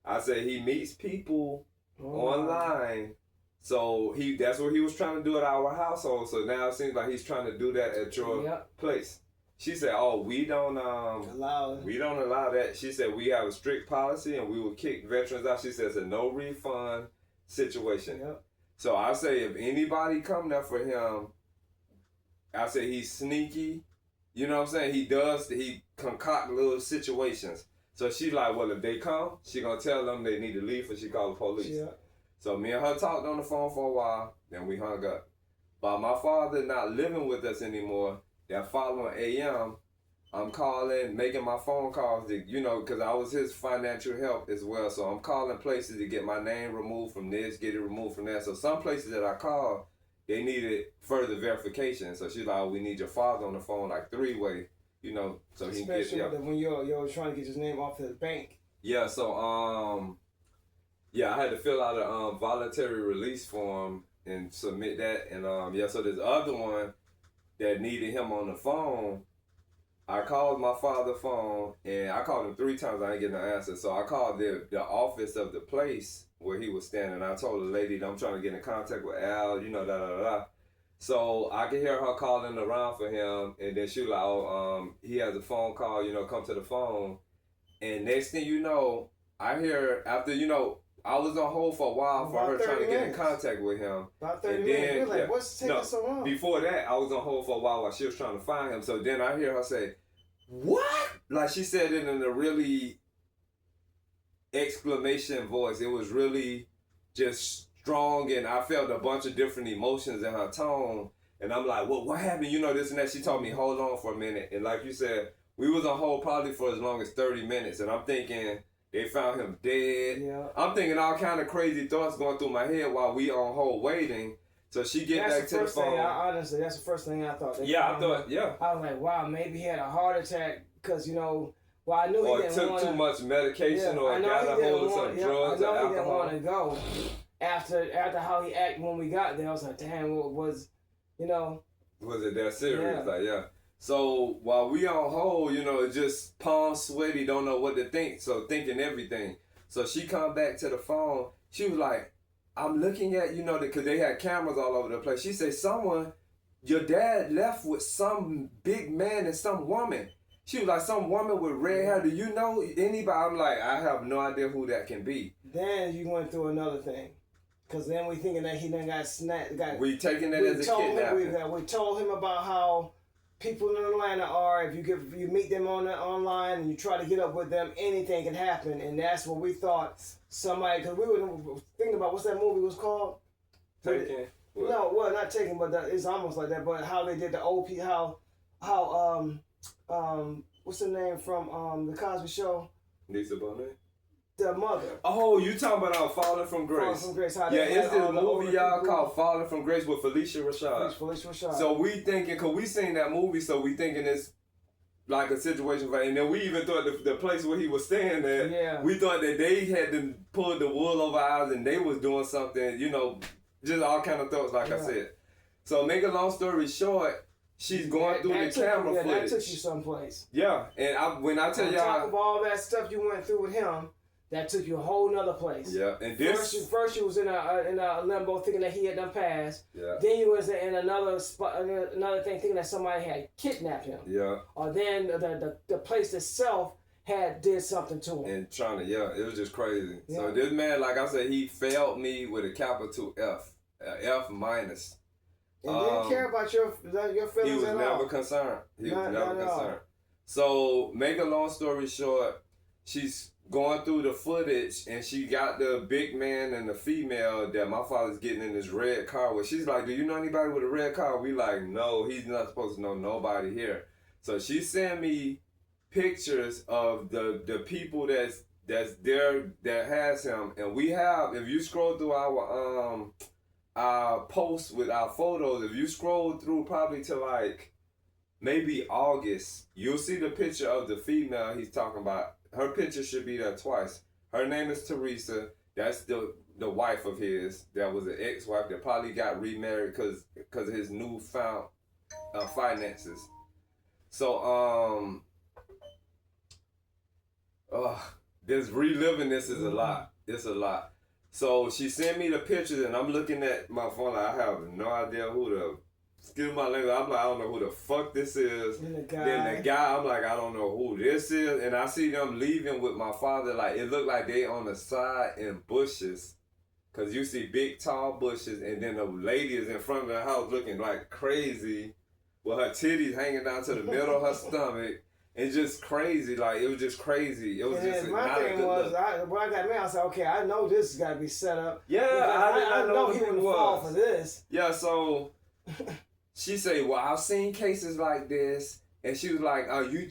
I said he meets people online. So that's what he was trying to do at our household. So now it seems like he's trying to do that at your place. She said, "Oh, we don't allow that." She said we have a strict policy and we will kick veterans out. She said it's a no refund situation. Yep. So I say if anybody come there for him, I say he's sneaky. You know what I'm saying? He concoct little situations. So she's like, well, if they come, she gonna tell them they need to leave, or she call the police. Yeah. So me and her talked on the phone for a while, then we hung up. By my father not living with us anymore, that following AM, I'm calling, making my phone calls, because I was his financial help as well. So I'm calling places to get my name removed from this, get it removed from that. So some places that I called, they needed further verification. So she's like, oh, we need your father on the phone, like 3-way, so he can get, Especially when you're trying to get his name off the bank. Yeah, so, I had to fill out a voluntary release form and submit that. And, so this other one that needed him on the phone, I called my father's phone, and I called him 3 times. I didn't get no answer. So I called the office of the place where he was standing. I told the lady that I'm trying to get in contact with Al, da-da-da-da. So I could hear her calling around for him, and then she was like, oh, he has a phone call, come to the phone. And next thing you know, I hear after, I was on hold for a while for her trying to get in contact with him. About 30 minutes. You're like, what's taking so long? Before that, I was on hold for a while she was trying to find him. So then I hear her say, what? Like she said it in a really exclamation voice. It was really just strong, and I felt a bunch of different emotions in her tone. And I'm like, well, what happened? This and that. She told me, hold on for a minute. And like you said, we was on hold probably for as long as 30 minutes. And I'm thinking, they found him dead. Yeah. I'm thinking all kind of crazy thoughts going through my head while we on hold waiting. So she get back to the phone. Honestly, that's the first thing I thought. I was like, wow, maybe he had a heart attack because, I knew he didn't took too much medication or got a hold of some drugs or alcohol. I know he didn't want to go. After how he acted when we got there, I was like, damn, was it that serious? Yeah. Like, yeah. So while we on hold, it's just palms sweaty, don't know what to think. So thinking everything. So she come back to the phone. She was like, I'm looking at, because they had cameras all over the place. She said, your dad left with some big man and some woman. She was like, some woman with red hair. Do you know anybody? I'm like, I have no idea who that can be. Then you went through another thing. Because then we thinking that he then got snapped. We taking that as a kidnapping. We told him about how people in Atlanta are, if you meet them online and you try to get up with them, anything can happen. And that's what we thought somebody, because we were thinking about, what's that movie was called? Taken. No, well, not Taken, but it's almost like that. But how they did the OP, what's the name from the Cosby Show? Lisa Bonet? The mother. Oh, you talking about Falling from Grace? Falling from Grace. It's this movie y'all called Falling from Grace with Felicia Rashad. So we thinking, because we seen that movie, so we thinking it's like a situation and then we even thought the place where he was staying at, we thought that they had to pull the wool over our eyes and they was doing something, just all kind of thoughts, like I said. So make a long story short, she's going through the camera footage. That took you someplace. Yeah, and when I tell y'all, on top of all that stuff you went through with him, that took you a whole nother place. Yeah, and this first you was in a limbo thinking that he had done passed. Yeah. Then you was in another spot, another thing thinking that somebody had kidnapped him. Yeah. Or then the place itself did something to him. And trying to, it was just crazy. Yeah. So this man, like I said, he failed me with a capital F, F minus. And didn't care about your feelings He was at never all. concerned. He was Not never at all. concerned. So, make a long story short, she's going through the footage and she got the big man and the female that my father's getting in this red car with. She's like, do you know anybody with a red car? We like, no, he's not supposed to know nobody here. So she sent me pictures of the people that's there that has him. And we have, if you scroll through our posts with our photos, if you scroll through probably to like maybe August, you'll see the picture of the female he's talking about. Her picture should be there twice. Her name is Teresa. That's the wife of his. That was an ex-wife that probably got remarried because of his newfound finances. So this reliving this is a lot. It's a lot. So she sent me the pictures and I'm looking at my phone like I have no idea who the, excuse my language, I'm like, I don't know who the fuck this is. And the Then the guy, I'm like, I don't know who this is. And I see them leaving with my father, like it looked like they on the side in bushes. Cause you see big tall bushes and then the lady is in front of the house looking like crazy with her titties hanging down to the middle of her stomach. And just crazy, like it was just crazy. It was and just my not a thing good was, look. when I got married, I said, okay, I know this has got to be set up. Yeah, I know who he it wouldn't fall was. for this. Yeah, so she said, well, I've seen cases like this. And she was like,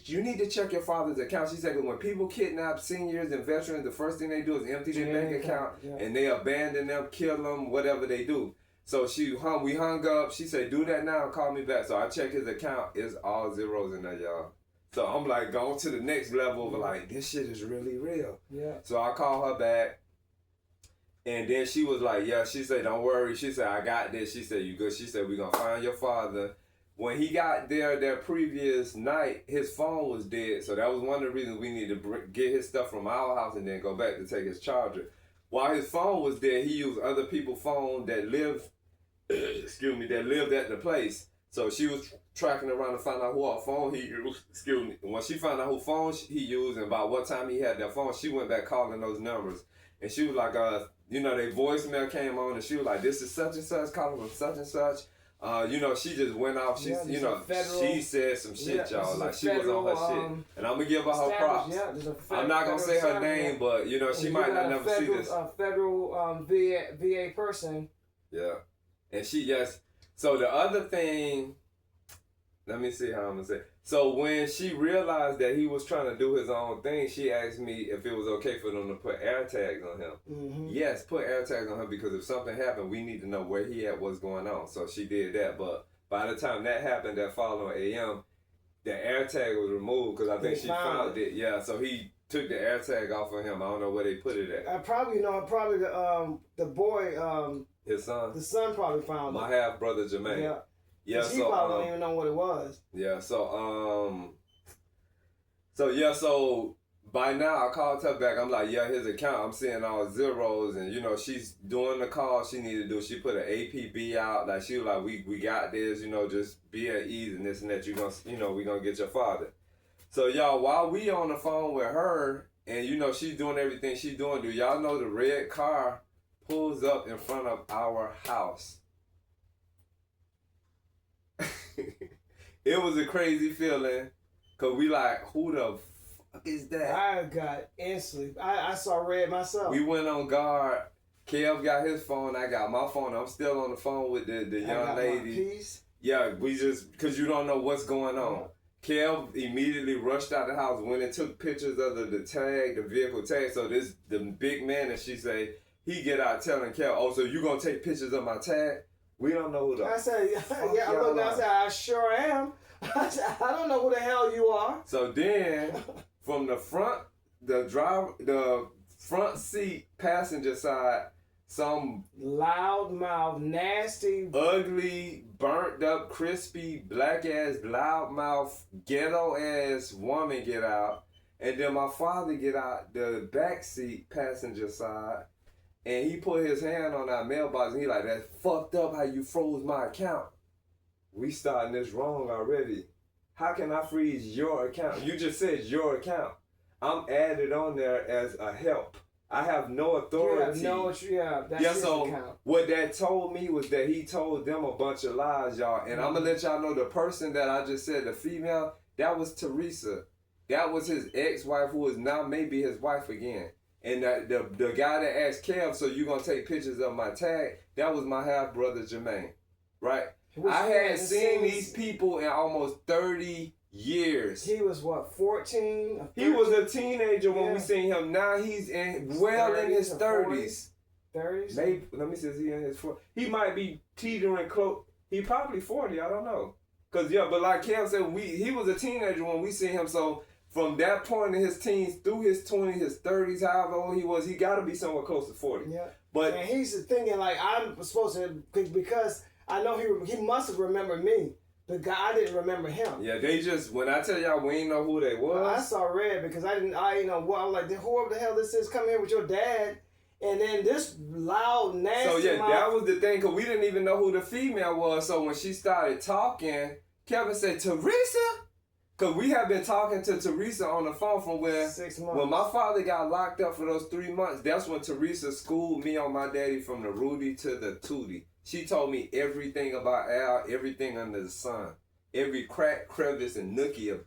you need to check your father's account. She said, when people kidnap seniors and veterans, the first thing they do is empty their bank account. Yeah. And they abandon them, kill them, whatever they do. So we hung up. She said, do that now and call me back. So I checked his account. It's all zeros in there, y'all. So I'm like going to the next level of like, this shit is really real. Yeah. So I called her back. And then she was like, yeah, she said, don't worry. She said, I got this. She said, you good? She said, we're going to find your father. When he got there that previous night, his phone was dead. So that was one of the reasons we needed to get his stuff from our house and then go back to take his charger. While his phone was dead, he used other people's phone that lived, that lived at the place. So she was tracking around to find out who her phone he used. When she found out who phone he used and about what time he had that phone, she went back calling those numbers. And she was like, their voicemail came on and she was like, this is such and such, calling from such and such. She just went off. She, she said some shit, y'all. Like she was on her shit. And I'm gonna give her her props. Yeah, I'm not gonna say her name, but she might not never see this. A federal VA person. Yeah, and so the other thing, let me see how I'm gonna say. So when she realized that he was trying to do his own thing, she asked me if it was okay for them to put air tags on him. Mm-hmm. Yes, put air tags on him because if something happened, we need to know where he at, what's going on. So she did that. But by the time that happened, that following AM, the air tag was removed because I think she found it. Yeah, so he took the air tag off of him. I don't know where they put it at. Probably the boy. His son. The son probably found it. My half brother Jermaine. Yeah. Yeah, he probably don't even know what it was. Yeah, so by now I called her back. I'm like, yeah, his account, I'm seeing all zeros, and she's doing the call she needed to do. She put an APB out, like she was like, we got this, just be at ease and this and that. We gonna get your father. So y'all, while we on the phone with her, and she's doing everything she's doing, do y'all know the red car pulls up in front of our house? It was a crazy feeling, cause we like, who the fuck is that? I got instantly. I saw red myself. We went on guard. Kev got his phone. I got my phone. I'm still on the phone with the young lady. Yeah, cause you don't know what's going on. Kev immediately rushed out the house, went and took pictures of the vehicle tag. So the big man, and she say, he get out telling Kev, so you gonna take pictures of my tag? We don't know who the I said, yeah, I looked, I said, I sure am. I said, I don't know who the hell you are. So then, from the front seat passenger side, some loud mouth, nasty, ugly, burnt up, crispy, black ass, loud mouth, ghetto ass woman get out. And then my father get out the back seat passenger side. And he put his hand on our mailbox and he like, that's fucked up how you froze my account. We starting this wrong already. How can I freeze your account? You just said your account. I'm added on there as a help. I have no authority. That's so account. what that told me was that he told them a bunch of lies, y'all. And I'm gonna let y'all know the person that I just said, the female, that was Teresa. That was his ex-wife, who is now maybe his wife again. And the guy that asked Kev, so you gonna take pictures of my tag? That was my half brother Jermaine, right? I hadn't seen these people in almost 30 years. He was what, 14? He was a teenager when we seen him. Now he's in his 30s. 30s? Maybe, let me see, is he in his 40s? He might be teetering close. He probably 40, I don't know. Cause but like Kev said, he was a teenager when we seen him. So from that point in his teens through his 20s, his 30s, however old he was, he got to be somewhere close to 40. Yeah. But and he's thinking like, I'm supposed to, because I know he must have remembered me. The guy, I didn't remember him. Yeah, they just, when I tell y'all we ain't know who they was. Well, I saw red because I was like, whoever the hell this is coming here with your dad. And then this loud, nasty So mouth. that was the thing, because we didn't even know who the female was. So when she started talking, Kevin said, Teresa? Because we have been talking to Teresa on the phone from 6 months. when my father got locked up for those 3 months, that's when Teresa schooled me on my daddy from the Rudy to the Tootie. She told me everything about Al, everything under the sun. Every crack, crevice, and nookie of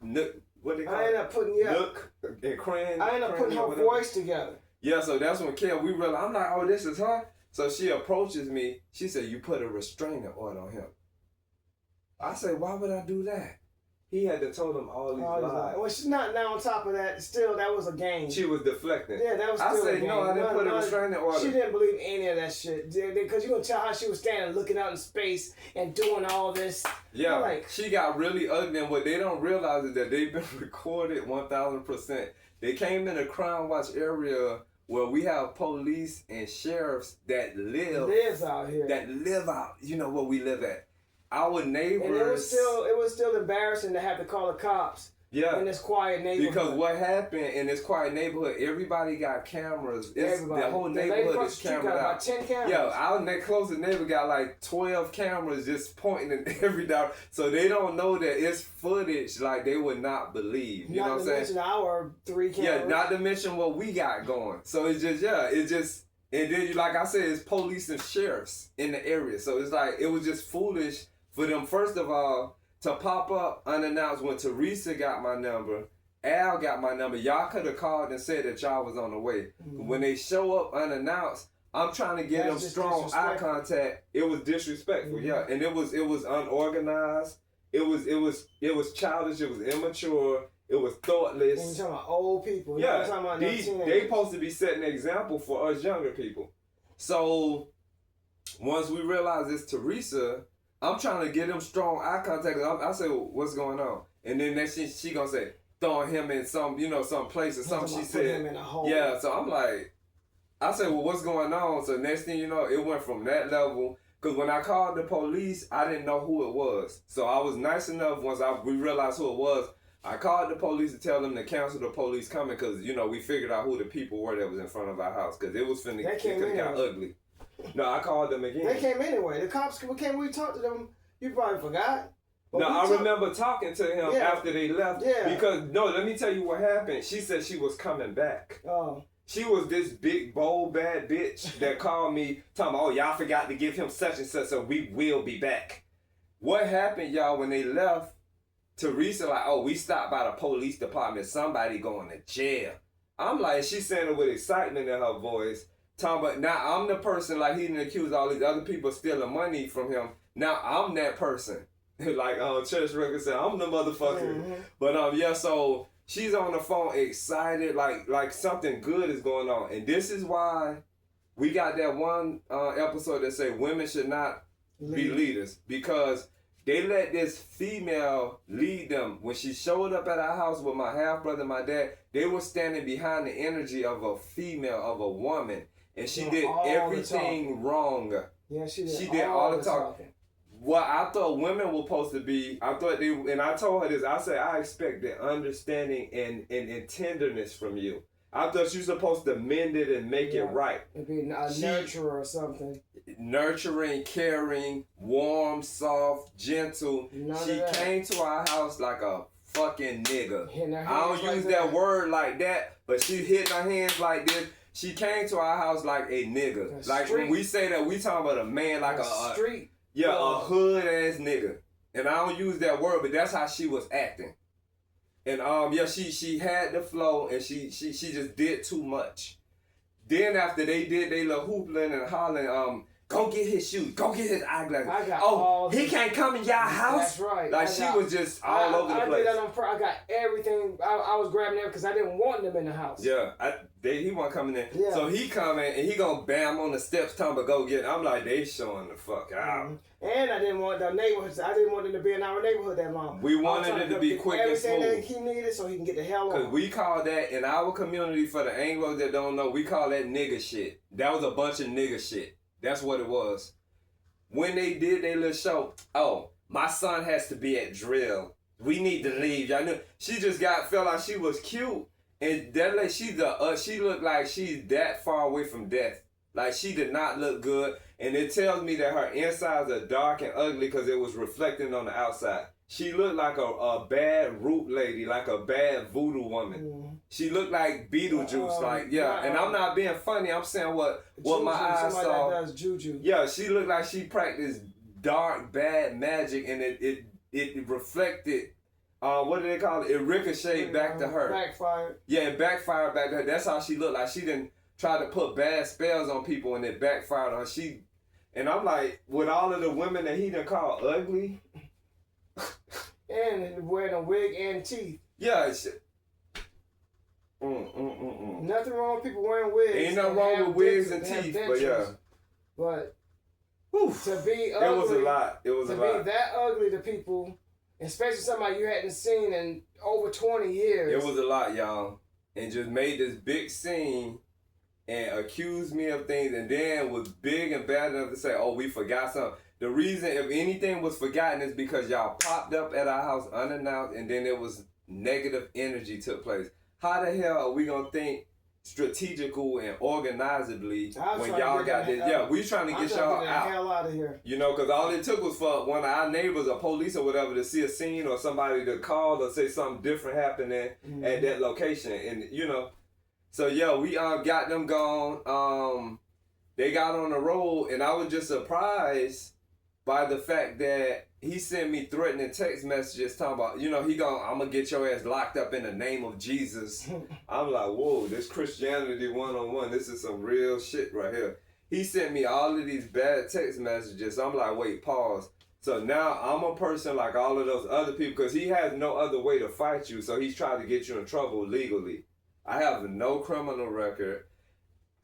what they call it? I ended up putting, Nook and cranny. I ended up putting her voice together. Yeah, so that's when we realized, I'm like, oh, this is her? So she approaches me. She said, you put a restraining order on him. I said, why would I do that? He had to tell them all these lies. Well, she's not now on top of that. Still, that was a game. She was deflecting. Yeah, that was still a I said, game. no, I didn't put a restraining order. She didn't believe any of that shit. Because you're going to tell how she was standing looking out in space and doing all this. Yeah, like, she got really ugly. And what they don't realize is that they've been recorded 1,000%. They came in a Crown Watch area where we have police and sheriffs that lives out here. That live out, where we live at. Our neighbors. And it was still embarrassing to have to call the cops. Yeah. In this quiet neighborhood. Because what happened in this quiet neighborhood, everybody got cameras. The whole neighborhood is cameraed out. About 10 cameras. Yeah, our closest neighbor got like 12 cameras just pointing in every direction. So they don't know that it's footage like they would not believe. You know what I'm saying? Not to mention our 3 cameras. Yeah, not to mention what we got going. So it's just, and then like I said, it's police and sheriffs in the area. So it's like, it was just foolish for them, first of all, to pop up unannounced when Teresa got my number, Al got my number. Y'all could have called and said that y'all was on the way. Mm-hmm. When they show up unannounced, I'm trying to get them strong eye contact. It was disrespectful, yeah, and it was unorganized. It was childish. It was immature. It was thoughtless. And you're talking about old people. Yeah, talking about they supposed to be setting an example for us younger people. So once we realized it's Teresa, I'm trying to get them strong eye contact. I say, well, what's going on? And then next she gonna say, throwing him in some place or something. She said, him in a hole. Yeah. So I'm like, I said, well, what's going on? So next thing you know, it went from that level. Because when I called the police, I didn't know who it was. So I was nice enough once we realized who it was. I called the police to tell them to cancel the police coming because, we figured out who the people were that was in front of our house because it was finna get ugly. No, I called them again. They came anyway. The cops came. We talked to them. You probably forgot. No, I remember talking to him after they left. Yeah. Because, let me tell you what happened. She said she was coming back. Oh. She was this big, bold, bad bitch that called me talking about, y'all forgot to give him such and such, so we will be back. What happened, y'all, when they left? Teresa like, we stopped by the police department. Somebody going to jail. I'm like, she's saying it with excitement in her voice. Talking about, now I'm the person, like he didn't accuse all these other people stealing money from him. Now I'm that person. Like Church Record said, I'm the motherfucker. Mm-hmm. But so she's on the phone excited, like something good is going on. And this is why we got that one episode that say women should not be leaders. Because they let this female lead them. When she showed up at our house with my half-brother and my dad, they were standing behind the energy of a female, of a woman. And she did everything wrong. Yeah, she did. She did all the talking. What I thought women were supposed to be, and I told her this, I said, I expected understanding and tenderness from you. I thought you were supposed to mend it and make it right. And be a nurturer or something. Nurturing, caring, warm, soft, gentle. She came to our house like a fucking nigga. I don't use that word like that, but she hitting her hands like this. She came to our house like a nigga. Like when we say that, we talking about a man like a street. A hood ass nigga. And I don't use that word, but that's how she was acting. And she had the flow, and she just did too much. Then after they did they little hoopling and hollering, go get his shoes, go get his eyeglasses. He can't come in y'all house. That's right. Like she was just all over the place. I did that I got everything. I was grabbing them because I didn't want them in the house. Yeah, he wasn't coming in. Yeah. So he coming and he gonna bam on the steps, talking about go get it. I'm like, they showing the fuck out. Mm-hmm. And I didn't want the neighborhood. I didn't want them to be in our neighborhood that long. We wanted it to be quick and smooth. Everything that he needed so he can get the hell on. Because we call that, in our community, for the Anglos that don't know, we call that nigga shit. That was a bunch of nigga shit. That's what it was. When they did their little show, my son has to be at drill. We need to leave. Y'all knew. She just felt like she was cute. And that like she looked like she's that far away from death. Like she did not look good. And it tells me that her insides are dark and ugly because it was reflecting on the outside. She looked like a bad root lady, like a bad voodoo woman. Mm. She looked like Beetlejuice, and I'm not being funny. I'm saying what juju, my eyes saw. That does juju. Yeah, she looked like she practiced dark, bad magic, and it reflected. What do they call it? It ricocheted back to her. Backfired. Yeah, it backfired back to her. That's how she looked. Like she didn't try to put bad spells on people, and it backfired on her. And I'm like, with all of the women that he done called ugly. And wearing a wig and teeth. Yeah. Nothing wrong with people wearing wigs. Ain't nothing wrong with wigs and teeth, but yeah. But oof, to be ugly. It was a lot. It was a lot. To be that ugly to people, especially somebody you hadn't seen in over 20 years. It was a lot, y'all. And just made this big scene and accused me of things, and then was big and bad enough to say, we forgot something. The reason, if anything was forgotten, is because y'all popped up at our house unannounced, and then there was negative energy took place. How the hell are we gonna think strategical and organizably when y'all got this? Yeah, we trying to get y'all out. The hell out of here. You know, because all it took was for one of our neighbors or police or whatever to see a scene or somebody to call or say something different happening at that location, and you know. So yeah, we got them gone. They got on the road, and I was just surprised by the fact that he sent me threatening text messages talking about, I'm gonna get your ass locked up in the name of Jesus. I'm like, whoa, this Christianity 101, this is some real shit right here. He sent me all of these bad text messages. I'm like, wait, pause. So now I'm a person like all of those other people, because he has no other way to fight you, so he's trying to get you in trouble legally. I have no criminal record.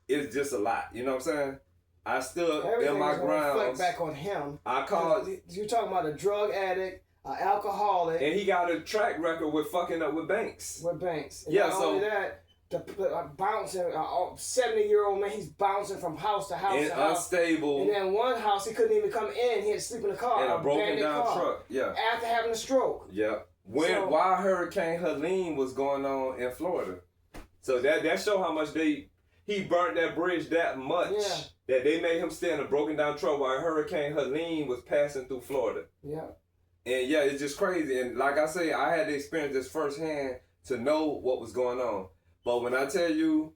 It's just a lot, you know what I'm saying? I stood in my grounds. Back on him. I called. You're talking about a drug addict, an alcoholic, and he got a track record with fucking up with banks. And yeah, not only that, bouncing, 70-year-old man, he's bouncing from house to house and to house. Unstable. And then one house he couldn't even come in. He had to sleep in the car. In a broken down truck. Yeah. After having a stroke. Yeah. While Hurricane Helene was going on in Florida, so that show how much he burnt that bridge that much. Yeah. That they made him stay in a broken down truck while Hurricane Helene was passing through Florida. Yeah. And yeah, it's just crazy. And like I say, I had to experience this firsthand to know what was going on. But when I tell you,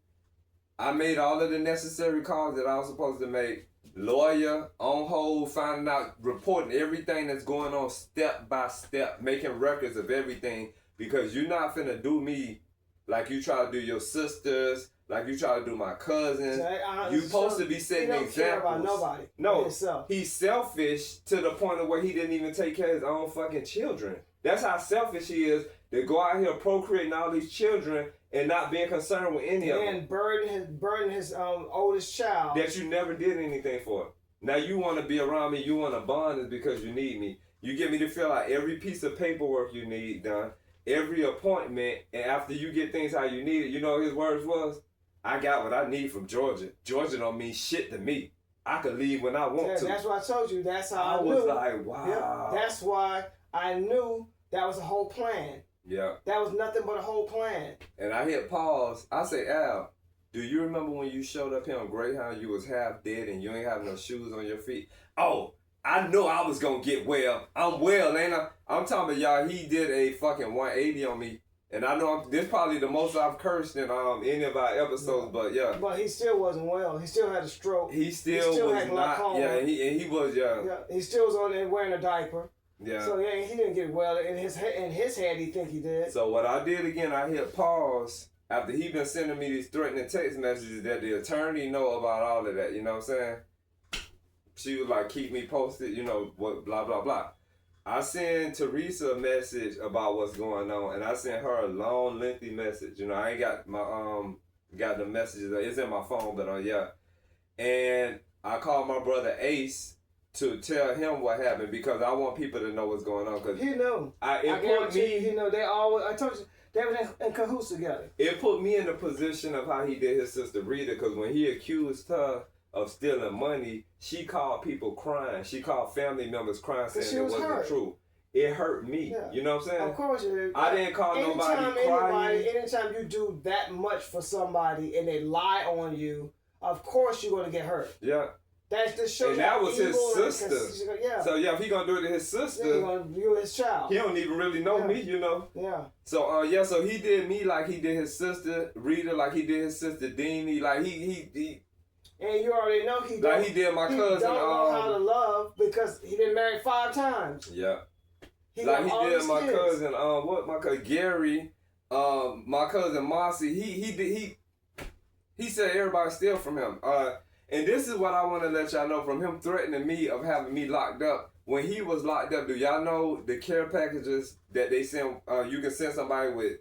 I made all of the necessary calls that I was supposed to make. Lawyer, on hold, finding out, reporting everything that's going on step by step, making records of everything. Because you're not finna do me like you try to do your sisters, like you try to do my cousins. You're supposed to be setting examples. He don't care about nobody. No, he's selfish to the point of where he didn't even take care of his own fucking children. That's how selfish he is, to go out here procreating all these children and not being concerned with any of them. And burden his oldest child. That you never did anything for. Now you want to be around me, you want to bond is because you need me. You get me to fill out every piece of paperwork you need done, every appointment, and after you get things how you need it, you know what his words was? I got what I need from Georgia. Georgia don't mean shit to me. I could leave when I want to. That's why I told you. That's how I knew. was like, wow. Yeah, that's why I knew that was a whole plan. Yeah. That was nothing but a whole plan. And I hit pause. I say, Al, do you remember when you showed up here on Greyhound, you was half dead and you ain't have no shoes on your feet? Oh, I know I was going to get well. I'm well, ain't I? I'm talking about y'all, he did a fucking 180 on me. And I know this probably the most I've cursed in any of our episodes, but yeah. But he still wasn't well. He still had a stroke. He still was had not. glaucoma. Yeah, he was. Yeah, he still was on there wearing a diaper. Yeah. So yeah, he didn't get well. In his head, he think he did. So what I did again, I hit pause after he been sending me these threatening text messages that the attorney know about all of that. You know what I'm saying? She was like, keep me posted. You know what? Blah blah blah. I sent Teresa a message about what's going on, and I sent her a long, lengthy message. You know, I ain't got my got the messages. It's in my phone, but yeah. And I called my brother Ace to tell him what happened because I want people to know what's going on. Cause he know. I guarantee he know. They always. I told you they were in cahoots together. It put me in the position of how he did his sister Rita, because when he accused her of stealing money, she called people crying. She called family members crying, saying it wasn't true. It hurt me. Yeah. You know what I'm saying? Of course it is. I didn't call nobody crying. Anytime you do that much for somebody and they lie on you, of course you're going to get hurt. Yeah. That's the show. And that was his sister. Yeah. So yeah, if he gonna do it to his sister, yeah, he gonna do his child. He don't even really know me, you know. Yeah. So yeah, so he did me like he did his sister Rita, like he did his sister Deanie, like he. And you already know he like he did my cousin. He don't know how to love because he been married 5 times. Yeah. He like he did my kids. cousin. My cousin Gary. My cousin Marcy. He said everybody steal from him. And this is what I want to let y'all know from him threatening me of having me locked up. When he was locked up, do y'all know the care packages that they send? You can send somebody with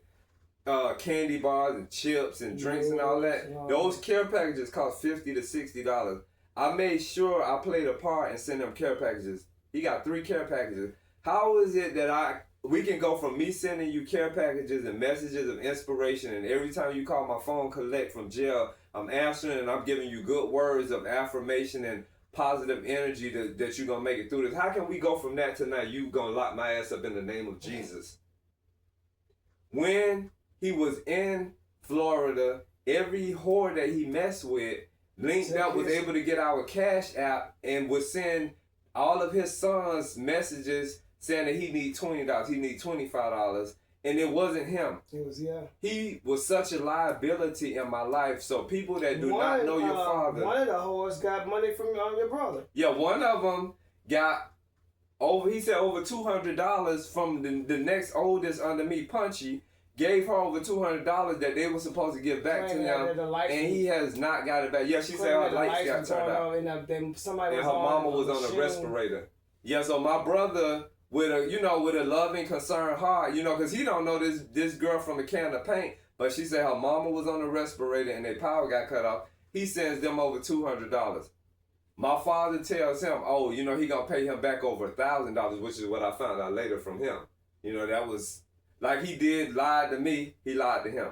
candy bars and chips and drinks and all that. Those care packages cost $50 to $60. I made sure I played a part and sent them care packages. He got 3 care packages. How is it that we can go from me sending you care packages and messages of inspiration, and every time you call my phone collect from jail, I'm answering and I'm giving you good words of affirmation and positive energy that you're going to make it through this. How can we go from that to now you going to lock my ass up in the name of Jesus? When he was in Florida, every whore that he messed with linked up, was able to get our Cash App and would send all of his sons messages saying that he need $20, he need $25. And it wasn't him. It was, yeah. He was such a liability in my life. So people that do not know your father. One of the whores got money from your brother. Yeah, one of them got over $200 from the next oldest under me, Punchy. Gave her over $200 that they were supposed to give back to him, and he has not got it back. Yeah, she said her lights got turned out, and her mama was on a respirator. Yeah, so my brother, with a loving, concerned heart, because he don't know this girl from a can of paint, but she said her mama was on a respirator and their power got cut off. He sends them over $200. My father tells him, he gonna pay him back over $1,000, which is what I found out later from him. That was like he did lied to me, he lied to him.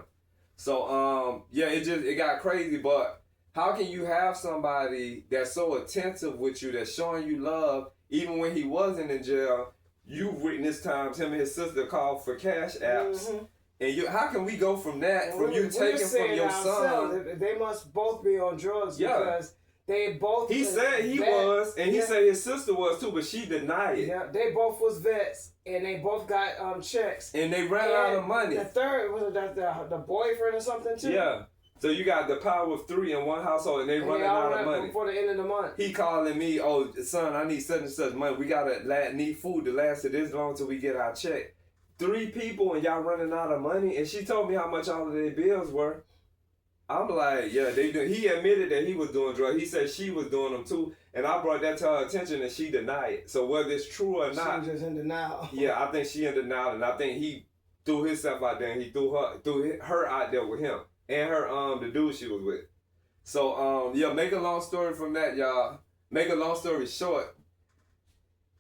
So it got crazy. But how can you have somebody that's so attentive with you, that's showing you love, even when he wasn't in jail? You witnessed times him and his sister called for cash apps. Mm-hmm. And how can we go from that, from you taking from your son? They must both be on drugs because they both... He said he was, and he said his sister was too, but she denied it. Yeah, they both was vets, and they both got checks. And they ran out of money. The third, was it the boyfriend or something too? Yeah. So you got the power of 3 in one household, and they running out of money before the end of the month. He calling me, son, I need such and such money. We need food to last it this long till we get our check. 3 people and y'all running out of money, and she told me how much all of their bills were. I'm like, yeah, they do. He admitted that he was doing drugs. He said she was doing them too, and I brought that to her attention, and she denied it. So whether it's true or not, she's just in denial. Yeah, I think she in denial, and I think he threw himself out there, and he threw her out there with him. And her, the dude she was with. So, make a long story from that, y'all. Make a long story short.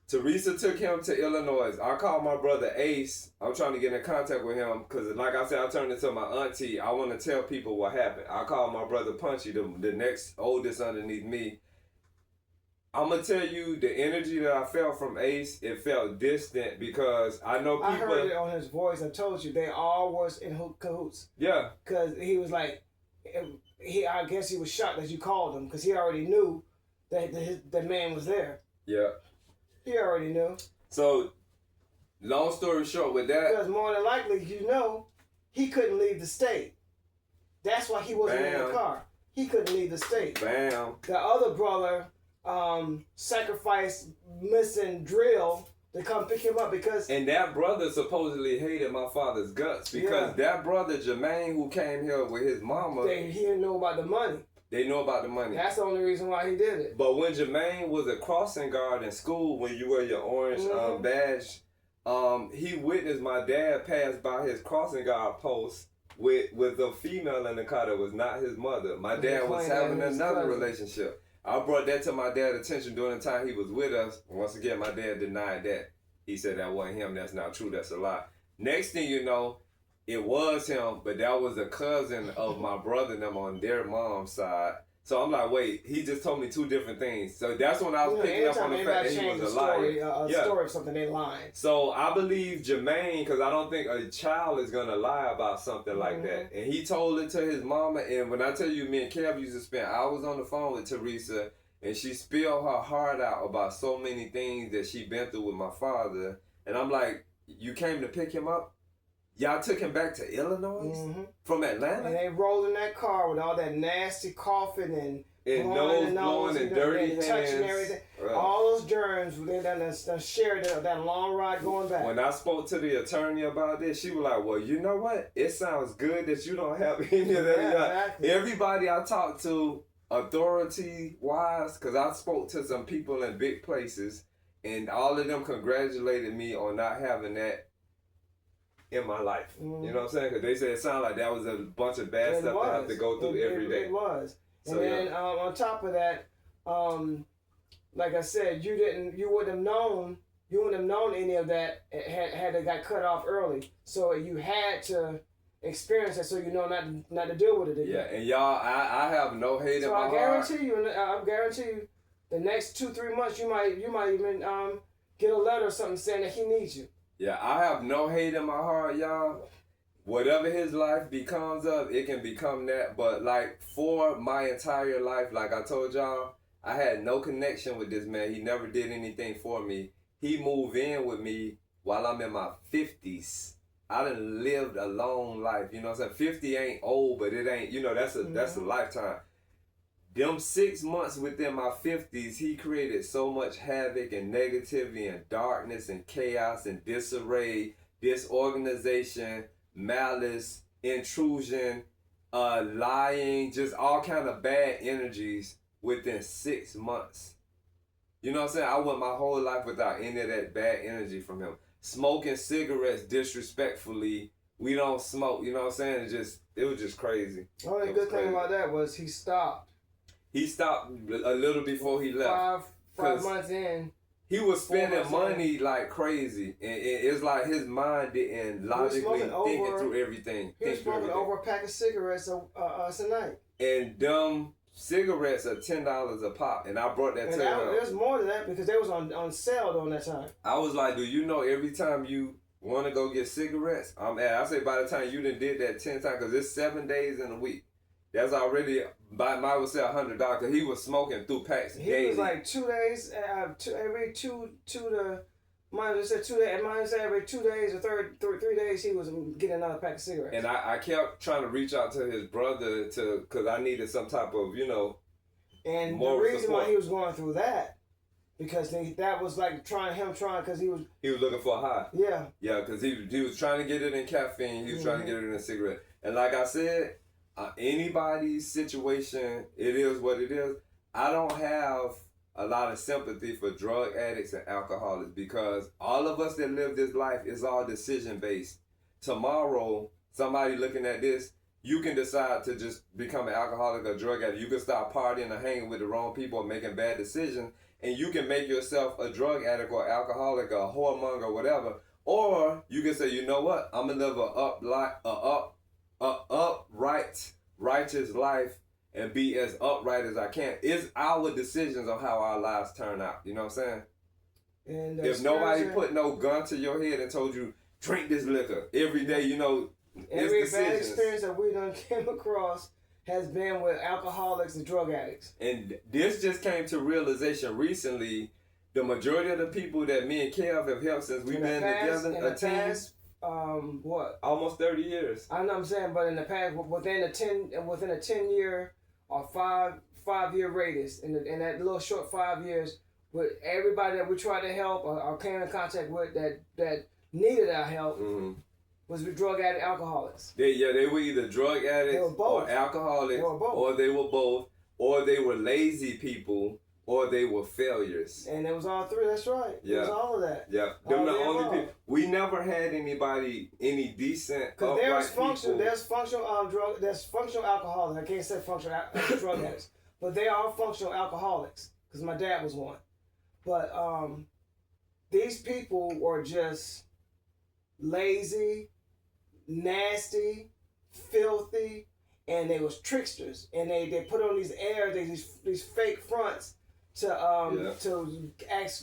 Teresa took him to Illinois. I called my brother Ace. I'm trying to get in contact with him because, like I said, I turned into my auntie. I want to tell people what happened. I called my brother Punchy, the next oldest underneath me. I'm going to tell you the energy that I felt from Ace, it felt distant because I know people... I heard it on his voice. I told you, they all was in cahoots. Yeah. Because he was like, I guess he was shocked that you called him because he already knew that the man was there. Yeah. He already knew. So, long story short with that... Because more than likely, he couldn't leave the state. That's why he wasn't in the Bam. car. He couldn't leave the state. Bam. The other brother sacrificed missing drill to come pick him up because And that brother supposedly hated my father's guts because that brother Jermaine, who came here with his mama, he didn't know about the money. they know about the money. That's the only reason why he did it. But when Jermaine was a crossing guard in school, when you wear your orange badge, he witnessed my dad pass by his crossing guard post with a female in the car that was not his mother. My dad was having another relationship. I brought that to my dad's attention during the time he was with us. Once again, my dad denied that. He said that wasn't him. That's not true. That's a lie. Next thing you know, it was him, but that was a cousin of my brother and them on their mom's side. So I'm like, wait, he just told me two different things. So that's when I was picking up on the fact that he was a liar. Story of something, they lying. So I believe Jermaine, because I don't think a child is going to lie about something like that. And he told it to his mama. And when I tell you, me and Kev used to spend hours on the phone with Teresa, and she spilled her heart out about so many things that she been through with my father. And I'm like, you came to pick him up? Y'all took him back to Illinois from Atlanta? And they rolled in that car with all that nasty coughing and nose blowing and dirty hands. Touching everything. All those germs, they done shared that long ride going back. When I spoke to the attorney about this, she was like, well, you know what? It sounds good that you don't have any of that. Exactly. Everybody I talked to, authority-wise, because I spoke to some people in big places, and all of them congratulated me on not having that in my life. You know what I'm saying? Because they said it sounded like that was a bunch of bad stuff to have to go through every day. It was. So, and then on top of that, like I said, you wouldn't have known any of that had it got cut off early. So you had to experience it, so you know not to deal with it again. Yeah, and y'all, I have no hate in my heart. I guarantee you, the next 2-3 months you might even get a letter or something saying that he needs you. Yeah, I have no hate in my heart, y'all. Whatever his life becomes of, it can become that. But like for my entire life, like I told y'all, I had no connection with this man. He never did anything for me. He moved in with me while I'm in my 50s. I done lived a long life. You know what I'm saying? 50 ain't old, but it ain't, that's a lifetime. Them 6 months within my 50s, he created so much havoc and negativity and darkness and chaos and disarray, disorganization, malice, intrusion, lying, just all kind of bad energies within 6 months. You know what I'm saying? I went my whole life without any of that bad energy from him. Smoking cigarettes disrespectfully. We don't smoke, you know what I'm saying? It was just crazy. The only good thing about that was he stopped. He stopped a little before he left. 5 months in. He was spending money like crazy. And it's like his mind didn't logically think it through everything. He was smoking over a pack of cigarettes a night. And them cigarettes are $10 a pop. And I brought that to him. There's more than that because they was on sale during that time. I was like, do you know every time you want to go get cigarettes, I say by the time you done did that 10 times, because it's 7 days in a week. That's already, I would say $100, because he was smoking through packs daily. He was like 2 days, every two to, minus every 2 days or 3 days, he was getting another pack of cigarettes. And I kept trying to reach out to his brother because I needed some type of, And more the reason support. why he was going through that, because that was like because he was looking for a high. Yeah. Yeah, because he was trying to get it in caffeine. He was trying to get it in a cigarette. And like I said, anybody's situation, it is what it is. I don't have a lot of sympathy for drug addicts and alcoholics because all of us that live this life is all decision based. Tomorrow, somebody looking at this, you can decide to just become an alcoholic or drug addict. You can start partying or hanging with the wrong people or making bad decisions, and you can make yourself a drug addict or alcoholic or a whoremonger or whatever. Or you can say, you know what, I'm gonna live a upright, righteous life and be as upright as I can. It's our decisions on how our lives turn out. You know what I'm saying? And if nobody put no gun to your head and told you, drink this liquor every day, every it's bad decisions. experience that we done came across has been with alcoholics and drug addicts. And this just came to realization recently. The majority of the people that me and Kev have helped since we've been together, a team. what? Almost 30 years. I know what I'm saying, but in the past, within a 10-year or 5-year radius, in that little short 5 years, with everybody that we tried to help or came in contact with that needed our help was with drug addict alcoholics. They were either drug addicts or alcoholics, or they were both, or they were lazy people, or they were failures. And it was all three. That's right. Yeah. It was all of that. Yeah, them the only people. We never had any decent because there's functional alcoholics. I can't say functional drug addicts, but they are functional alcoholics because my dad was one. But these people were just lazy, nasty, filthy, and they was tricksters, and they put on these airs, these fake fronts to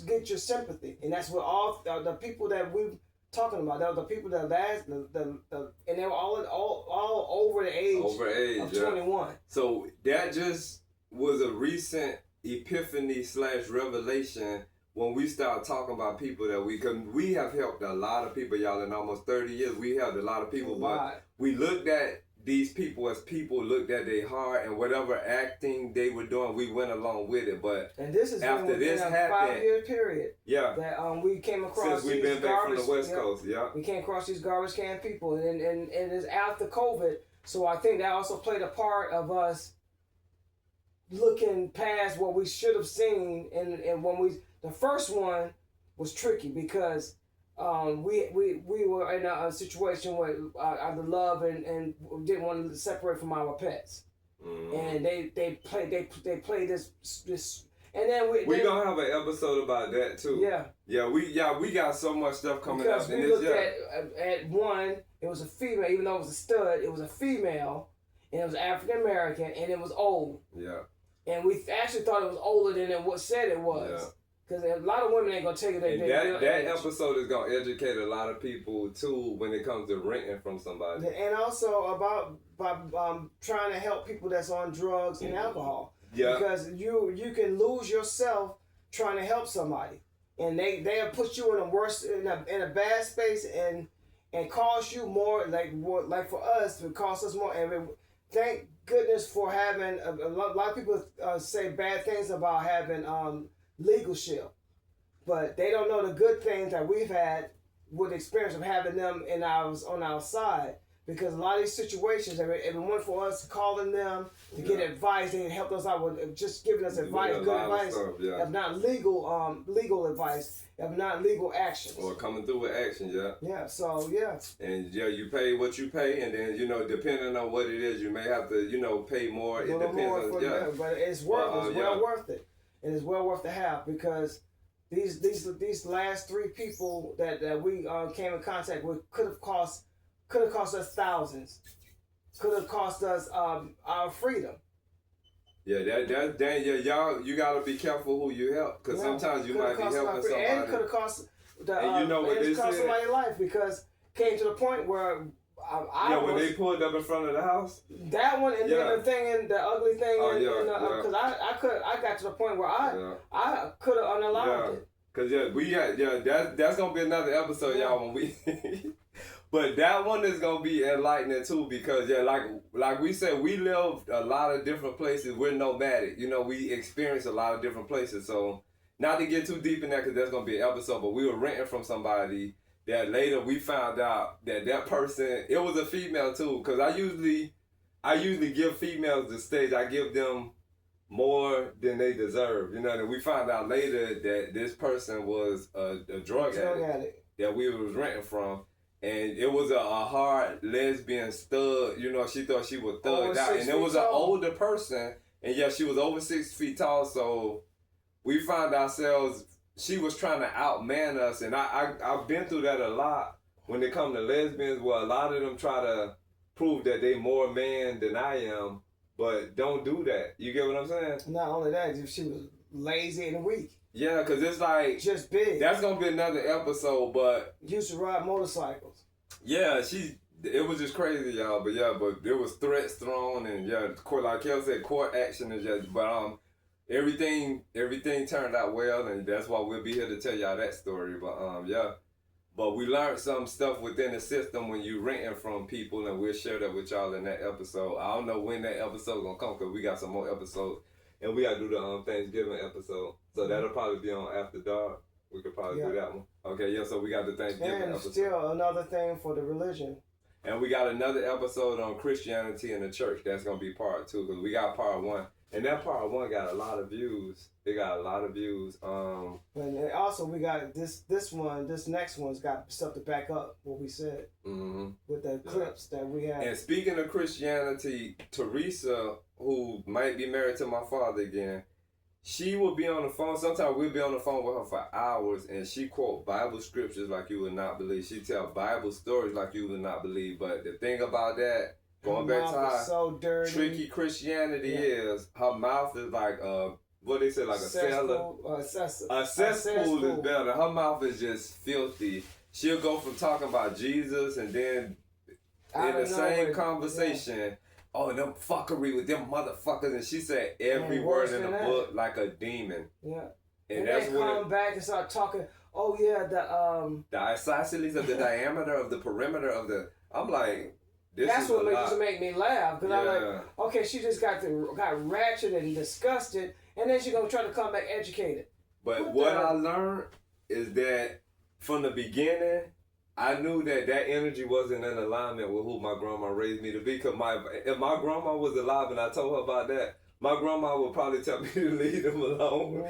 get your sympathy, and that's what all the people that we're talking about. That were the people that and they were all over the age of 21. So that just was a recent epiphany / revelation when we start talking about people that we have helped a lot of people, y'all, in almost 30 years. We helped a lot of people, but we looked at these people as people, looked at their heart, and whatever acting they were doing, we went along with it. But and this is after this happened, 5-year period. Yeah, that we came across. Since we've been back from the West Coast, we came across these garbage can people, and it's after COVID. So I think that also played a part of us looking past what we should have seen, and when the first one was tricky because we were in a situation where out of love and didn't want to separate from our pets, and they play this, and then we gonna have an episode about that too. We got so much stuff coming up. Because we looked at one, it was a female, even though it was a stud, it was a female, and it was African American, and it was old. Yeah. And we actually thought it was older than it was said it was. Yeah. Because a lot of women ain't going to tell you that episode is going to educate a lot of people, too, when it comes to renting from somebody. And also about trying to help people that's on drugs and alcohol. Yeah. Because you can lose yourself trying to help somebody. And they'll put you in a bad space and cost you more, like for us, it costs us more. And thank goodness for having, a lot of people say bad things about having legalship, but they don't know the good things that we've had with the experience of having them on our side. Because a lot of these situations, if it weren't for us calling them to get advice, they helped us out with just giving us advice, good advice, if not legal advice, if not legal actions. Or coming through with action, Yeah, so, And, you pay what you pay, and then, depending on what it is, you may have to, pay more. It depends on, but it's well worth it. And it's well worth the have because these last three people that we came in contact with could have cost us thousands, could have cost us our freedom. Yeah, y'all, you gotta be careful who you help because sometimes you might be helping somebody. And it could have cost somebody's life because it came to the point where when they pulled up in front of the house. That one and then the ugly thing. Because I got to the point where I could have unallowed it. Cause that's gonna be another episode, y'all. When we, but that one is gonna be enlightening too because like we said, we lived a lot of different places. We're nomadic, we experience a lot of different places. So not to get too deep in that because that's gonna be an episode. But we were renting from somebody. That later we found out that person, it was a female too, because I usually give females the stage. I give them more than they deserve, and we found out later that this person was a drug addict that we was renting from, and it was a hard lesbian stud. She thought she was thugged out, and it was an older person, and she was over 6 feet tall. So we found ourselves. She was trying to outman us, and I've been through that a lot when it comes to lesbians, where a lot of them try to prove that they more man than I am, but don't do that. You get what I'm saying? Not only that, she was lazy and weak. Yeah, because it's like... Just big. That's going to be another episode, but... Used to ride motorcycles. Yeah, it was just crazy, y'all, but there was threats thrown, and like Kel said, court action, but everything turned out well, and that's why we'll be here to tell y'all that story. But But we learned some stuff within the system when you renting from people, and we'll share that with y'all in that episode. I don't know when that episode gonna come, because we got some more episodes, and we gotta do the Thanksgiving episode. So that'll probably be on After Dark. We could probably do that one. Okay, yeah, so we got the Thanksgiving and episode. still another thing for the religion. And we got another episode on Christianity in the church. That's gonna be part 2, because we got part 1. And that part 1 got a lot of views. It got a lot of views. And also we got this next one's got stuff to back up what we said with the clips that we have. And speaking of Christianity, Teresa, who might be married to my father again, she will be on the phone. Sometimes we'll be on the phone with her for hours, and she quote Bible scriptures like you would not believe. She tell Bible stories like you would not believe. But the thing about that, going back to how so dirty. tricky Christianity is, her mouth is like what they say, like a cellar. A cesspool is better. Her mouth is just filthy. She'll go from talking about Jesus, and then in the same conversation, oh, them fuckery with them motherfuckers, and she said every word in the book like a demon. Yeah. And that's when come back and start talking. Oh yeah, the isosceles of the diameter of the perimeter of the. I'm like, that's what used to make me laugh, because I'm like, okay, she just got ratchet and disgusted, and then she gonna try to come back educated. But what I learned is that from the beginning, I knew that energy wasn't in alignment with who my grandma raised me to be. Because if my grandma was alive and I told her about that, my grandma would probably tell me to leave them alone.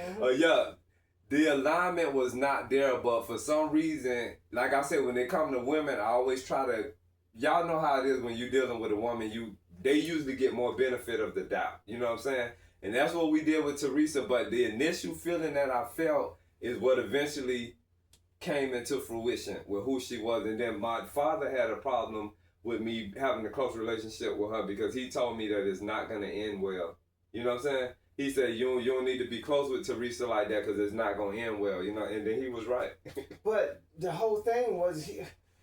The alignment was not there. But for some reason, like I said, when it comes to women, I always try to. Y'all know how it is when you're dealing with a woman. They usually get more benefit of the doubt. You know what I'm saying? And that's what we did with Teresa. But the initial feeling that I felt is what eventually came into fruition with who she was. And then my father had a problem with me having a close relationship with her, because he told me that it's not going to end well. You know what I'm saying? He said, you don't need to be close with Teresa like that, because it's not going to end well, you know, and then he was right. But the whole thing was,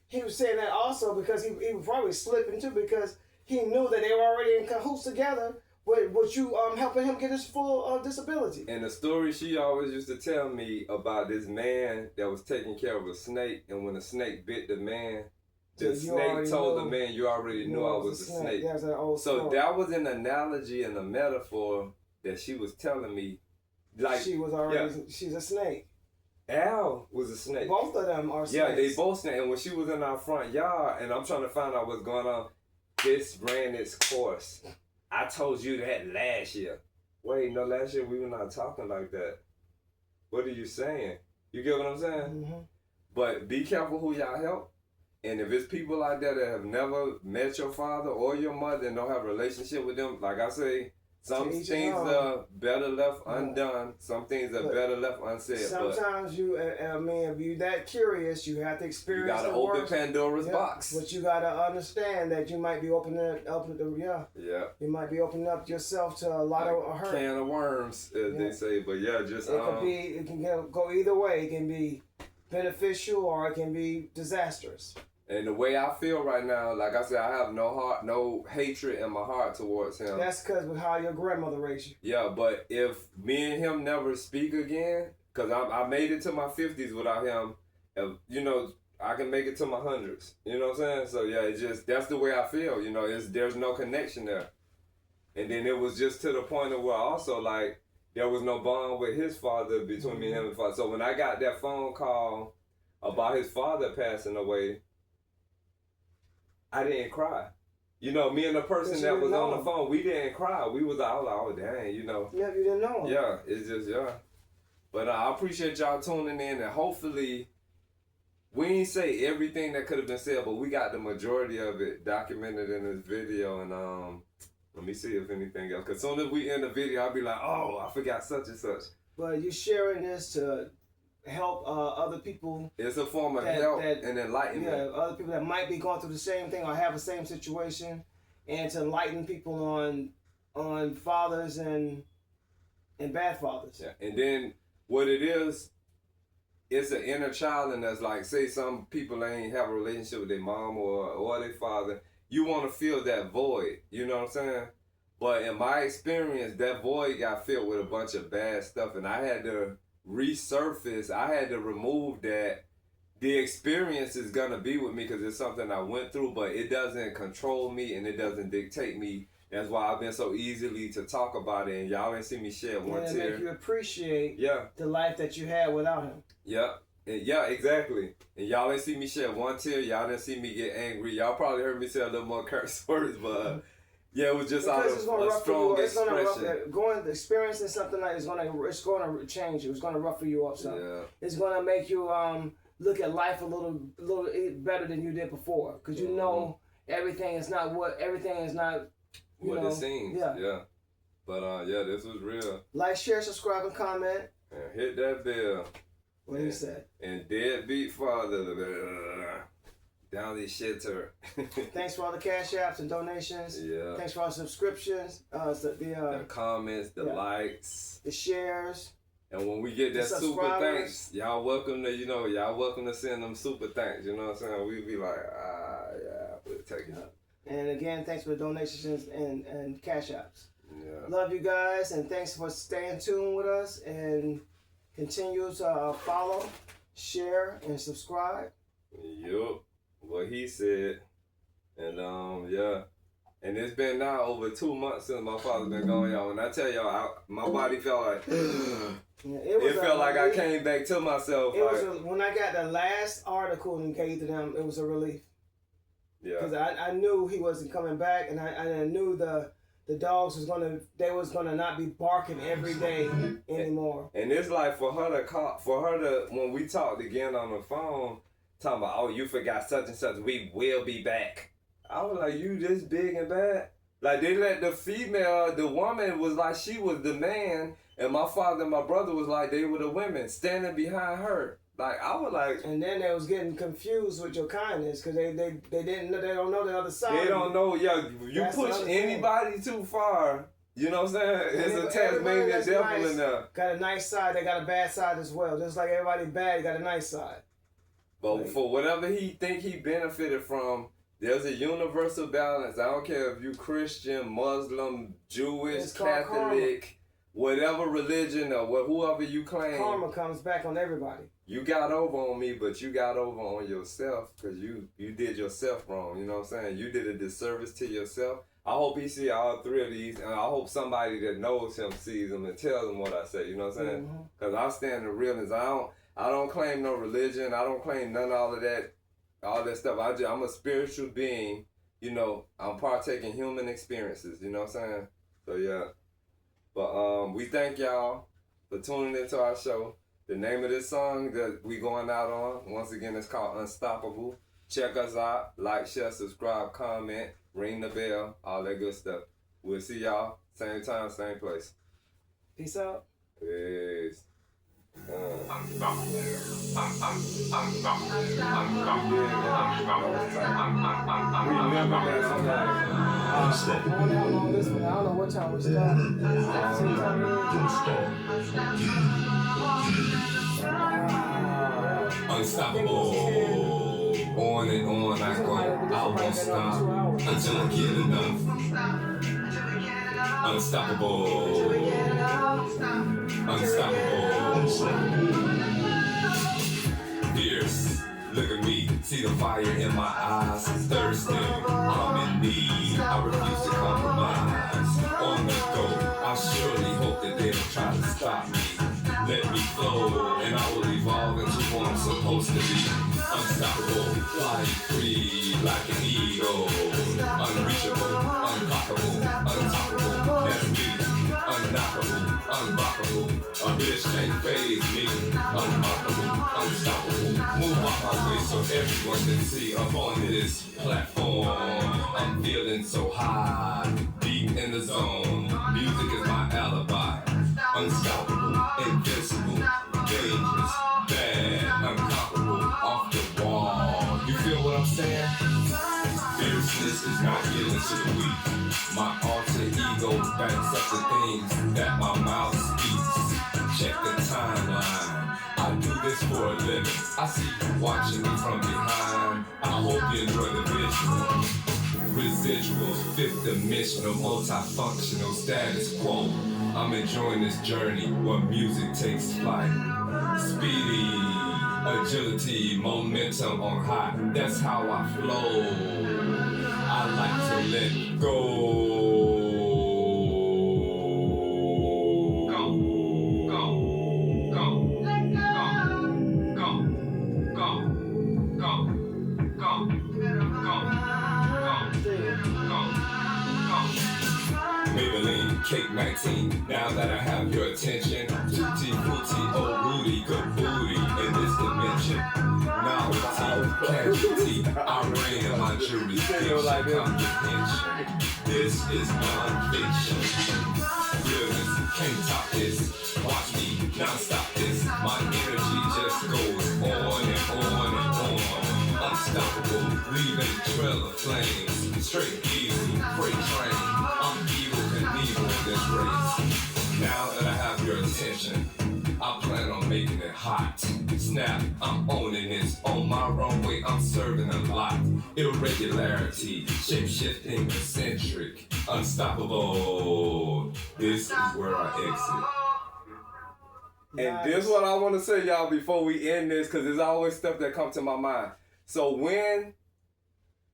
he was saying that also because he was probably slipping too, because he knew that they were already in cahoots together with you helping him get his full disability. And the story she always used to tell me about this man that was taking care of a snake, and when the snake bit the man, the snake told the man, you already knew I was a snake. That's an old so story. That was an analogy and a metaphor that she was telling me. Like she was already, she's a snake. Al was a snake. Both of them are snakes. Yeah, they both snakes. And when she was in our front yard, and I'm trying to find out what's going on, this ran its course. I told you that last year. Wait, no, last year we were not talking like that. What are you saying? You get what I'm saying? Mm-hmm. But be careful who y'all help. And if it's people like that that have never met your father or your mother and don't have a relationship with them, like I say, some things are better left undone. Some things are better left unsaid. Sometimes if you're that curious, you have to experience. You gotta open Pandora's box. But you gotta understand that you might be opening you might be opening up yourself to a lot of hurt. Can of worms, as they say. But it can go either way. It can be beneficial or it can be disastrous. And the way I feel right now, like I said, I have no hatred in my heart towards him. That's because of how your grandmother raised you. Yeah, but if me and him never speak again, because I made it to my 50s without him, I can make it to my 100s. You know what I'm saying? So yeah, that's the way I feel. There's no connection there. And then it was just to the point of where also like there was no bond with his father between me and him and father. So when I got that phone call about his father passing away, I didn't cry. Me and the person that was on the phone, we didn't cry. We was all like, oh, dang, Yeah, you didn't know him. Yeah, it's just, But I appreciate y'all tuning in, and hopefully, we ain't say everything that could have been said, but we got the majority of it documented in this video, and let me see if anything else. Because as soon as we end the video, I'll be like, oh, I forgot such and such. But you're sharing this to help other people. It's a form of help and enlightenment. Yeah, other people that might be going through the same thing or have the same situation, and to enlighten people on fathers and bad fathers. Yeah, and then what it is, it's an inner child, and that's like, say some people ain't have a relationship with their mom or their father. You want to fill that void, you know what I'm saying? But in my experience, that void got filled with a bunch of bad stuff, and I had to resurface. I had to remove that the experience is gonna be with me because it's something I went through, but it doesn't control me and it doesn't dictate me. That's why I've been so easily to talk about it, and y'all ain't see me shed one and tear. make you appreciate Yeah. the life that you had without him. Yeah. Yeah, exactly. And y'all didn't see me shed one tear. Y'all didn't see me get angry. Y'all probably heard me say a little more curse words, but yeah, it was just out of a strong expression. Experiencing something like it's gonna change you. It's gonna ruffle you up. So it's gonna make you look at life a little better than you did before, because you know everything is not what it seems. Yeah. But yeah, this was real. Like, share, subscribe, and comment. And hit that bell. What he said. And Deadbeat father down the shitter. Thanks for all the cash apps and donations. Yeah. Thanks for all the subscriptions. The comments, the likes, the shares. And when we get that super thanks, y'all welcome to send them super thanks. You know what I'm saying? We be like, yeah, we'll take it. And again, thanks for the donations and cash apps. Yeah. Love you guys, and thanks for staying tuned with us, and continue to follow, share, and subscribe. Yup, what he said. And yeah. And it's been now over 2 months since my father's been gone, y'all. When I tell y'all, my body felt like it felt like I came back to myself. When I got the last article and gave to them, it was a relief. Yeah. Because I knew he wasn't coming back, and I knew the dogs was gonna not be barking every day anymore. And it's like for her to when we talked again on the phone, talking about, oh, you forgot such and such, we will be back. I was like, you this big and bad? Like, they let the woman was like she was the man, and my father and my brother was like they were the women standing behind her. Like, I was like... And then they was getting confused with your kindness, because they don't know the other side. They don't know, you push anybody too far, you know what I'm saying? It's a Tasmanian devil in there. Got a nice side, they got a bad side as well. Just like everybody bad, you got a nice side. But for whatever he think he benefited from, there's a universal balance. I don't care if you Christian, Muslim, Jewish, Catholic, whatever religion or whoever you claim. Karma comes back on everybody. You got over on me, but you got over on yourself because you did yourself wrong. You know what I'm saying? You did a disservice to yourself. I hope he see all three of these, and I hope somebody that knows him sees them and tells them what I say. You know what I'm saying? Because I stand the realness. I don't claim no religion. I don't claim none of all that stuff. I'm a spiritual being. You know, I'm partaking human experiences. You know what I'm saying? So yeah. But we thank y'all for tuning into our show. The name of this song that we going out on, once again, is called Unstoppable. Check us out. Like, share, subscribe, comment, ring the bell, all that good stuff. We'll see y'all same time, same place. Peace out. Peace. Unstoppable. On and on I go. I won't stop until I get enough. Unstoppable. Unstoppable. Fierce. Look at me, see the fire in my eyes. Thirsty, I'm in need. I refuse to compromise. On the go, I surely hope that they don't try to stop me. Let me flow, and I will evolve into who I'm supposed to be. Unstoppable, flying free like an eagle. Unreachable, unconquerable, untoppable. That's me. Unknockable, unblockable. A bitch can't phase me. Unmockable, unstoppable. Move off my way so everyone can see up on this platform. I'm feeling so high, deep in the zone. Music is my alibi. Unstoppable, invincible, dangerous, bad, unconquerable, off the wall. You feel what I'm saying? Fierceness is not given to the weak. My alter ego backs up the things that my mouth speaks. Check the timeline. I do this for a living. I see you watching me from behind. I hope you enjoy the visual. Residual, fifth dimensional, multifunctional status quo. I'm enjoying this journey where music takes flight. Speedy, Agility, momentum on high. That's how I flow. I like to let go. Go, go, go, let go. Go, go, go, go, go, go. Maybelline, Cake 19, now that I have your attention. Tutti Frutti, oh Rudy, good booty in this dimension. Novelty, casualty, I reign in my jurisdiction, comprehension. This is non-fiction. Realness, can't top this. Watch me, non-stop this. My energy just goes on and on and on. Unstoppable, leaving a trail of flames. Straight easy, freight train. I'm evil Knievel in this race. Now that I have your attention, I plan on making it hot. Snap, I'm owning this. On my runway, I'm serving a lot. Irregularity, shape-shifting, eccentric, unstoppable. This is where I exit. And this is what I want to say, y'all, before we end this, because there's always stuff that comes to my mind. So when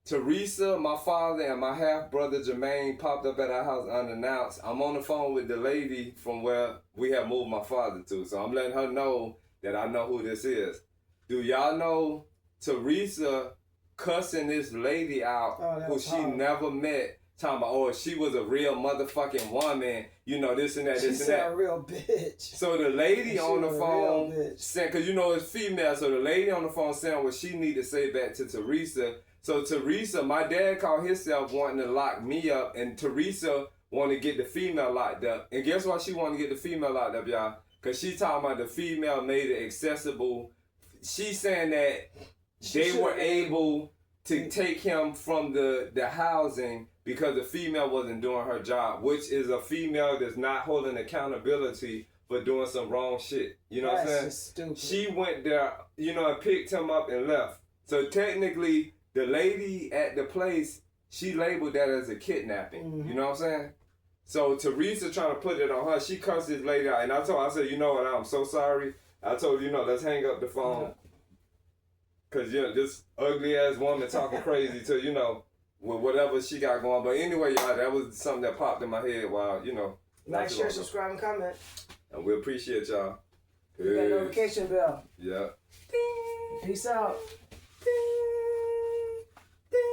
Teresa, my father, and my half-brother Jermaine popped up at our house unannounced, I'm on the phone with the lady from where we have moved my father to. So I'm letting her know that I know who this is. Do y'all know Teresa cussing this lady out who she never met? Talking about, oh, she was a real motherfucking woman, you know, this and that, this and that. She's a real bitch. So the lady on the phone saying, because you know it's female, so the lady on the phone saying what she need to say back to Teresa. So Teresa, my dad called himself wanting to lock me up, and Teresa wanted to get the female locked up. And guess why she wanted to get the female locked up, y'all? Because she talking about the female made it accessible. She's saying that they were able to take him from the housing because the female wasn't doing her job, which is a female that's not holding accountability for doing some wrong shit. You know what I'm saying? Stupid. She went there, you know, and picked him up and left. So technically, the lady at the place, she labeled that as a kidnapping. Mm-hmm. You know what I'm saying? So Teresa trying to put it on her. She cussed this lady out. And I told her, I said, you know what, I'm so sorry. I told her, you know, let's hang up the phone. Because, you know, this ugly-ass woman talking crazy to, you know, with whatever she got going. But anyway, y'all, that was something that popped in my head while, you know. Like, share, subscribe, and comment. And we appreciate y'all. Hit that notification bell. Yeah. Ding. Peace out. Ding.